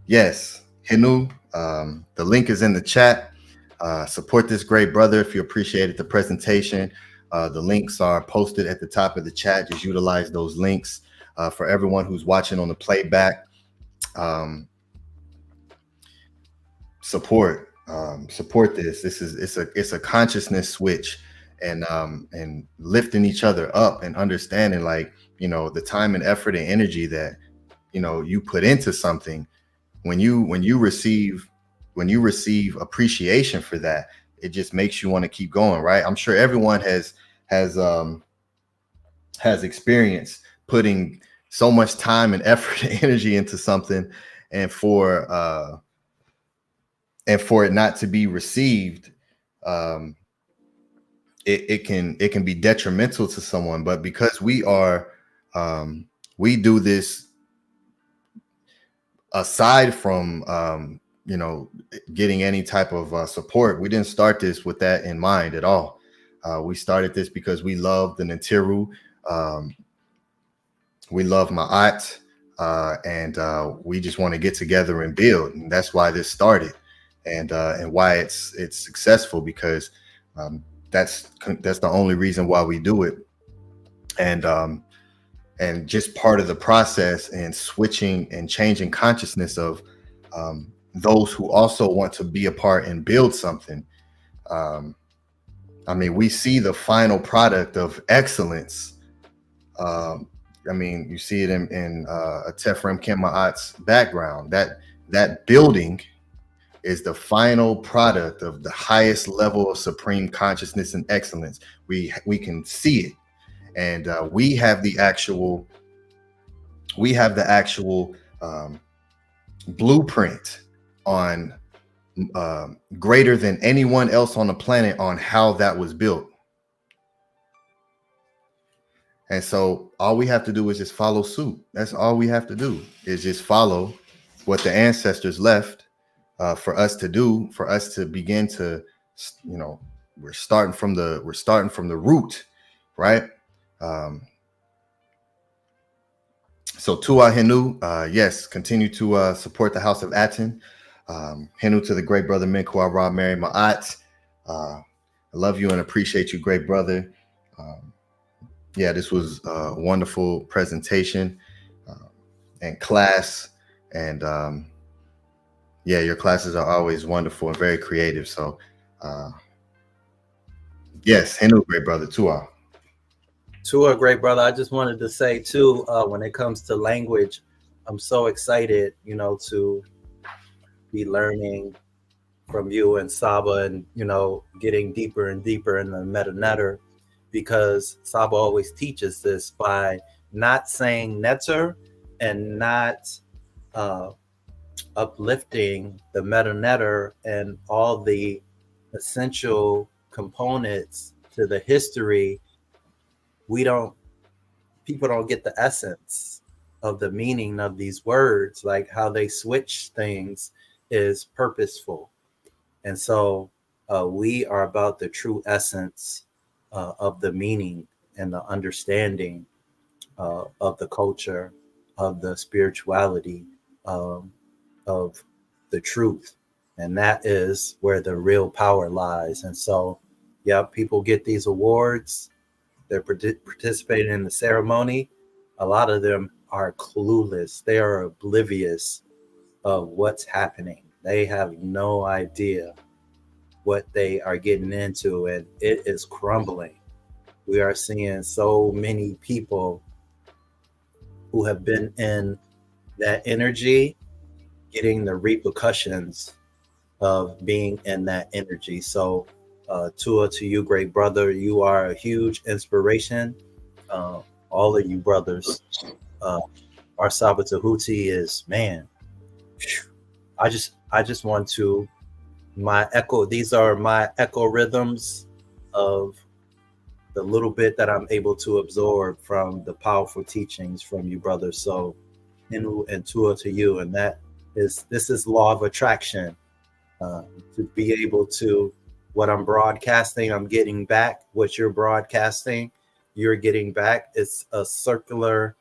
F: yes, Hinu, the link is in the chat. Support this great brother if you appreciated the presentation. The links are posted at the top of the chat. Just utilize those links. For everyone who's watching on the playback, support this. It's a consciousness switch, and lifting each other up, and understanding, like, you know, the time and effort and energy that, you know, you put into something. When you receive appreciation for that, it just makes you want to keep going, right? I'm sure everyone has experienced putting so much time and effort and energy into something, and for it not to be received, it can be detrimental to someone. But because we do this aside from you know, getting any type of support, we didn't start this with that in mind at all. We started this because we love the Netiru, we love Ma'at, and we just want to get together and build, and that's why this started. and why it's successful, because that's the only reason why we do it. And just part of the process and switching and changing consciousness of those who also want to be a part and build something. I mean, we see the final product of excellence. I mean, you see it in ATEF Maat's background. That building is the final product of the highest level of supreme consciousness and excellence. We can see it, and we have the actual blueprint on greater than anyone else on the planet on how that was built. And so all we have to do is just follow suit. That's all we have to do, is just follow what the ancestors left for us to do, for us to begin to, you know, we're starting from the root, right? So Tua Henu, yes, continue to support the House of Aten. Henu to the great brother Menkhu Ara, Meri, Maat. I love you and appreciate you, great brother. Yeah, this was a wonderful presentation and class. And yeah, your classes are always wonderful and very creative. So yes, Henu, great brother, Tua.
E: Tua, great brother. I just wanted to say too, when it comes to language, I'm so excited, you know, to be learning from you and Saba, and, you know, getting deeper and deeper in the meta netter, because Saba always teaches this by not saying netter and not uplifting the meta netter and all the essential components to the history. People don't get the essence of the meaning of these words, like how they switch things is purposeful. And so we are about the true essence of the meaning and the understanding of the culture, of the spirituality, of the truth. And that is where the real power lies. And so, yeah, people get these awards. They're participating in the ceremony. A lot of them are clueless. They are oblivious of what's happening. They have no idea what they are getting into, and it is crumbling. We are seeing so many people who have been in that energy getting the repercussions of being in that energy. So Tua, to you, great brother, you are a huge inspiration. All of you brothers, our Saba Tehuti is, man, I just want to, these are my echo rhythms of the little bit that I'm able to absorb from the powerful teachings from you brothers. So Henu and Tua to you, and this is law of attraction. To be able to, what I'm broadcasting, I'm getting back. What you're broadcasting, you're getting back. It's a circular.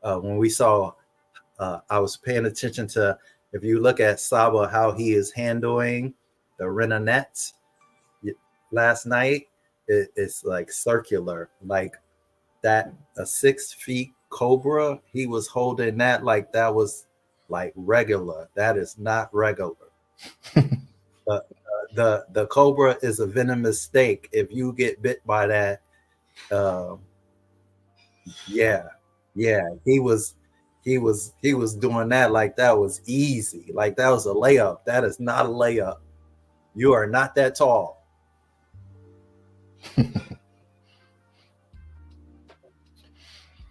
E: When we saw, I was paying attention to, if you look at Saba, how he is handling the Renanet last night, it's like circular, like that, a 6 feet cobra. He was holding that like that was like regular. That is not regular. The cobra is a venomous snake. If you get bit by that, yeah, he was doing that like that was easy, like that was a layup. That is not a layup. You are not that tall.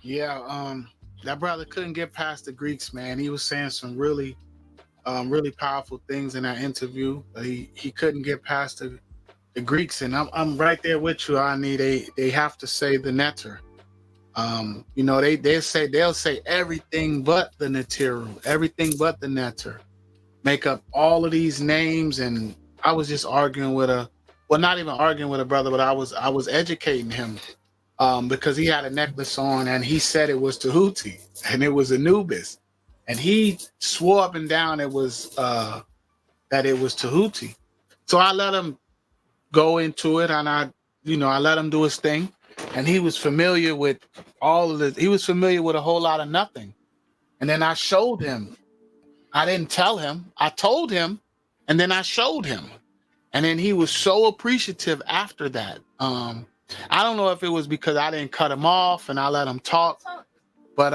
B: Yeah, that brother couldn't get past the Greeks, man. He was saying some really powerful things in that interview. He couldn't get past the Greeks, and I'm right there with you, Ani. They have to say the netter. You know, they'll say everything but the material, everything but the netter. Make up all of these names, and I was just arguing with not even arguing with a brother, but I was educating him because he had a necklace on and he said it was Tehuti and it was Anubis, and he swore up and down it was that it was Tehuti. So I let him go into it, and I let him do his thing, and he was familiar with all of it. He was familiar with a whole lot of nothing. And then I showed him. I didn't tell him. I told him, and then I showed him. And then he was so appreciative after that. I don't know if it was because I didn't cut him off and I let him talk, but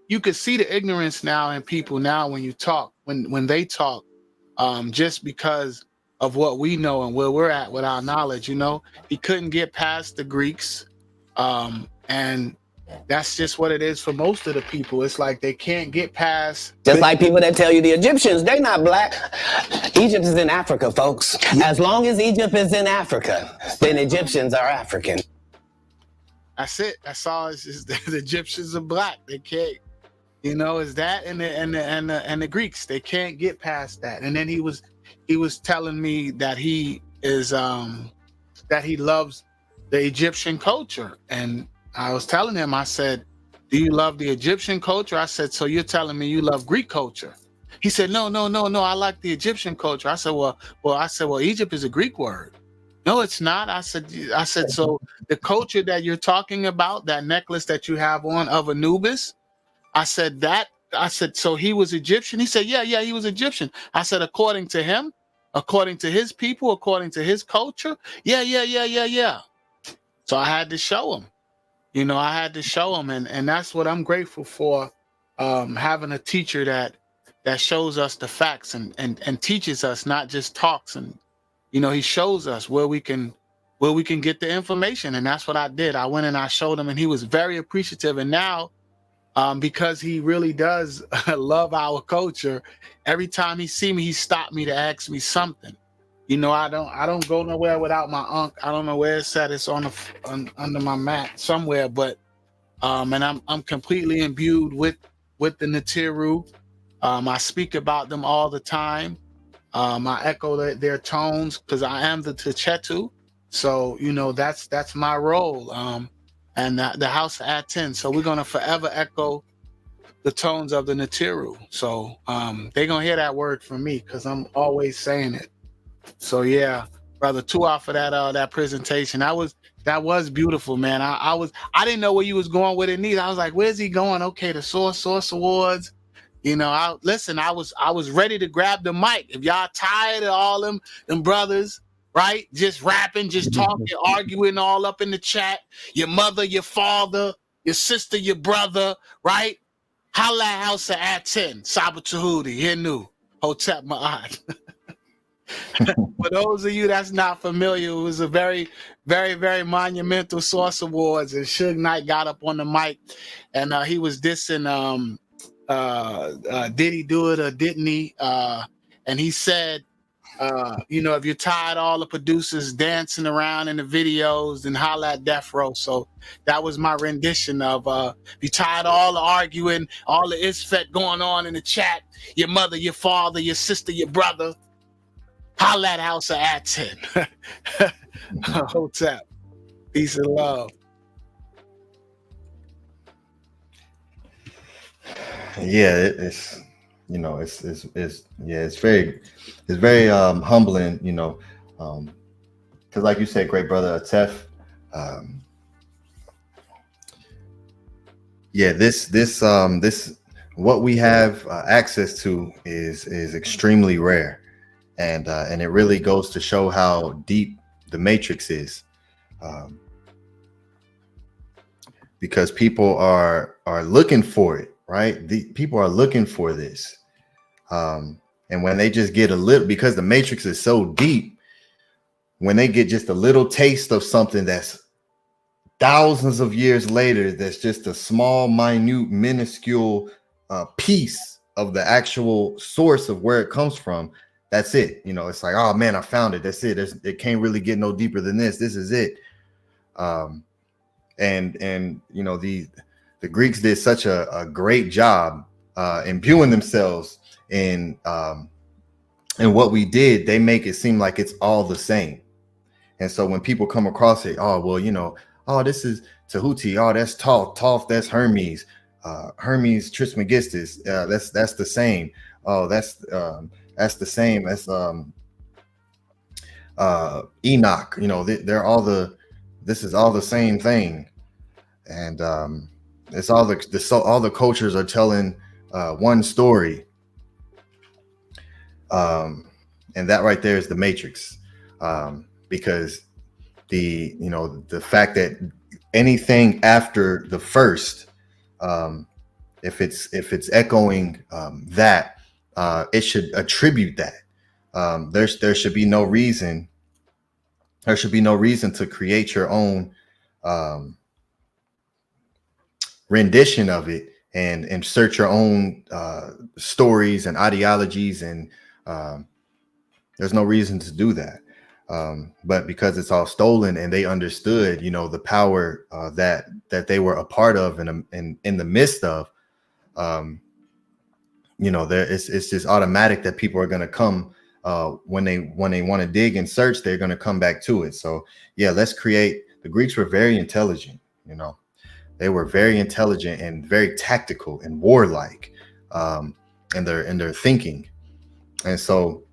B: you could see the ignorance now in people now when you talk, when they talk, just because of what we know and where we're at with our knowledge. He couldn't get past the Greeks, and that's just what it is for most of the people. It's like they can't get past.
G: Just like people that tell you the Egyptians, they're not black. Egypt is in Africa, folks. As long as Egypt is in Africa, then Egyptians are African.
B: That's it. That's all. It's just the Egyptians are black. They can't, it's that and the Greeks. They can't get past that. And then he was telling me that he is that he loves the Egyptian culture. And I was telling him, I said, do you love the Egyptian culture? I said, so you're telling me you love Greek culture? He said, no, I like the Egyptian culture. I said, well, Egypt is a Greek word. No, it's not. I said, so the culture that you're talking about, that necklace that you have on of Anubis, I said, so he was Egyptian? He said, yeah, he was Egyptian. I said, according to him, according to his people, according to his culture? Yeah. So I had to show him. I had to show him, and that's what I'm grateful for, having a teacher that shows us the facts and teaches us, not just talks. And he shows us where we can get the information, and that's what I did. I went and I showed him, and he was very appreciative. And now, because he really does love our culture, every time he see me, he stopped me to ask me something. I don't go nowhere without my Ankh. I don't know where it's at. It's under my mat somewhere, but and I'm completely imbued with the Natiru. I speak about them all the time. I echo their tones because I am the Techetu. So that's my role. And the House of Aten. So we're gonna forever echo the tones of the Natiru. So they're gonna hear that word from me because I'm always saying it. So yeah, brother, Tua, for that presentation. That was beautiful, man. I didn't know where you was going with it neither. I was like, where's he going? Okay, the Source Awards. I was ready to grab the mic. If y'all tired of all them brothers, right? Just rapping, just talking, arguing all up in the chat. Your mother, your father, your sister, your brother, right? Holla at House of Aten, Saba Tehuti, Hinu, Hotep Ma'at. For those of you that's not familiar, it was a very, very, very monumental Source Awards, and Suge Knight got up on the mic, and he was dissing did he do it or didn't he? And he said, if you're tired of all the producers dancing around in the videos, then holla at Death Row. So that was my rendition of if you're tired of all the arguing, all the isfet going on in the chat, your mother, your father, your sister, your brother, holla at House of Aten. Hotep. Peace and love.
F: Yeah, it's very humbling, because like you said, great brother ATEF, this what we have access to is extremely rare, and it really goes to show how deep the matrix is, because people are looking for it, right? The people are looking for this, and when they just get a little, because the matrix is so deep, when they get just a little taste of something that's thousands of years later, that's just a small, minute, minuscule piece of the actual source of where it comes from, that's it. It's like, oh man, I found it. That's it. It can't really get no deeper than this. This is it. And the Greeks did such a great job imbuing themselves in what we did. They make it seem like it's all the same. And so when people come across it, oh, well, oh, this is Tehuti. Oh, that's Toph. Toph, that's Hermes. Hermes Trismegistus. That's the same. oh, that's the same as Enoch. You know, they're all this is all the same thing, and it's all all the cultures are telling one story, and that right there is the matrix, because the fact that anything after the first, if it's echoing that, it should attribute that. There should be no reason. There should be no reason to create your own rendition of it and insert your own stories and ideologies, and there's no reason to do that. But because it's all stolen, and they understood, the power that they were a part of and in the midst of, it's just automatic that people are going to come when they want to dig and search, they're going to come back to it. So yeah, let's create. The Greeks were very intelligent, they were very intelligent and very tactical and warlike in their thinking, and so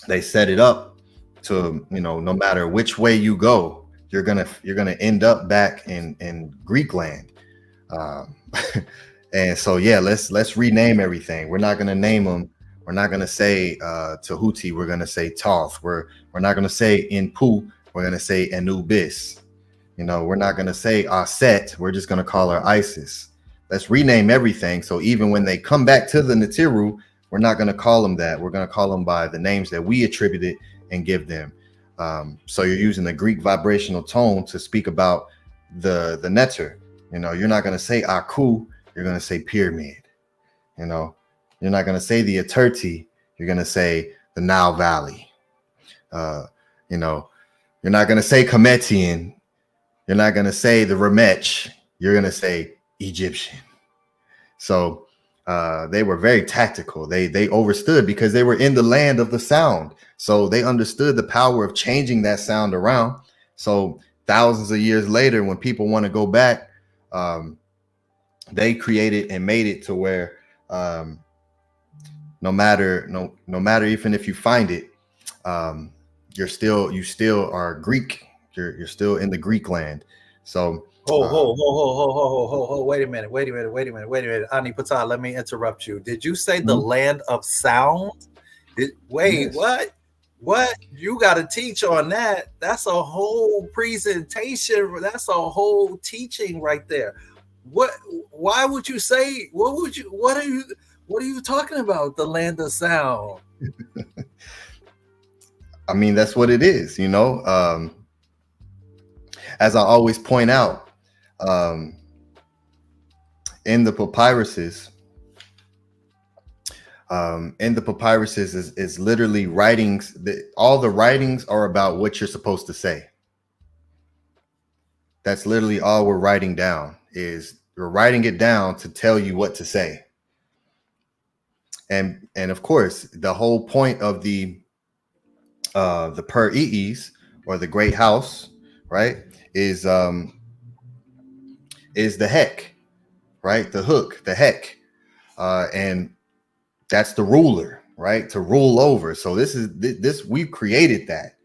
F: they set it up to, no matter which way you go, you're gonna end up back in Greek land. And so yeah, let's rename everything. We're not gonna name them. We're not gonna say Tehuti. We're gonna say Toth. We're not gonna say Inpu. We're gonna say Anubis. We're not gonna say Aset. We're just gonna call her Isis. Let's rename everything. So even when they come back to the Natiru, we're not gonna call them that. We're gonna call them by the names that we attributed and give them. So you're using the Greek vibrational tone to speak about the Neter. You're not gonna say Aku. You're gonna say pyramid. You're not gonna say the Aterti. You're gonna say the Nile Valley. You're not gonna say Cometian. You're not gonna say the Ramech. You're gonna say Egyptian. So they were very tactical. They overstood because they were in the land of the sound. So they understood the power of changing that sound around. So thousands of years later, when people want to go back, they created and made it to where no matter even if you find it, you still are Greek. You're still in the Greek land. So
E: wait a minute. Ani Ptah, let me interrupt you. Did you say the land of sound? Wait, yes. What? You got to teach on that. That's a whole presentation. That's a whole teaching right there. Why would you say, what are you talking about? The land of sound.
F: I mean, that's what it is, as I always point out, in the papyruses, is literally writings. All the writings are about what you're supposed to say. That's literally all we're writing down. We're writing it down to tell you what to say. And of course, the whole point of the Per-Ees, or the Great House, right, is the heck, right? The hook, the heck, and that's the ruler, right? To rule over. So this we've created that,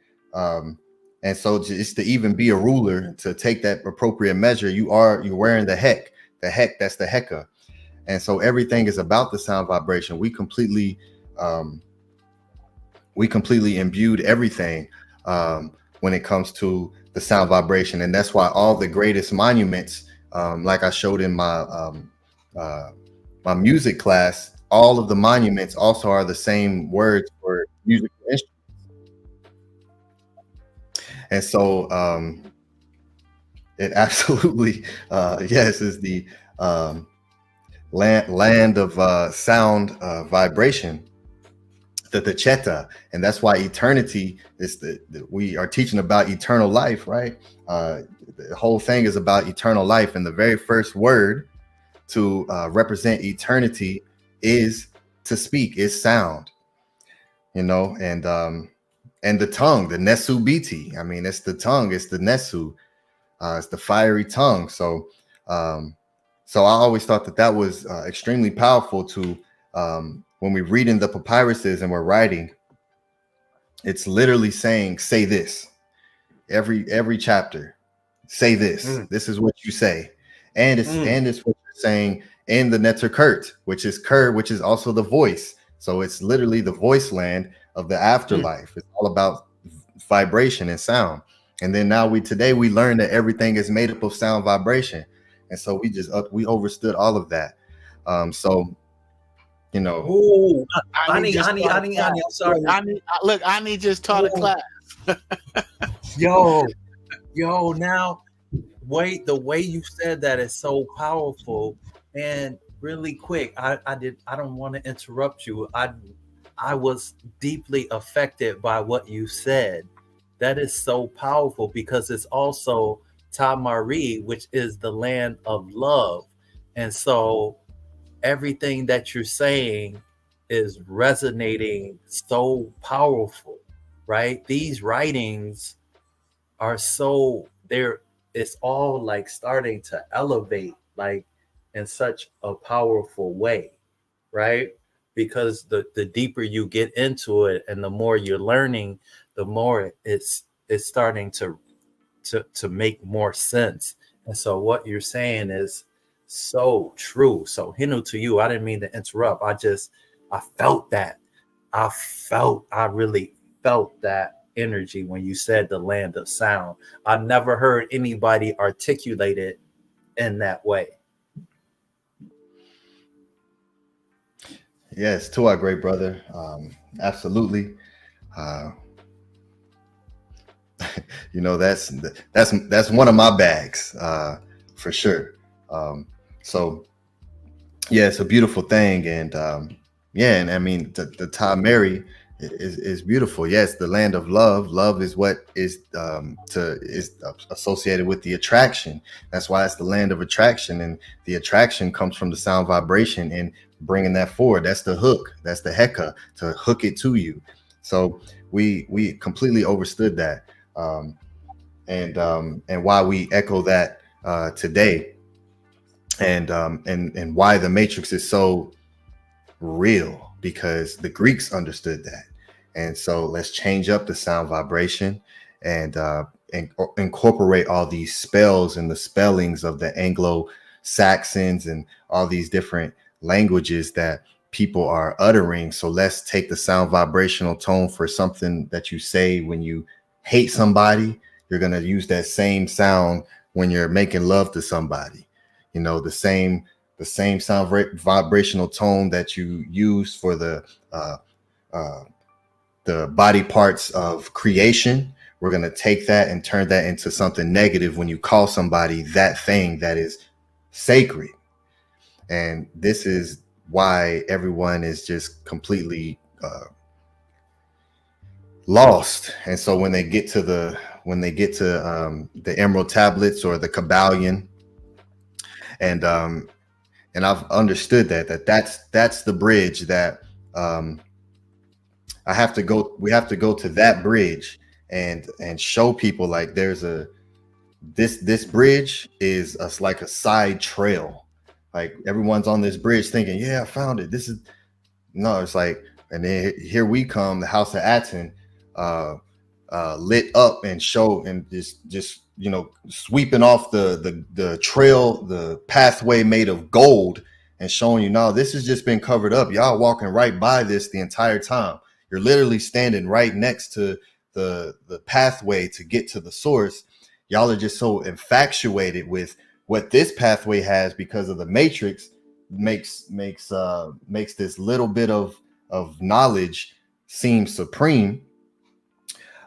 F: and so just to even be a ruler, to take that appropriate measure, you're wearing the heck. The heck, that's the hecka. And so everything is about the sound vibration. We completely imbued everything when it comes to the sound vibration. And that's why all the greatest monuments, like I showed in my my music class, all of the monuments also are the same words for musical instruments. And so it absolutely, yes, is the land of sound vibration, the Cheta. And that's why eternity is we are teaching about eternal life, right? The whole thing is about eternal life. And the very first word to represent eternity is to speak, is sound, and the tongue, the Nesu Biti. I mean, it's the tongue, it's the Nesu, it's the fiery tongue. So I always thought that was extremely powerful to when we read in the papyruses and we're writing, it's literally saying, say this. Every chapter, say this. This is what you say. And it's what you're saying in the Netter Kurt, which is also the voice. So it's literally the voice land of the afterlife. It's all about vibration and sound. And then now today we learn that everything is made up of sound vibration. And so we overstood all of that. So, you know.
C: Ooh, honey, I'm sorry.
B: I need just taught a class.
C: Yo, now wait, the way you said that is so powerful. And really quick, I don't want to interrupt you. I was deeply affected by what you said. That is so powerful because it's also Meri, which is the land of love. And so everything that you're saying is resonating so powerful, right? These writings are it's all like starting to elevate like in such a powerful way, right? Because the deeper you get into it and the more you're learning, the more it's starting to make more sense. And so what you're saying is so true. So Hinu to you, I didn't mean to interrupt. I felt that. I really felt that energy when you said the land of sound. I never heard anybody articulate it in that way.
F: Yes, to our great brother. Absolutely. You know, that's one of my bags, for sure. So yeah, it's a beautiful thing. And and I mean, the Meri is beautiful. Yes, the land of love. Love is what is associated with the attraction. That's why it's the land of attraction, and the attraction comes from the sound vibration and bringing that forward. That's the hook. That's the heka, to hook it to you. So we completely overstood that, and why we echo that today, and why the matrix is so real, because the Greeks understood that. And so let's change up the sound vibration and incorporate all these spells and the spellings of the Anglo-Saxons and all these different languages that people are uttering. So let's take the sound vibrational tone for something that you say when you hate somebody. You're going to use that same sound when you're making love to somebody. You know, the same sound vibrational tone that you use for the body parts of creation. We're going to take that and turn that into something negative when you call somebody that thing that is sacred. And this is why everyone is just completely lost. And so when they get to the Emerald Tablets or the Kabbalion, and I've understood that's the bridge that we have to go to that bridge and show people, like, there's this bridge is like a side trail. Like, everyone's on this bridge thinking, yeah, I found it. It's like, and then here we come, the house of Aten, lit up and show, and just you know, sweeping off the trail, the pathway made of gold, and showing you, no, this has just been covered up. Y'all walking right by this the entire time. You're literally standing right next to the pathway to get to the source. Y'all are just so infatuated with what this pathway has because of the matrix, makes this little bit of knowledge seem supreme.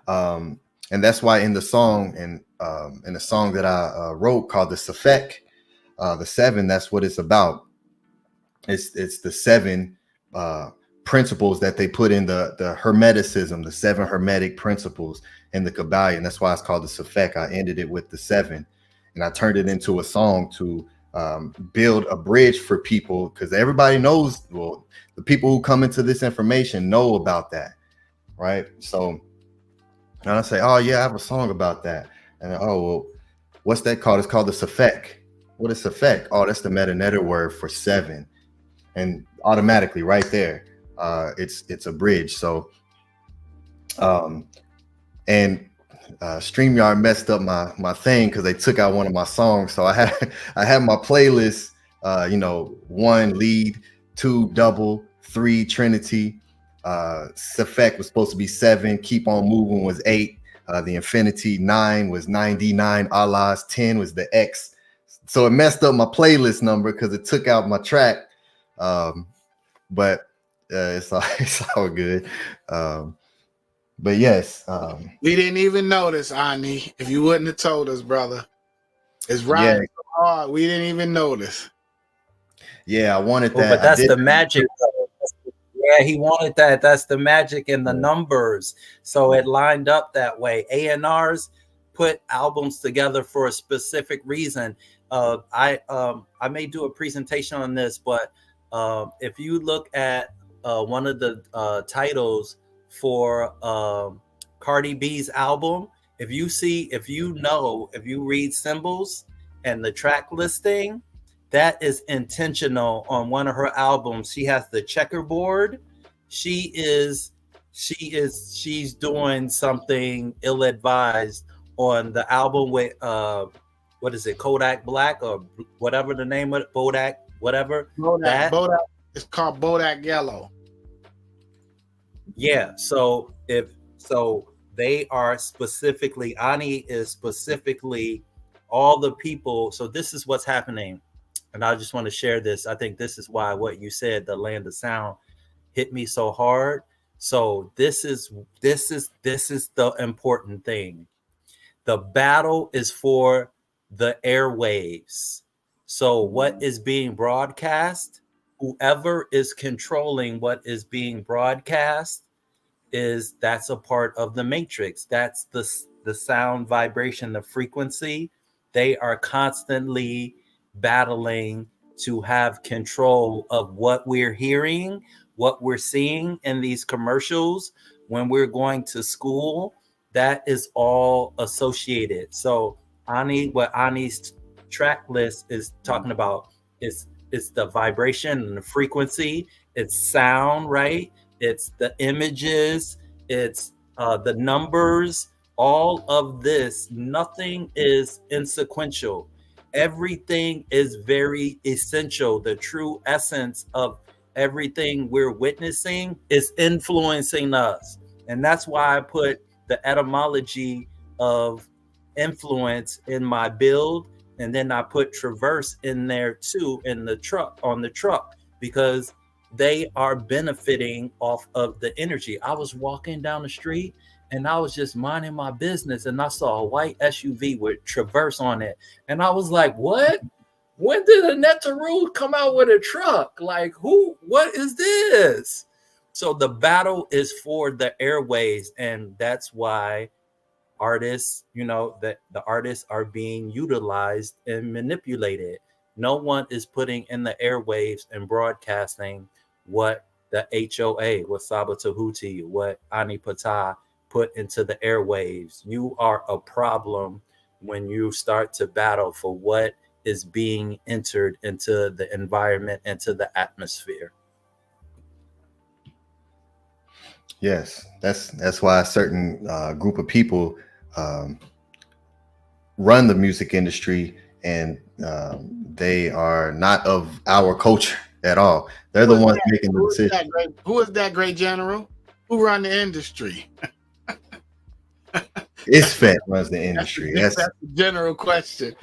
F: And that's why in the song, in the song that I wrote called the Sefek, the seven, that's what it's about. It's the seven principles that they put in the Hermeticism, the seven Hermetic principles in the Kabbalion. That's why it's called the Sefek. I ended it with the seven, and I turned it into a song to build a bridge for people, because everybody knows, well, the people who come into this information know about that, right? So, and I say, oh yeah, I have a song about that. And oh, well, what's that called? It's called the Sefek. What is Sefek? Oh, that's the meta-netter word for seven. And automatically right there, it's a bridge. So and StreamYard messed up my thing because they took out one of my songs. So I had my playlist, 1 lead, 2 double, 3 Trinity, Sefek was supposed to be 7, Keep On Moving was 8, the Infinity 9 was 99, Allah's 10 was the X. So it messed up my playlist number because it took out my track. But it's all good. But yes,
B: we didn't even notice, Ani. If you wouldn't have told us, brother, it's right. So hard. We didn't even notice.
F: Yeah, I wanted that.
E: But that's the magic. Yeah, he wanted that. That's the magic in the numbers. So it lined up that way. A&Rs put albums together for a specific reason. I may do a presentation on this, but if you look at one of the titles for Cardi B's album, if you read symbols and the track listing, that is intentional on one of her albums. She has the checkerboard. She's doing something ill-advised on the album with what is it, Kodak Black or whatever the name of it, Bodak, whatever.
B: Bodak. It's called Bodak Yellow.
E: Yeah. So they are specifically, Ani is specifically all the people. So this is what's happening. And I just want to share this. I think this is why what you said, the land of sound, hit me so hard. So this is the important thing. The battle is for the airwaves. So what is being broadcast, whoever is controlling what is being broadcast, that's a part of the matrix. That's the sound vibration, the frequency. They are constantly battling to have control of what we're hearing, what we're seeing in these commercials when we're going to school. That is all associated. So what Ani's track list is talking about is the vibration and the frequency. It's sound, right? It's the images, it's the numbers, all of this. Nothing is insequential. Everything is very essential. The true essence of everything we're witnessing is influencing us. And that's why I put the etymology of influence in my build. And then I put traverse in there too, on the truck, because they are benefiting off of the energy. I was walking down the street and I was just minding my business, and I saw a white SUV with traverse on it. And I was like, what? When did a Netaru come out with a truck? Like, what is this? So the battle is for the airways. And that's why artists, that the artists are being utilized and manipulated. No one is putting in the airwaves and broadcasting what the HOA, what Saba Tehuti, what Ani Ptah put into the airwaves. You are a problem when you start to battle for what is being entered into the environment, into the atmosphere.
F: Yes, that's why a certain group of people run the music industry, and they are not of our culture at all. They're the ones making the decision.
B: Who is that great general? Who run the industry?
F: ISFET runs the industry.
B: That's the general question.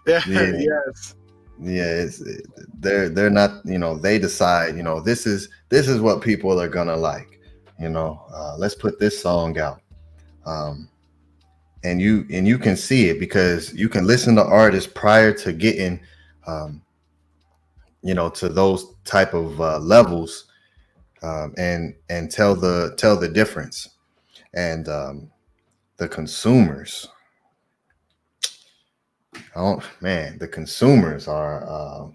B: Yes.
F: Yeah, they're not, they decide, this is what people are gonna like, let's put this song out. And you can see it because you can listen to artists prior to getting to those type of levels, and tell the difference. And the consumers, the consumers are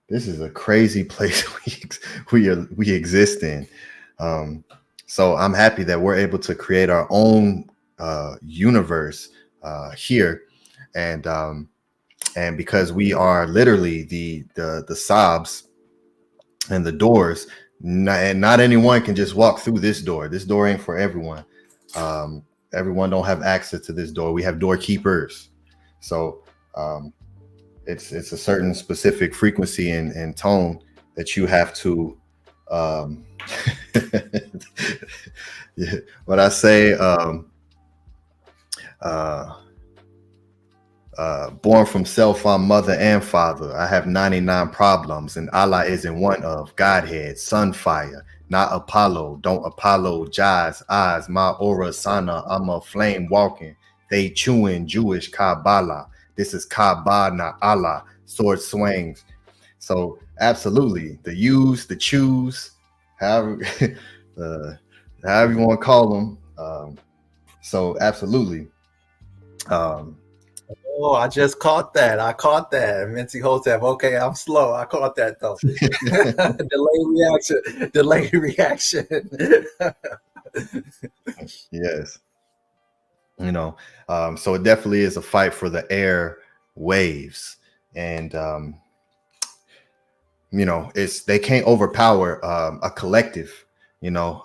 F: this is a crazy place we exist in. So I'm happy that we're able to create our own universe here, and because we are literally the SOBs, and the doors. Not anyone can just walk through this door. This door ain't for everyone. Everyone don't have access to this door. We have doorkeepers. So it's a certain specific frequency and tone that you have to yeah, what I say, born from self, I'm mother and father. I have 99 problems, and Allah isn't one of. Godhead, sunfire, not Apollo. Don't apologize. Eyes, my aura sana. I'm a flame walking. They chewing Jewish Kabbalah. This is Kaaba, not Allah. Sword swings. So absolutely, the use, the choose, however, however you want to call them. So absolutely.
C: Oh, I just caught that. I caught that. Mincy Hotep. Okay, I'm slow. I caught that though. Delayed reaction.
F: Yes. You know, so it definitely is a fight for the air waves. And you know, they can't overpower a collective, you know,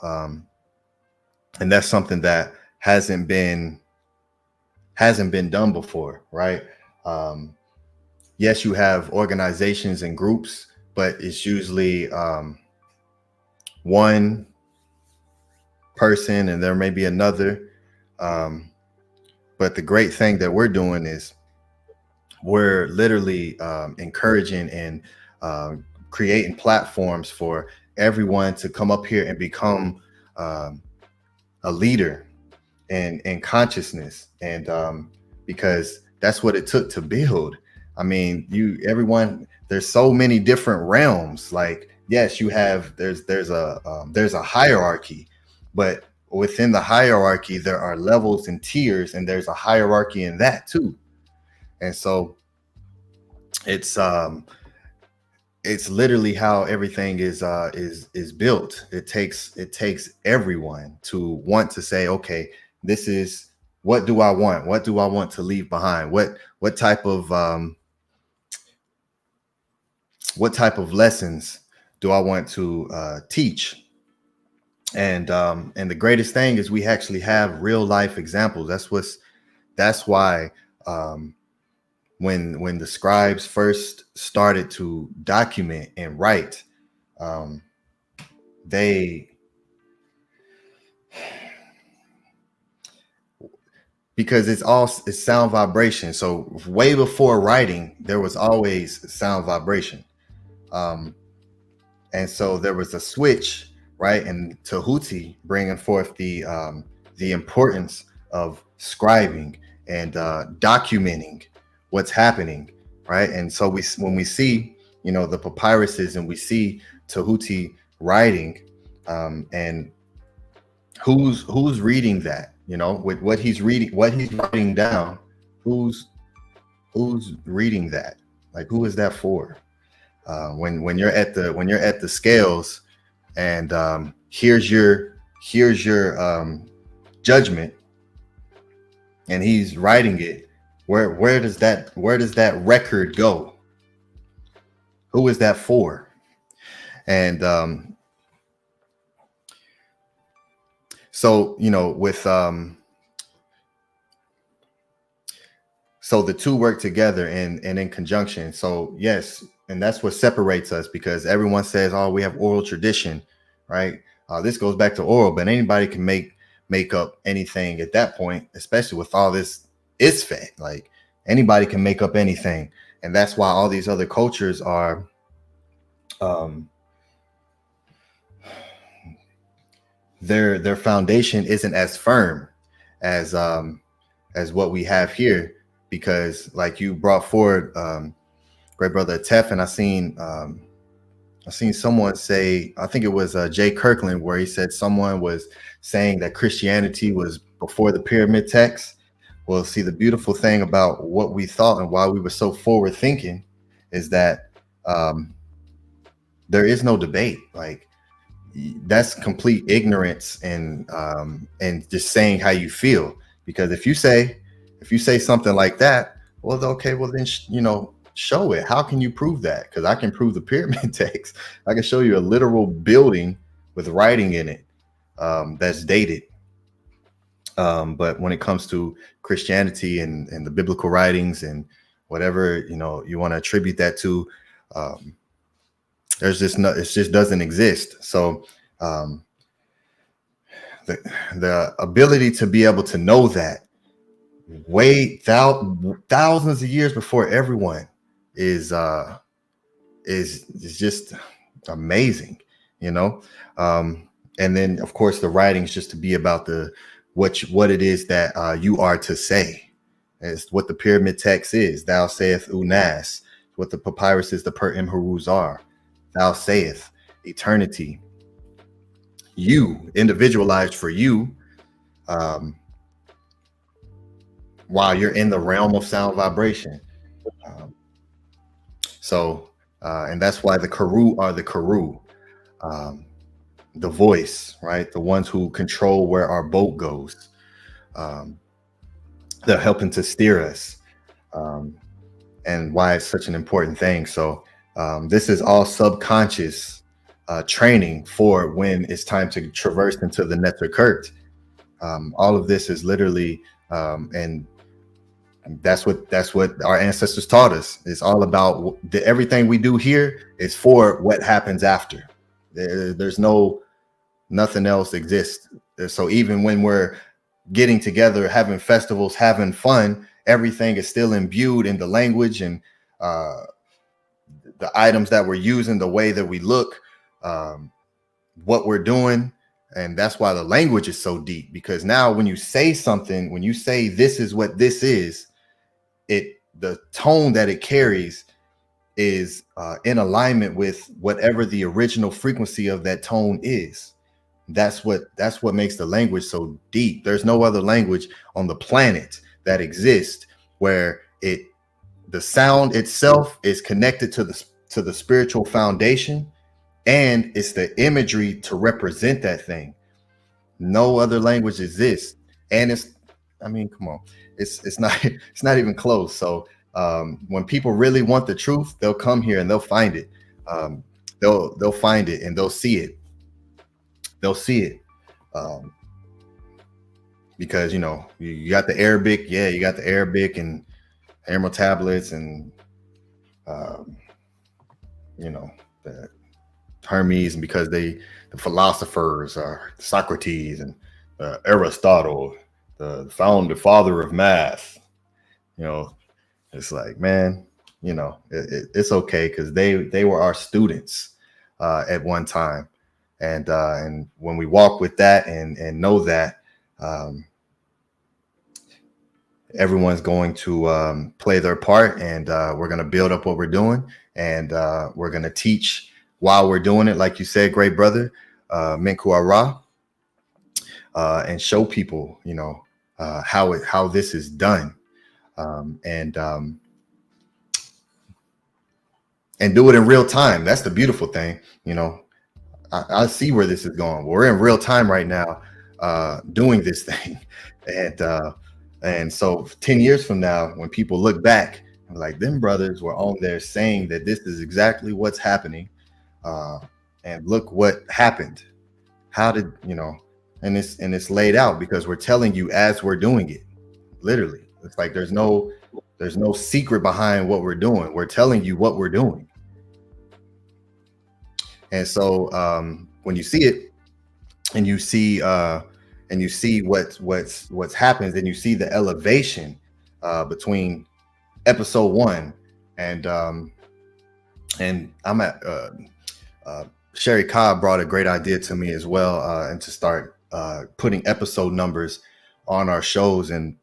F: and that's something that hasn't been done before, right? Yes, you have organizations and groups, but it's usually one person and there may be another. But the great thing that we're doing is we're literally encouraging and creating platforms for everyone to come up here and become a leader and consciousness, and because that's what it took to build. I mean, everyone, there's so many different realms. Like, yes, you have there's a hierarchy, but within the hierarchy there are levels and tiers, and there's a hierarchy in that too. And so it's literally how everything is built. It takes everyone to want to say, okay, this is, what do I want? What do I want to leave behind? What type of lessons do I want to teach? And the greatest thing is we actually have real life examples. That's why when the scribes first started to document and write, because it's sound vibration. So way before writing, there was always sound vibration. And so there was a switch, right? And Tehuti bringing forth the importance of scribing and documenting what's happening, right? And so when we see, you know, the papyruses and we see Tehuti writing, and who's reading that, you know, with what he's writing down, who's reading that? Like, who is that for? When you're at the scales, and here's your judgment, and he's writing it. Where does that record go? Who is that for? And so, you know, with so the two work together and in conjunction. So yes, and that's what separates us, because everyone says, oh, we have oral tradition, right? This goes back to oral, but anybody can make up anything at that point, especially with all this ISFET. Like, anybody can make up anything. And that's why all these other cultures are their foundation isn't as firm as what we have here, because like you brought forward, great brother ATEF, and I seen someone say, I think it was Jay Kirkland, where he said someone was saying that Christianity was before the pyramid text. Well, see, the beautiful thing about what we thought and why we were so forward thinking is that there is no debate. Like, that's complete ignorance and just saying how you feel. Because if you say something like that, well, okay, well then, you know, show it. How can you prove that? Because I can prove the pyramid text. I can show you a literal building with writing in it that's dated. But when it comes to Christianity and the biblical writings and whatever, you know, you want to attribute that to, there's just no, it just doesn't exist. So the ability to be able to know that thousands of years before everyone is just amazing, you know. And then of course the writings just to be about what it is that you are to say. It's what the pyramid text is. Thou saith Unas. What the papyrus is, the Per Imharuz are. Thou saith, eternity. You, individualized for you, while you're in the realm of sound vibration. And that's why the Karu are the Karu, the voice, right? The ones who control where our boat goes. They're helping to steer us, and why it's such an important thing. So this is all subconscious training for when it's time to traverse into the Netter Kurt. All of this is literally, and that's what our ancestors taught us. It's all about everything we do here is for what happens after. There's nothing else exists. So even when we're getting together, having festivals, having fun, everything is still imbued in the language and the items that we're using, the way that we look, what we're doing. And that's why the language is so deep, because now when you say something, when you say this is what this is, the tone that it carries is in alignment with whatever the original frequency of that tone is. That's what makes the language so deep. There's no other language on the planet that exists where the sound itself is connected to the spiritual foundation, and it's the imagery to represent that thing. No other language exists, and come on, it's not even close. So when people really want the truth, they'll come here and they'll find it. They'll find it and they'll see it. They'll see it because you know you got the Arabic, you got the Arabic and emerald tablets and you know, the Hermes, and because the philosophers are Socrates and Aristotle, the father of math. You know, it's like, man, you know, it's okay because they were our students at one time. And when we walk with that and know that everyone's going to play their part, and we're going to build up what we're doing, and we're going to teach while we're doing it, like you said, great brother, Menkhu Ara, and show people, you know, how this is done, and do it in real time. That's the beautiful thing, you know. I see where this is going. We're in real time right now, doing this thing, and so 10 years from now, when people look back, like, them brothers were on there saying that this is exactly what's happening, and look what happened. How did, you know? And it's laid out because we're telling you as we're doing it. Literally, it's like there's no secret behind what we're doing. We're telling you what we're doing. And so when you see it, and you see what's happened, and you see the elevation between episode 1 and I'm at Sherry Cobb brought a great idea to me as well, and to start putting episode numbers on our shows, and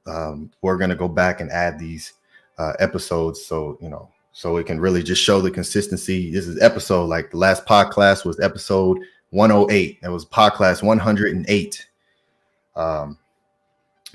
F: we're going to go back and add these episodes, so you know, so it can really just show the consistency. This is episode, like the last podcast was episode 108. That was podcast 108. And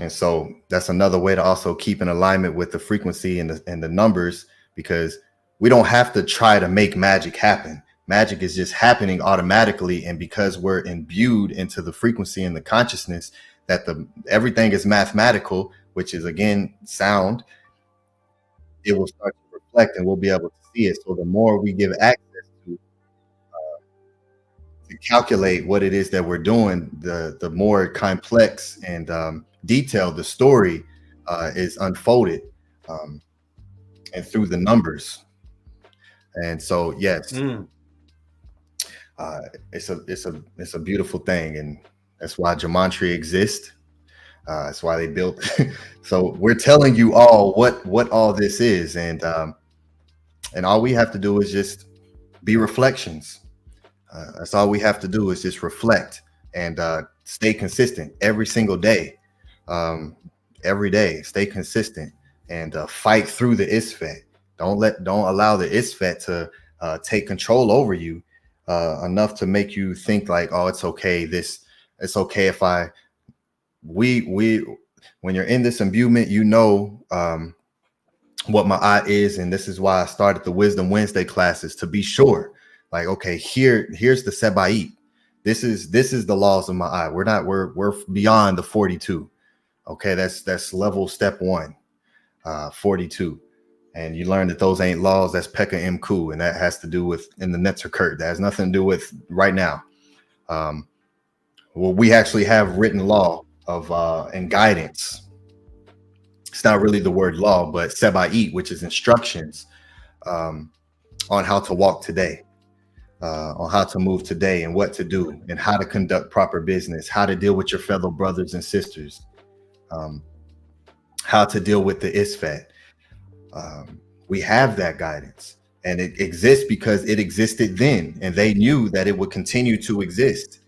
F: so that's another way to also keep in alignment with the frequency and the numbers, because we don't have to try to make magic happen. Magic is just happening automatically. And because we're imbued into the frequency and the consciousness that everything is mathematical, which is again sound, it will start to reflect, and we'll be able to see it. So the more we give access to calculate what it is that we're doing, the more complex and detailed the story is unfolded, and through the numbers. And so, yes, it's a beautiful thing, and that's why gematria exists. That's why they built. So we're telling you all what all this is, and all we have to do is just be reflections. That's all we have to do is just reflect and stay consistent every single day. Every day, stay consistent and fight through the isfet. Don't allow the isfet to take control over you enough to make you think like, oh, it's okay. It's okay if when you're in this imbuement, you know what Ma'at is, and this is why I started the Wisdom Wednesday classes, to be sure. Like, okay, here's the Seba'it. This is the laws of Ma'at. We're beyond the 42. Okay, that's level step 1, 42. And you learn that those ain't laws, that's Pekka Mku, and that has to do with in the Netzer Kurt. That has nothing to do with right now. Well, we actually have written law of and guidance. It's not really the word law, but Seba'it, which is instructions on how to walk today. On how to move today and what to do and how to conduct proper business, how to deal with your fellow brothers and sisters, how to deal with the isfet. We have that guidance, and it exists because it existed then, and they knew that it would continue to exist.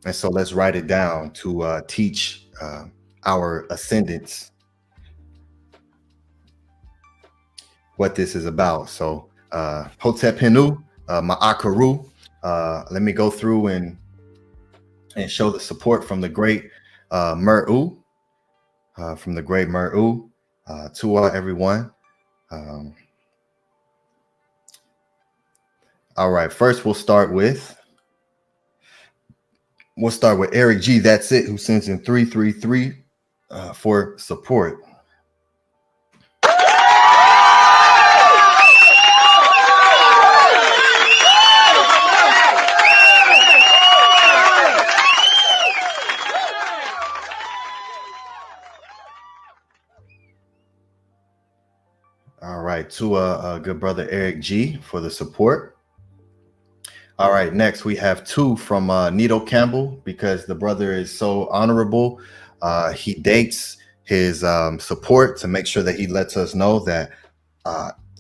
F: And so let's write it down to teach our ascendants what this is about. So Hotep Henu, Ma'akaru. Let me go through and show the support from the great Meru, to everyone. All right, first we'll start with Eric G. That's it, who sends in 333 for support. All right, to a good brother Eric G for the support. All right, next we have 2 from Nito Campbell, because the brother is so honorable. He dates his support to make sure that he lets us know that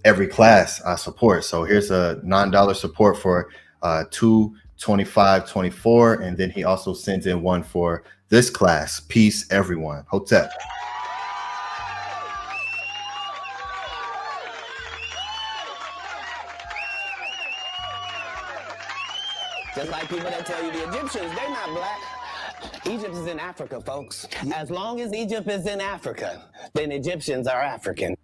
F: every class I support. So here's a $9 support for 2/25/24, and then he also sends in one for this class. Peace, everyone. Hotep.
G: Just like people that tell you the Egyptians, they're not black. Egypt is in Africa, folks. As long as Egypt is in Africa, then Egyptians are African.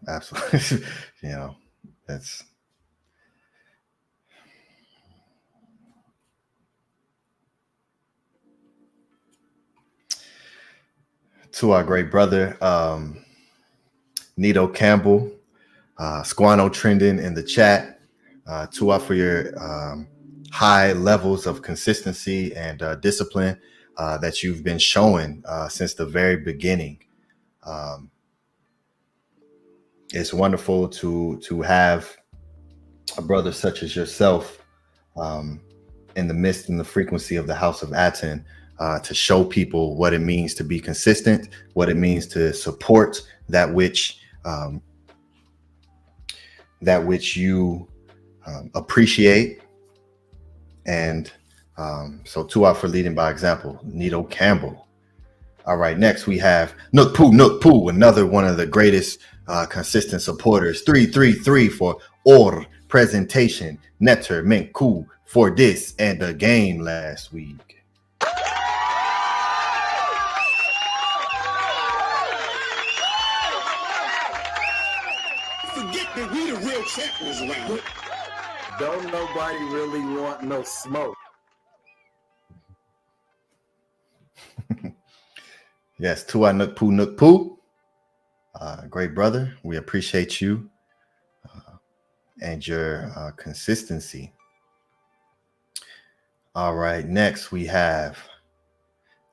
F: Absolutely. You know, that's to our great brother Nito Campbell, Squano trending in the chat. To for your high levels of consistency and discipline that you've been showing since the very beginning. It's wonderful to have a brother such as yourself in the midst and the frequency of the House of Aten, to show people what it means to be consistent, what it means to support that which you appreciate. And so to for leading by example, Nito Campbell. All right, next we have Nook Poo, another one of the greatest consistent supporters. 333 for Or presentation. Netter Menkhu for this and the game last week.
H: Forget that we the real champions around.
E: Don't nobody really want no smoke.
F: Yes, Tua Nook Poo. Great brother. We appreciate you and your consistency. All right, next we have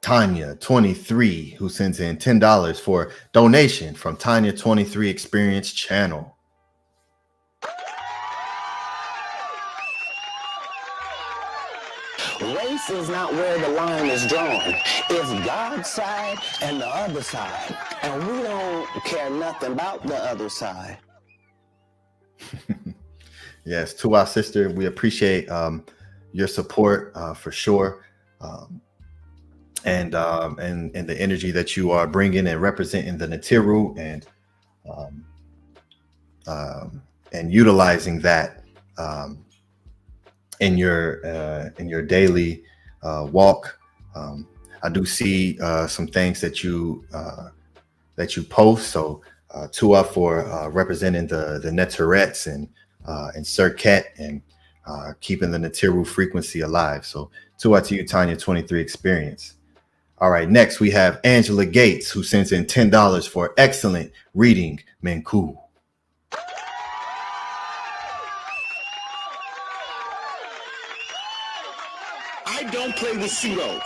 F: Tanya 23, who sends in $10 for donation from Tanya 23 Experience Channel.
G: Race is not where the line is drawn. It's God's side and the other side. And we don't care nothing about the other side.
F: Yes, to our sister, we appreciate your support for sure. And the energy that you are bringing and representing the Natiru and utilizing that in your daily walk. I do see some things that you post. So Tua for representing the Neterettes and Serket and keeping the Natiru frequency alive. So Tua to you, Tanya 23 Experience. All right, next we have Angela Gates, who sends in $10 for excellent reading, Menkhu.
D: I don't play with pseudos.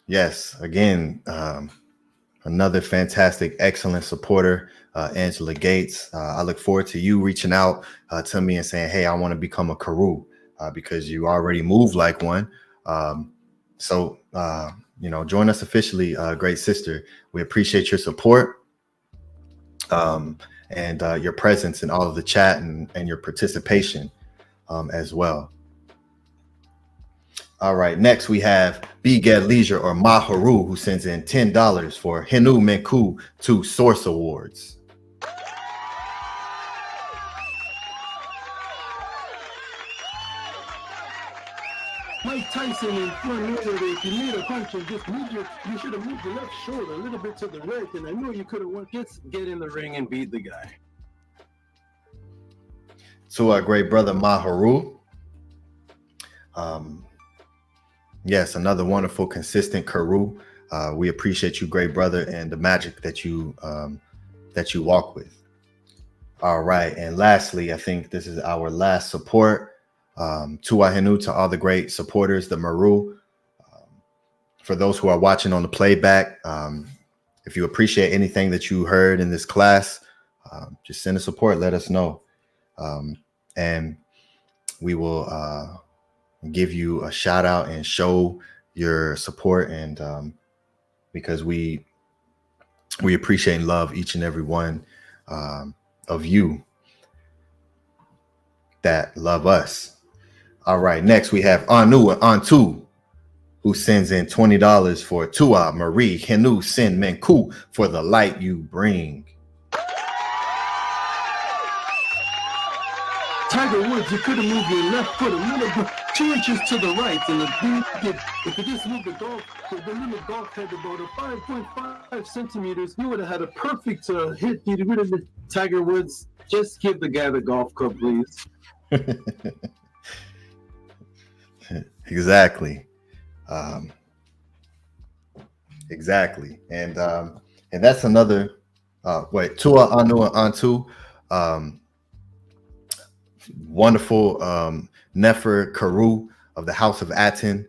F: Yes, again, another fantastic, excellent supporter, Angela Gates. I look forward to you reaching out to me and saying, hey, I want to become a Karu because you already move like one. So, join us officially, great sister. We appreciate your support and your presence in all of the chat and your participation as well. All right, next we have Beged Leisure or Maharu, who sends in $10 for Henu Menkhu 2 Source Awards.
H: Mike Tyson in front if you need a punch and just you should have moved the left shoulder a little bit to the right, and I know you could have get in the ring and beat the guy.
F: To our great brother Maharu. Yes, another wonderful, consistent Karu. We appreciate you, great brother, and the magic that you walk with. All right, and lastly, I think this is our last support. To Ahenu, to all the great supporters, the Meru. For those who are watching on the playback, if you appreciate anything that you heard in this class, just send a support. Let us know, and we will give you a shout out and show your support, and because we appreciate and love each and every one of you that love us. All right, next we have Anu and Antu, who sends in $20 for Tua Meri Henu Sin Menkhu for the light you bring.
H: Tiger Woods, you could have moved your left foot a little bit, 2 inches to the right, and if you just moved the little golf head about a 5.5 centimeters, you would have had a perfect hit. You would have been Tiger Woods. Just give the guy the golf club, please.
F: Exactly. Exactly. And that's another Tua Anu and Antu. Wonderful Nefer Karu of the House of Aten.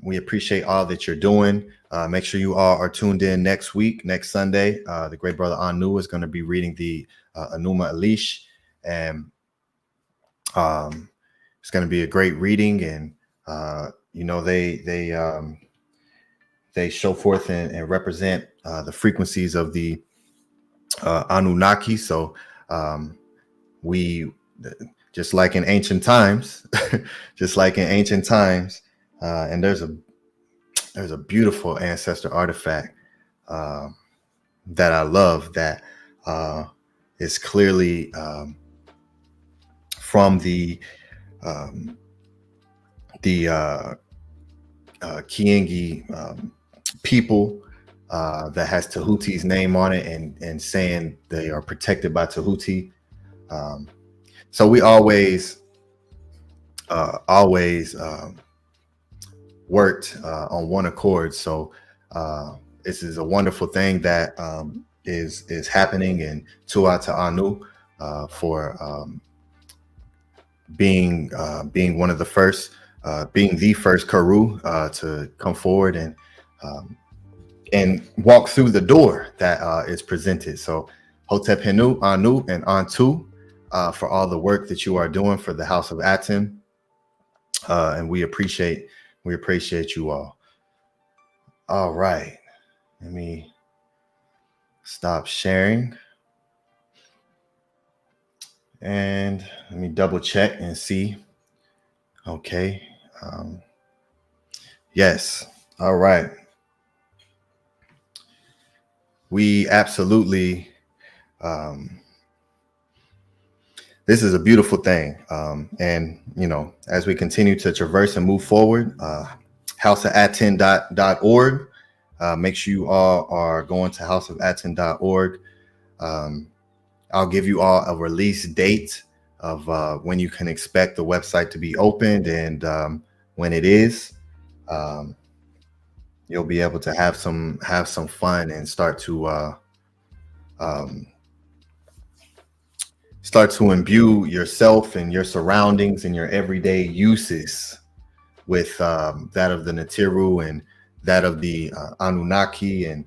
F: We appreciate all that you're doing. Make sure you all are tuned in next Sunday. The great brother Anu is going to be reading the Enuma Elish, and it's going to be a great reading. And they show forth and represent the frequencies of the Anunnaki. So we, just like in ancient times, and there's a beautiful ancestor artifact that I love that is clearly from the Kiengi people that has Tehuti's name on it and saying they are protected by Tehuti. So we always always worked on one accord. So this is a wonderful thing that is happening, and Tua to Anu for being one of the first, being the first Karu to come forward and walk through the door that is presented. So Hotep Henu, Anu, and Antu for all the work that you are doing for the House of Aten, and we appreciate you all. All right, let me stop sharing and let me double check and see. Okay. Yes. All right. We absolutely, this is a beautiful thing. And, you know, as we continue to traverse and move forward, houseofaten.org. Make sure you all are going to houseofaten.org. I'll give you all a release date of when you can expect the website to be opened, and when it is, you'll be able to have some fun and start to imbue yourself and your surroundings and your everyday uses with that of the Natiru and that of the Anunnaki, and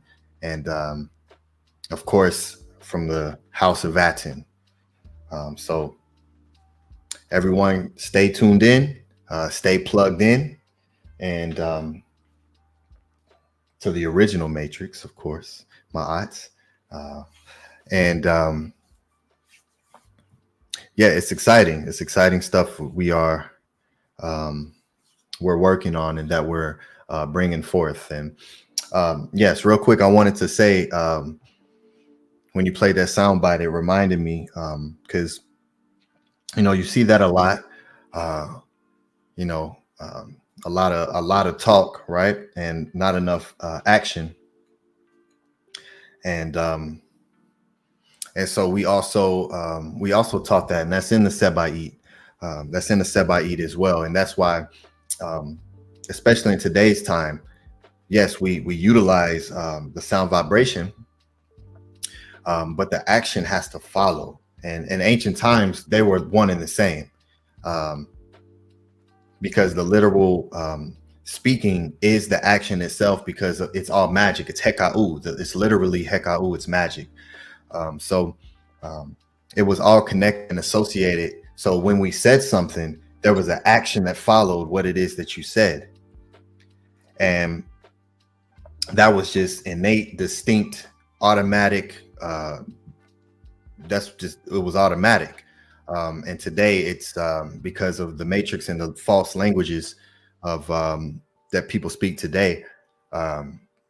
F: of course from the House of Aten. So everyone, stay tuned in, stay plugged in, and to the original Matrix, of course, Maat, and yeah, it's exciting. It's exciting stuff we're working on and that we're bringing forth. And yes, real quick, I wanted to say, when you played that soundbite, it reminded me, because you know, you see that a lot, you know, a lot of talk, right, and not enough action. And so we also taught that, and that's in the Seba'it. That's in the Seba'it as well, and that's why, especially in today's time, yes, we utilize the sound vibration, but the action has to follow. And in ancient times, they were one and the same, because the literal speaking is the action itself, because it's all magic. It's heka'u. It's literally heka'u. It's magic. So it was all connected and associated. So when we said something, there was an action that followed what it is that you said. And that was just innate, distinct, automatic. It was automatic. And today it's because of the matrix and the false languages of that people speak today.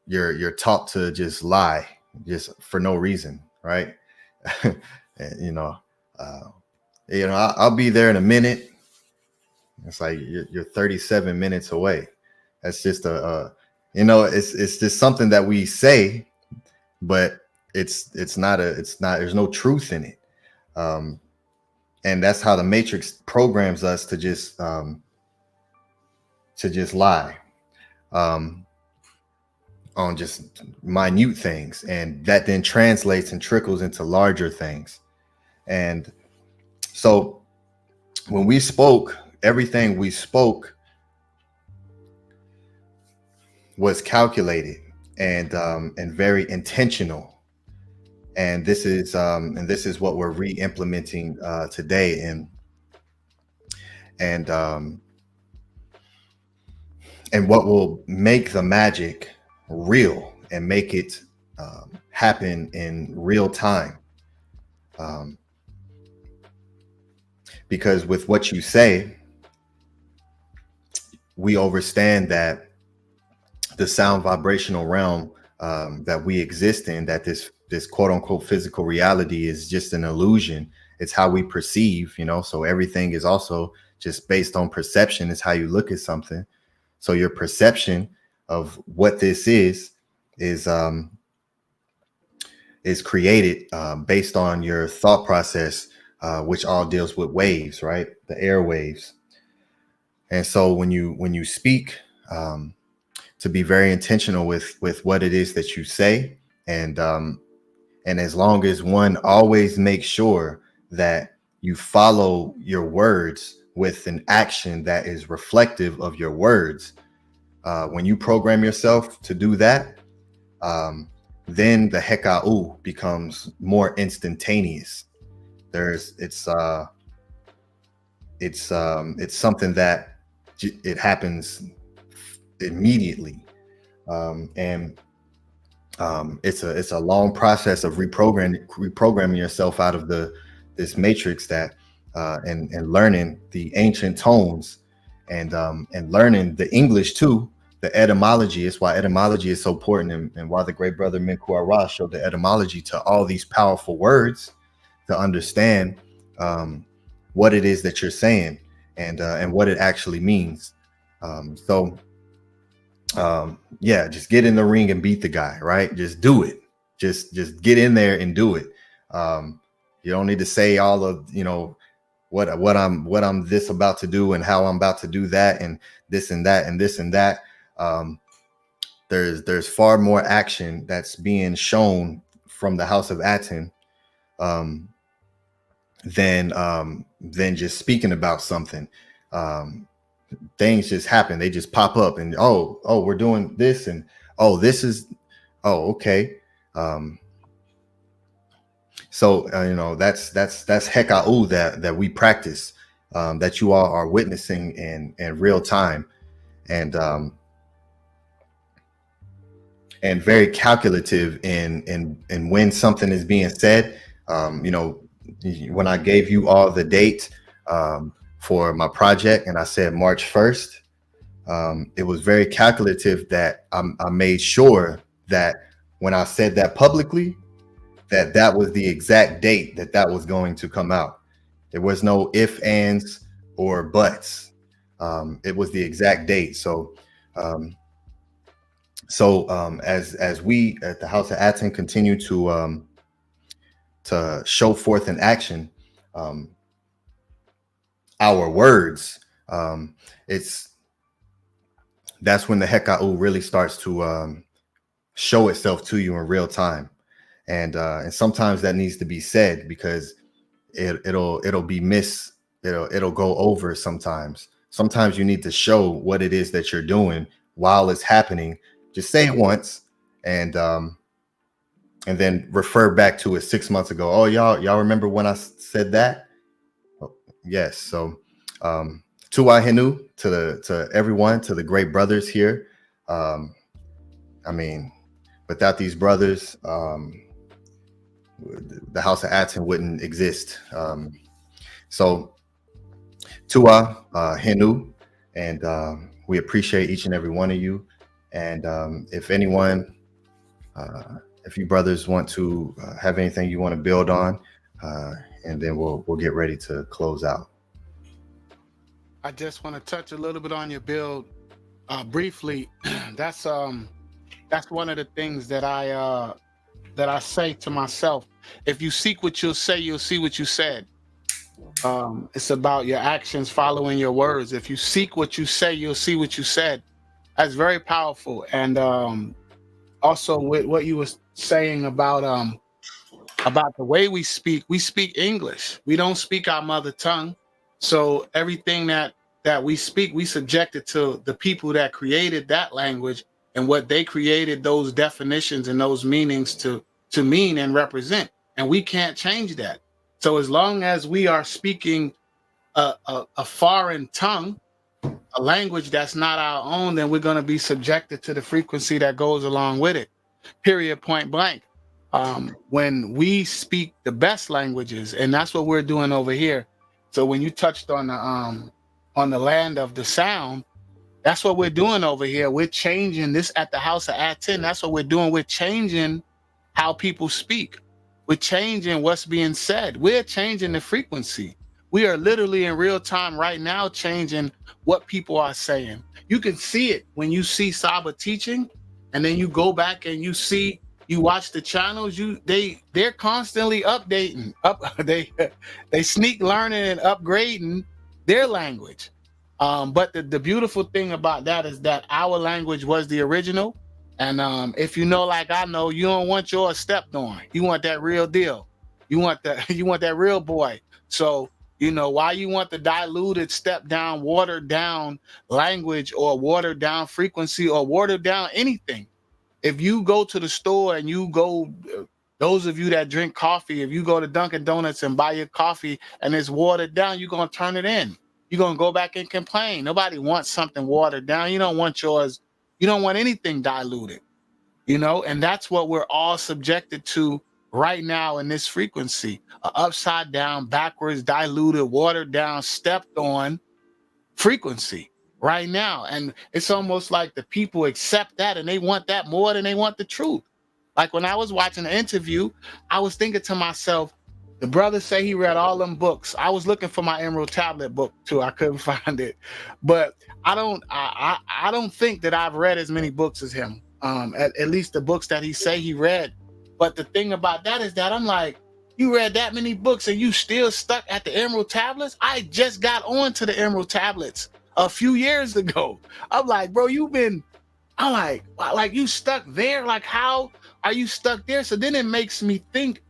F: You're taught to just lie, just for no reason, right? And, I'll be there in a minute. It's like you're 37 minutes away. That's just it's just something that we say, but it's not there's no truth in it. And that's how the matrix programs us to just lie on just minute things, and that then translates and trickles into larger things. And so when we spoke, everything we spoke was calculated and very intentional. And this is what we're re-implementing today. And what will make the magic real and make it happen in real time. Because with what you say, we understand that the sound vibrational realm that we exist in, that this quote unquote physical reality is just an illusion. It's how we perceive, so everything is also just based on perception. It's how you look at something. So your perception of what this is created based on your thought process, which all deals with waves, right? The air waves. And so when you speak, to be very intentional with what it is that you say, and as long as one always makes sure that you follow your words with an action that is reflective of your words, when you program yourself to do that, then the heka'u becomes more instantaneous. It's something that it happens immediately, and it's a long process of reprogramming yourself out of this matrix that and learning the ancient tones, and learning the English too, the etymology. Is why etymology is so important, and why the great brother Menkhu Ara showed the etymology to all these powerful words, to understand what it is that you're saying, and what it actually means. Yeah, just get in the ring and beat the guy, right? Just do it. Just get in there and do it. You don't need to say all of, what I'm this about to do, and how I'm about to do that, and this and that, and this and that. There's far more action that's being shown from the House of Aten than just speaking about something. Things just happen. They just pop up, and oh, we're doing this, and this is okay. So that's heka'u that we practice, that you all are witnessing in real time, and very calculative in when something is being said. When I gave you all the date for my project, and I said March 1st, it was very calculative that I made sure that when I said that publicly, that was the exact date that was going to come out. There was no ifs, ands, or buts. It was the exact date. So as we at the House of Aten continue to show forth in action our words, that's when the heka'u really starts to show itself to you in real time. And sometimes that needs to be said, because it'll go over sometimes. Sometimes you need to show what it is that you're doing while it's happening. Just say it once, and then refer back to it 6 months ago. Oh, y'all remember when I said that? Yes. So to Ahenu, to everyone, to the great brothers here. Without these brothers, the House of Aten wouldn't exist. So Tua, Henu, and we appreciate each and every one of you. And if anyone, if you brothers want to have anything you want to build on, and then we'll get ready to close out.
B: I just want to touch a little bit on your build briefly. That's one of the things that I say to myself. If you seek what you'll say, you'll see what you said. It's about your actions following your words. If you seek what you say, you'll see what you said. That's very powerful. And also with what you were saying about the way we speak English. We don't speak our mother tongue. So everything that we speak, we subject it to the people that created that language, and what they created those definitions and those meanings to mean and represent. And we can't change that. So as long as we are speaking a foreign tongue, a language that's not our own, then we're going to be subjected to the frequency that goes along with it. Period, point blank. When we speak the best languages, and that's what we're doing over here. So when you touched on the land of the sound, that's what we're doing over here. We're changing this at the House of Aten. That's what we're doing. We're changing how people speak. We're changing what's being said. We're changing the frequency. We are literally in real time right now changing what people are saying. You can see it when you see Saba teaching, and then you go back and you watch the channels. They're constantly updating. They sneak learning and upgrading their language. But the beautiful thing about that is that our language was the original. And if you know, like I know, you don't want yours stepped on. You want that real deal. You want that real boy. So, you know, why you want the diluted, stepped down, watered down language or watered down frequency or watered down anything? If you go to the store and you go, those of you that drink coffee, if you go to Dunkin' Donuts and buy your coffee and it's watered down, you're going to turn it in. You're going to go back and complain. Nobody wants something watered down. You don't want yours. You don't want anything diluted, you know, and that's what we're all subjected to right now in this frequency, upside down, backwards, diluted, watered down, stepped on frequency right now. And it's almost like the people accept that and they want that more than they want the truth. Like when I was watching the interview, I was thinking to myself, the brother say he read all them books. I was looking for my Emerald Tablet book too. I couldn't find it, but I don't think that I've read as many books as him. At least the books that he say he read. But the thing about that is that I'm like, you read that many books and you still stuck at the Emerald Tablets? I just got on to the Emerald Tablets a few years ago. I'm like, bro, I'm like you stuck there? Like, how are you stuck there? So then it makes me think,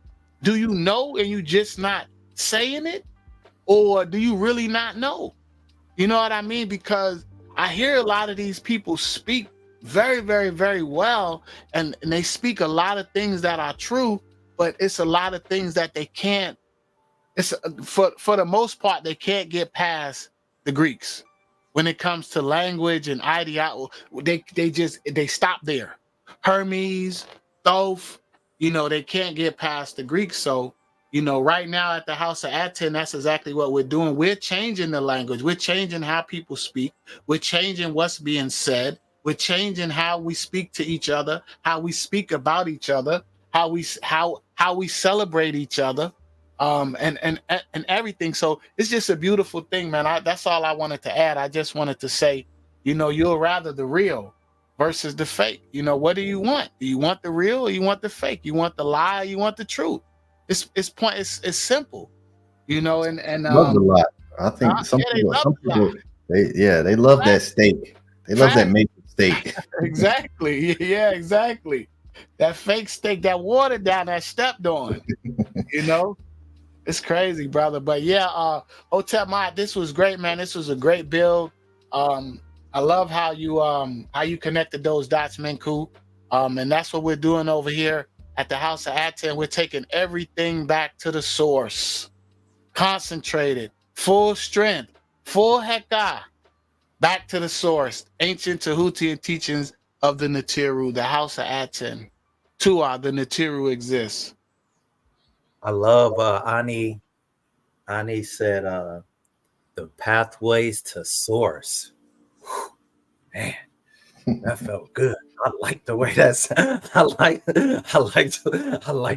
B: do you know and you just not saying it? Or do you really not know? You know what I mean? Because I hear a lot of these people speak very, very, very well, and they speak a lot of things that are true, but it's a lot of things that they can't, it's for the most part, they can't get past the Greeks. When it comes to language and ideology, they stop there. Hermes, Thoth, you know, they can't get past the Greeks. So, you know, right now at the House of Aten, that's exactly what we're doing. We're changing the language. We're changing how people speak. We're changing what's being said. We're changing how we speak to each other, how we speak about each other, how we celebrate each other, and everything. So it's just a beautiful thing, man. That's all I wanted to add. I just wanted to say, you know, you'll rather the real versus the fake. You know, what do you want? Do you want the real or you want the fake? You want the lie or you want the truth? It's simple, you know, and
F: love a lot. I think some people they love that steak. They love that maple steak.
B: Exactly. Yeah, exactly. That fake steak, that watered down, that stepped on. You know, it's crazy, brother. But yeah, Hotep Maat, this was great, man. This was a great build. I love how you connected those dots, Menkhu. And that's what we're doing over here at the House of Aten. We're taking everything back to the source, concentrated, full strength, full heka, back to the source, ancient Tehutian teachings of the Natiru, the House of Aten. Tua, the Natiru exists.
E: I love Ani. Ani said the pathways to source. Whew, man, that felt good. I like the way that sound. I like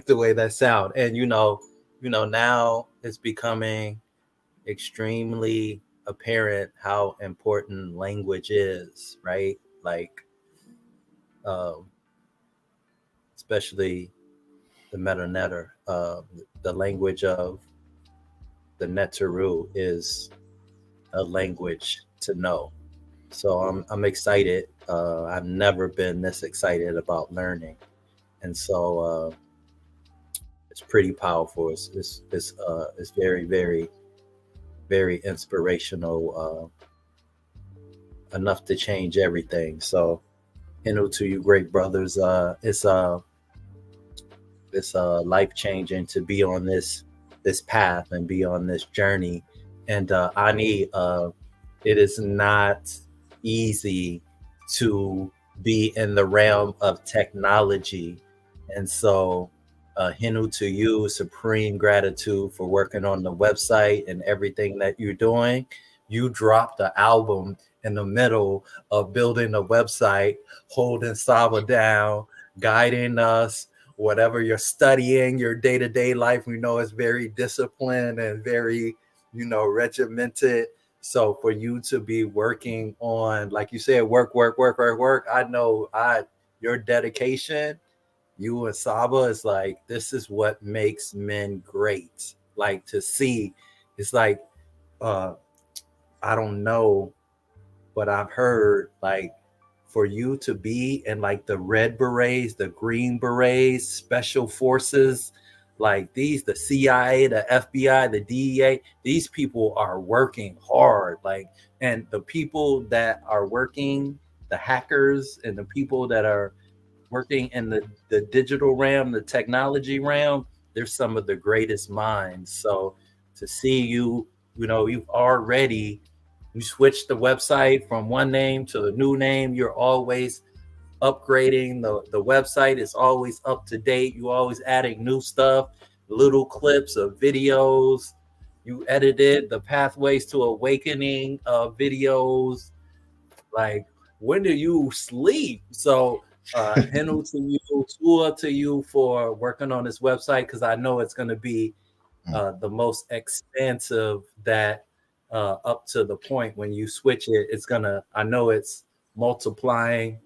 E: the way that sound. And you know, now it's becoming extremely apparent how important language is, right? Like, especially the meta netter, the language of the Netaru is a language to know. So I'm excited. I've never been this excited about learning, and so it's pretty powerful. It's very, very, very inspirational. Enough to change everything. So, to you, great brothers. It's life changing to be on this path and be on this journey. And Ani, it is not easy to be in the realm of technology. And so Hinu, to you, supreme gratitude for working on the website and everything that you're doing. You dropped the album in the middle of building a website, holding Saba down, guiding us, whatever you're studying, your day-to-day life, we know is very disciplined and very, regimented. So for you to be working on, like you said, work, I know your dedication, you and Saba, is like, this is what makes men great. Like, to see, it's like, I don't know
C: but I've heard like for you to be in like the red berets, the green berets, special forces, like these, the CIA, the FBI, the DEA, these people are working hard. Like, and the people that are working, the hackers and the people that are working in the digital realm, the technology realm, they're some of the greatest minds. So to see you, you know, you switched the website from one name to a new name. You're always upgrading the website. Is always up to date. You always adding new stuff, little clips of videos. You edited the Pathways to Awakening videos. Like, when do you sleep? So Henu to you, Tua to you for working on this website, because I know it's going to be the most expansive that up to the point when you switch it, it's gonna, I know it's multiplying.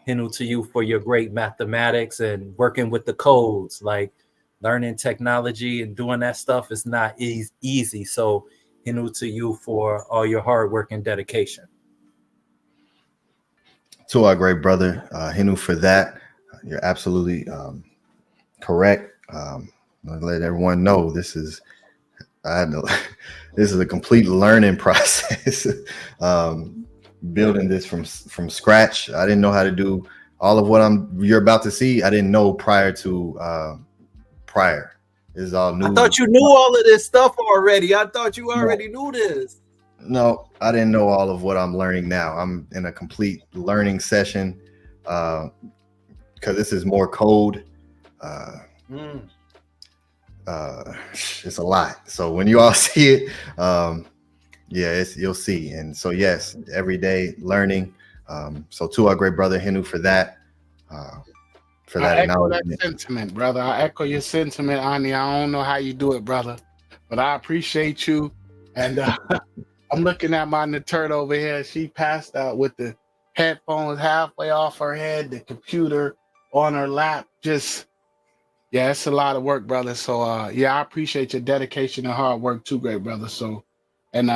C: Henu to you for your great mathematics and working with the codes, like learning technology and doing that stuff is not easy. So Henu to you for all your hard work and dedication.
F: To our great brother, Henu, for that. You're absolutely correct. Let everyone know this is this is a complete learning process. Building this from scratch. I didn't know how to do all of what you're about to see. I didn't know prior. This is all new.
C: I thought you knew all of this stuff already. I thought you already knew this.
F: No, I didn't know all of what I'm learning now. I'm in a complete learning session because this is more code. It's a lot. So when you all see it, you'll see. And so yes, every day learning. So to our great brother Henu for that. For that,
B: I echo that sentiment, brother. I echo your sentiment, Ani. I don't know how you do it, brother, but I appreciate you. And I'm looking at my Naturd over here. She passed out with the headphones halfway off her head, the computer on her lap. Just, yeah, it's a lot of work, brother. So, I appreciate your dedication and hard work too, great brother. So, and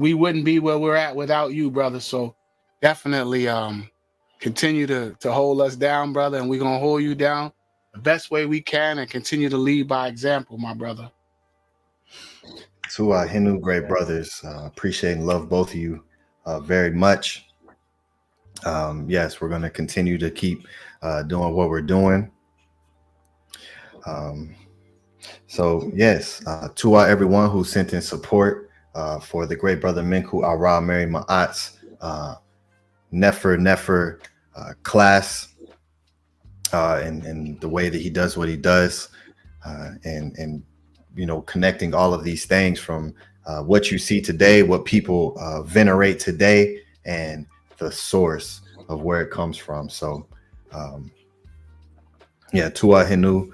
B: we wouldn't be where we're at without you, brother. So, definitely, continue to hold us down, brother, and we're gonna hold you down the best way we can and continue to lead by example, my brother.
F: To our Henu great brothers, appreciate and love both of you very much. Yes, we're going to continue to keep doing what we're doing. So yes, to everyone who sent in support for the great brother Menkhu Ara Meri Maat's Nefer class and the way that he does what he does, and you know, connecting all of these things from what you see today, what people venerate today, and the source of where it comes from. So to our Henu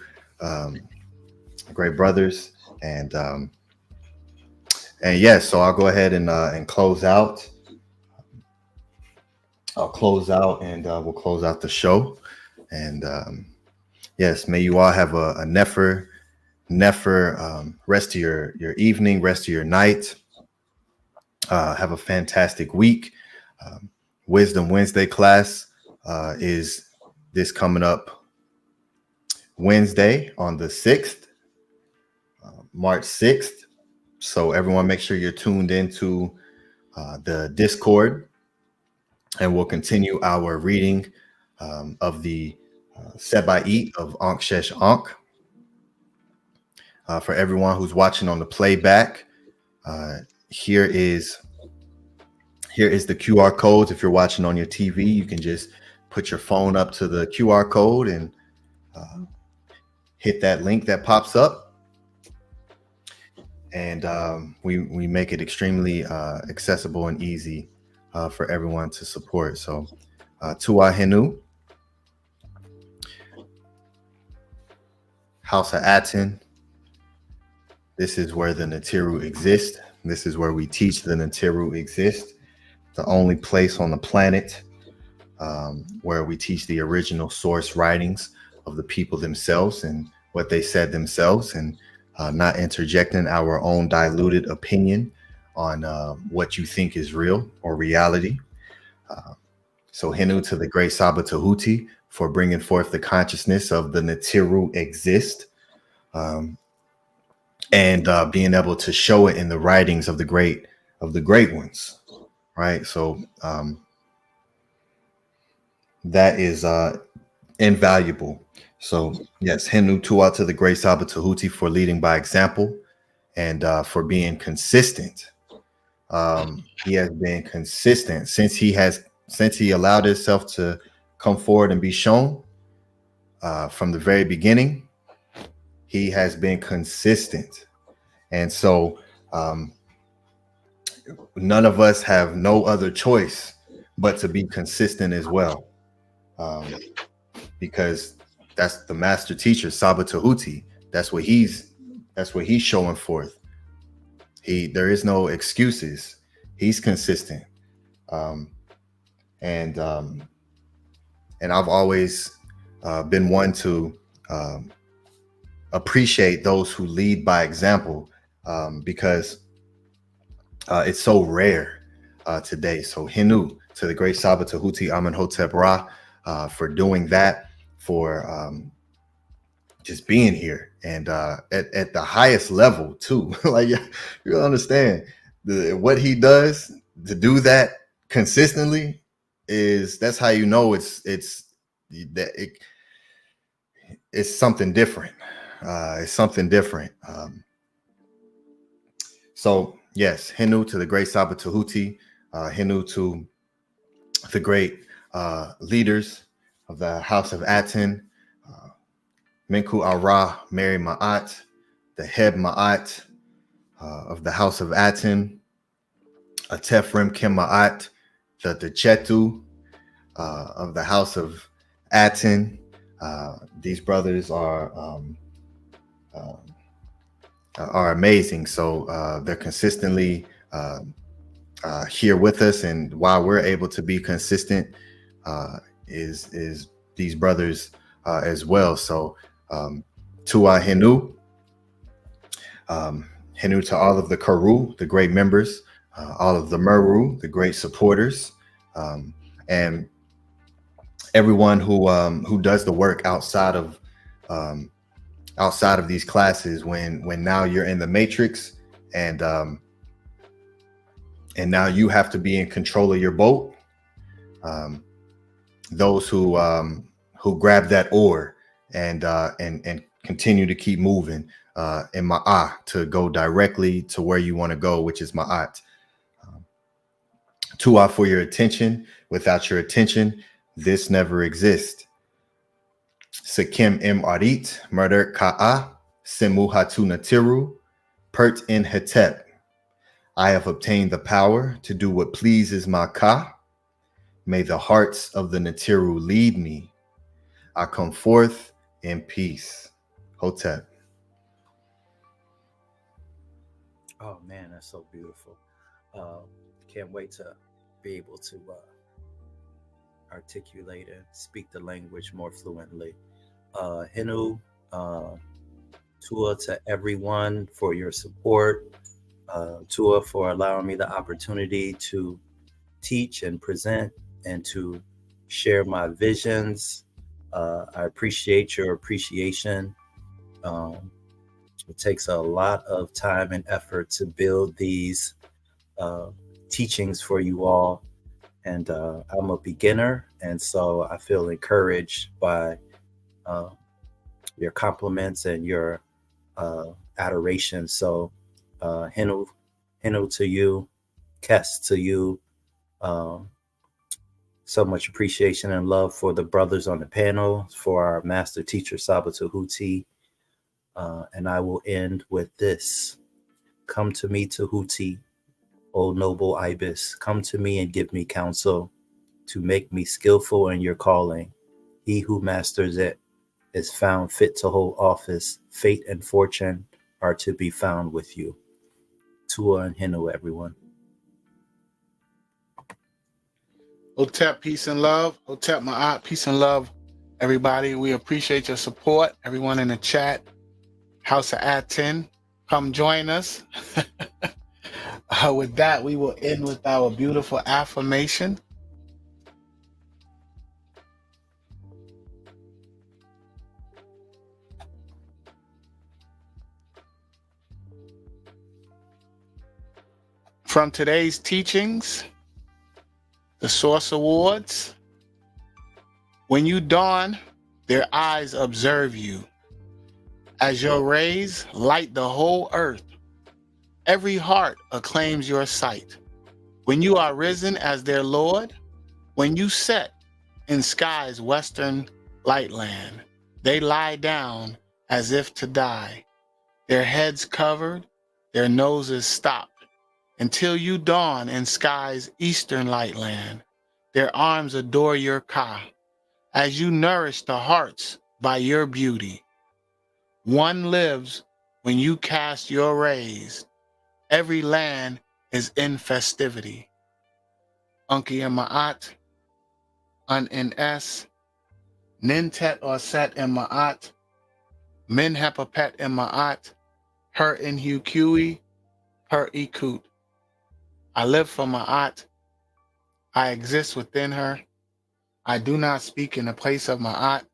F: great brothers, and yes, so I'll go ahead and close out. I'll close out, and we'll close out the show. And yes, may you all have a Nefer rest of your evening, rest of your night. Have a fantastic week. Wisdom Wednesday class is this coming up Wednesday on the 6th, March 6th. So everyone make sure you're tuned into the Discord, and we'll continue our reading of the Seba'it of Ankh Shesh Ankh. For everyone who's watching on the playback, here is the QR codes. If you're watching on your TV, you can just put your phone up to the QR code and hit that link that pops up. And we make it extremely accessible and easy for everyone to support. So to our Henu, House of Aten. This is where the Natiru exist. This is where we teach the Natiru exist. The only place on the planet where we teach the original source writings of the people themselves and what they said themselves, and not interjecting our own diluted opinion on what you think is real or reality. So Henu to the great Saba Tehuti for bringing forth the consciousness of the Natiru exist, and being able to show it in the writings of the great ones, right? So that is invaluable. So yes, Henu Tua to the great Saba Tehuti for leading by example and for being consistent. He has been consistent since he allowed himself to come forward and be shown from the very beginning. He has been consistent. And so none of us have no other choice but to be consistent as well. Because that's the master teacher, Saba Tehuti. That's what he's showing forth. There is no excuses. He's consistent. And I've always been one to appreciate those who lead by example, because it's so rare today. So Henu to the great Saba Tehuti Amenhotep Ra for doing that, for just being here, and at the highest level too. Like, you understand what he does to do that consistently that's how you know it's something different. It's something different. So yes, Henu to the great Saba Tehuti, Henu to the great leaders of the House of Aten, Menkhu Ara, Meri Maat, the Heb Maat of the House of Aten, ATEF Maat, the Chetu of the House of Aten. These brothers are amazing. So they're consistently here with us, and while we're able to be consistent, is these brothers as well. So Tua Henu, Henu to all of the Karu, the great members, all of the Meru, the great supporters, and everyone who does the work outside of these classes. When now you're in the matrix, and now you have to be in control of your boat. Those who grab that oar and continue to keep moving in Ma'at to go directly to where you want to go, which is Ma'at. Tua for your attention. Without your attention, this never exists. Sekim im arit, murder ka'a, semu hatu natiru, pert in hetep. I have obtained the power to do what pleases my ka. May the hearts of the Natiru lead me. I come forth in peace. Hotep.
C: Oh man, that's so beautiful. Can't wait to be able to articulate and speak the language more fluently. Henu, Tua to everyone for your support. Tua for allowing me the opportunity to teach and present and to share my visions. I appreciate your appreciation. It takes a lot of time and effort to build these teachings for you all. And I'm a beginner, and so I feel encouraged by your compliments and your adoration. So Henu to you, Kes to you. So much appreciation and love for the brothers on the panel, for our master teacher, Saba Tehuti. And I will end with this. Come to me, Tehuti, O noble ibis. Come to me and give me counsel to make me skillful in your calling. He who masters it is found fit to hold office. Fate and fortune are to be found with you. Tua and Henu, everyone.
B: Hotep, peace and love. Hotep Ma'at, peace and love, everybody. We appreciate your support. Everyone in the chat, House of Aten, come join us. With that, we will end with our beautiful affirmation. From today's teachings, the Source Awards, when you dawn, their eyes observe you. As your rays light the whole earth, every heart acclaims your sight. When you are risen as their Lord, when you set in sky's western lightland, they lie down as if to die, their heads covered, their noses stopped, until you dawn in sky's eastern lightland. Their arms adore your Ka, as you nourish the hearts by your beauty. One lives when you cast your rays. Every land is in festivity. Unki and Maat, Un in S, Nintet or Set and Maat, Min Hepapet and Maat, Her in Hukui, Her Ikut. I live for Maat. I exist within her. I do not speak in the place of Maat.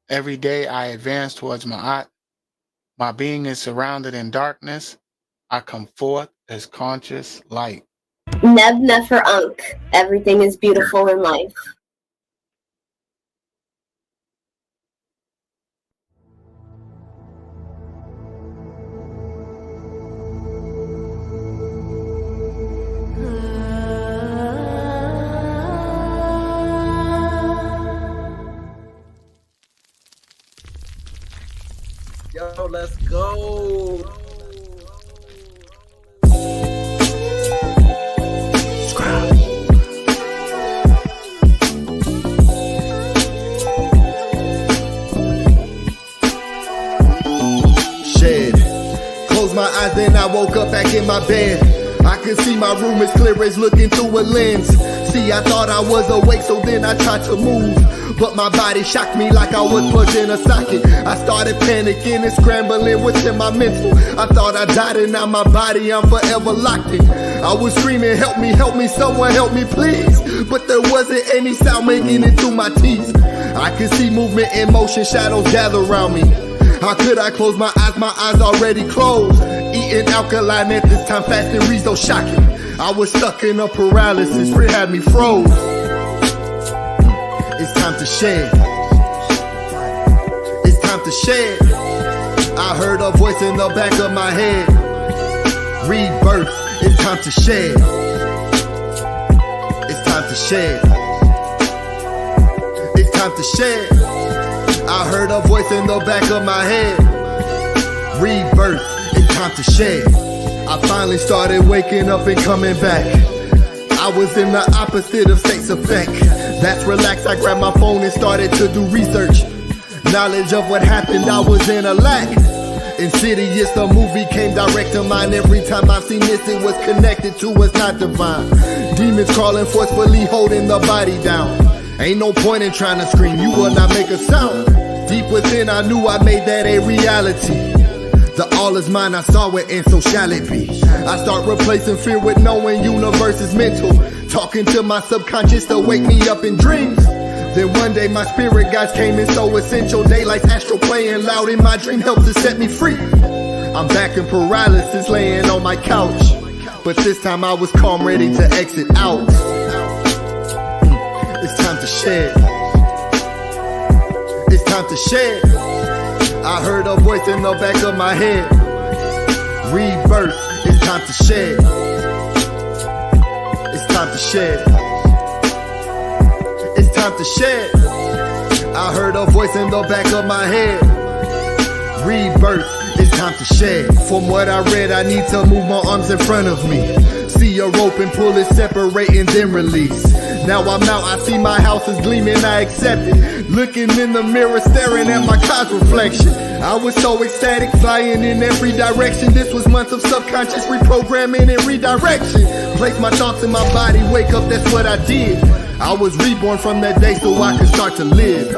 B: Every day I advance towards Maat. My being is surrounded in darkness. I come forth as conscious light.
I: Neb Nefer Unk. Everything is beautiful in life.
C: Yo, let's go.
A: Shed. Closed my eyes, then I woke up back in my bed. I could see my room as clear as looking through a lens. See, I thought I was awake, so then I tried to move, but my body shocked me like I was plugged in a socket. I started panicking and scrambling within my mental. I thought I died and now my body, I'm forever locked in. I was screaming, help me, someone help me please. But there wasn't any sound making it through my teeth. I could see movement in motion, shadows gather around me. How could I close my eyes already closed? Eating alkaline at this time, fasting reads so shocking. I was stuck in a paralysis, it had me froze. It's time to shed. It's time to shed. I heard a voice in the back of my head. Rebirth, it's time to shed. It's time to shed. It's time to shed. I heard a voice in the back of my head. Rebirth, it's time to shed. I finally started waking up and coming back. I was in the opposite of states effect. That's relaxed, I grabbed my phone and started to do research. Knowledge of what happened, I was in a lack. Insidious, the movie came direct to mind. Every time I've seen this, it was connected to what's not divine. Demons crawling forcefully, holding the body down. Ain't no point in trying to scream, you will not make a sound. Deep within, I knew I made that a reality. The all is mine, I saw it, and so shall it be. I start replacing fear with knowing universe is mental. Talking to my subconscious to wake me up in dreams. Then one day my spirit guides came in so essential. Daylight's astral playing loud in my dream helped to set me free. I'm back in paralysis, laying on my couch. But this time I was calm, ready to exit out. It's time to shed. It's time to shed. I heard a voice in the back of my head. Rebirth, it's time to shed. It's time to shed. It's time to shed. I heard a voice in the back of my head. Rebirth, it's time to shed. From what I read, I need to move my arms in front of me. See a rope and pull it, separate and then release. Now I'm out, I see my house is gleaming, I accept it. Looking in the mirror, staring at my car's reflection. I was so ecstatic, flying in every direction. This was months of subconscious reprogramming and redirection. Place my thoughts in my body, wake up, that's what I did. I was reborn from that day so I could start to live.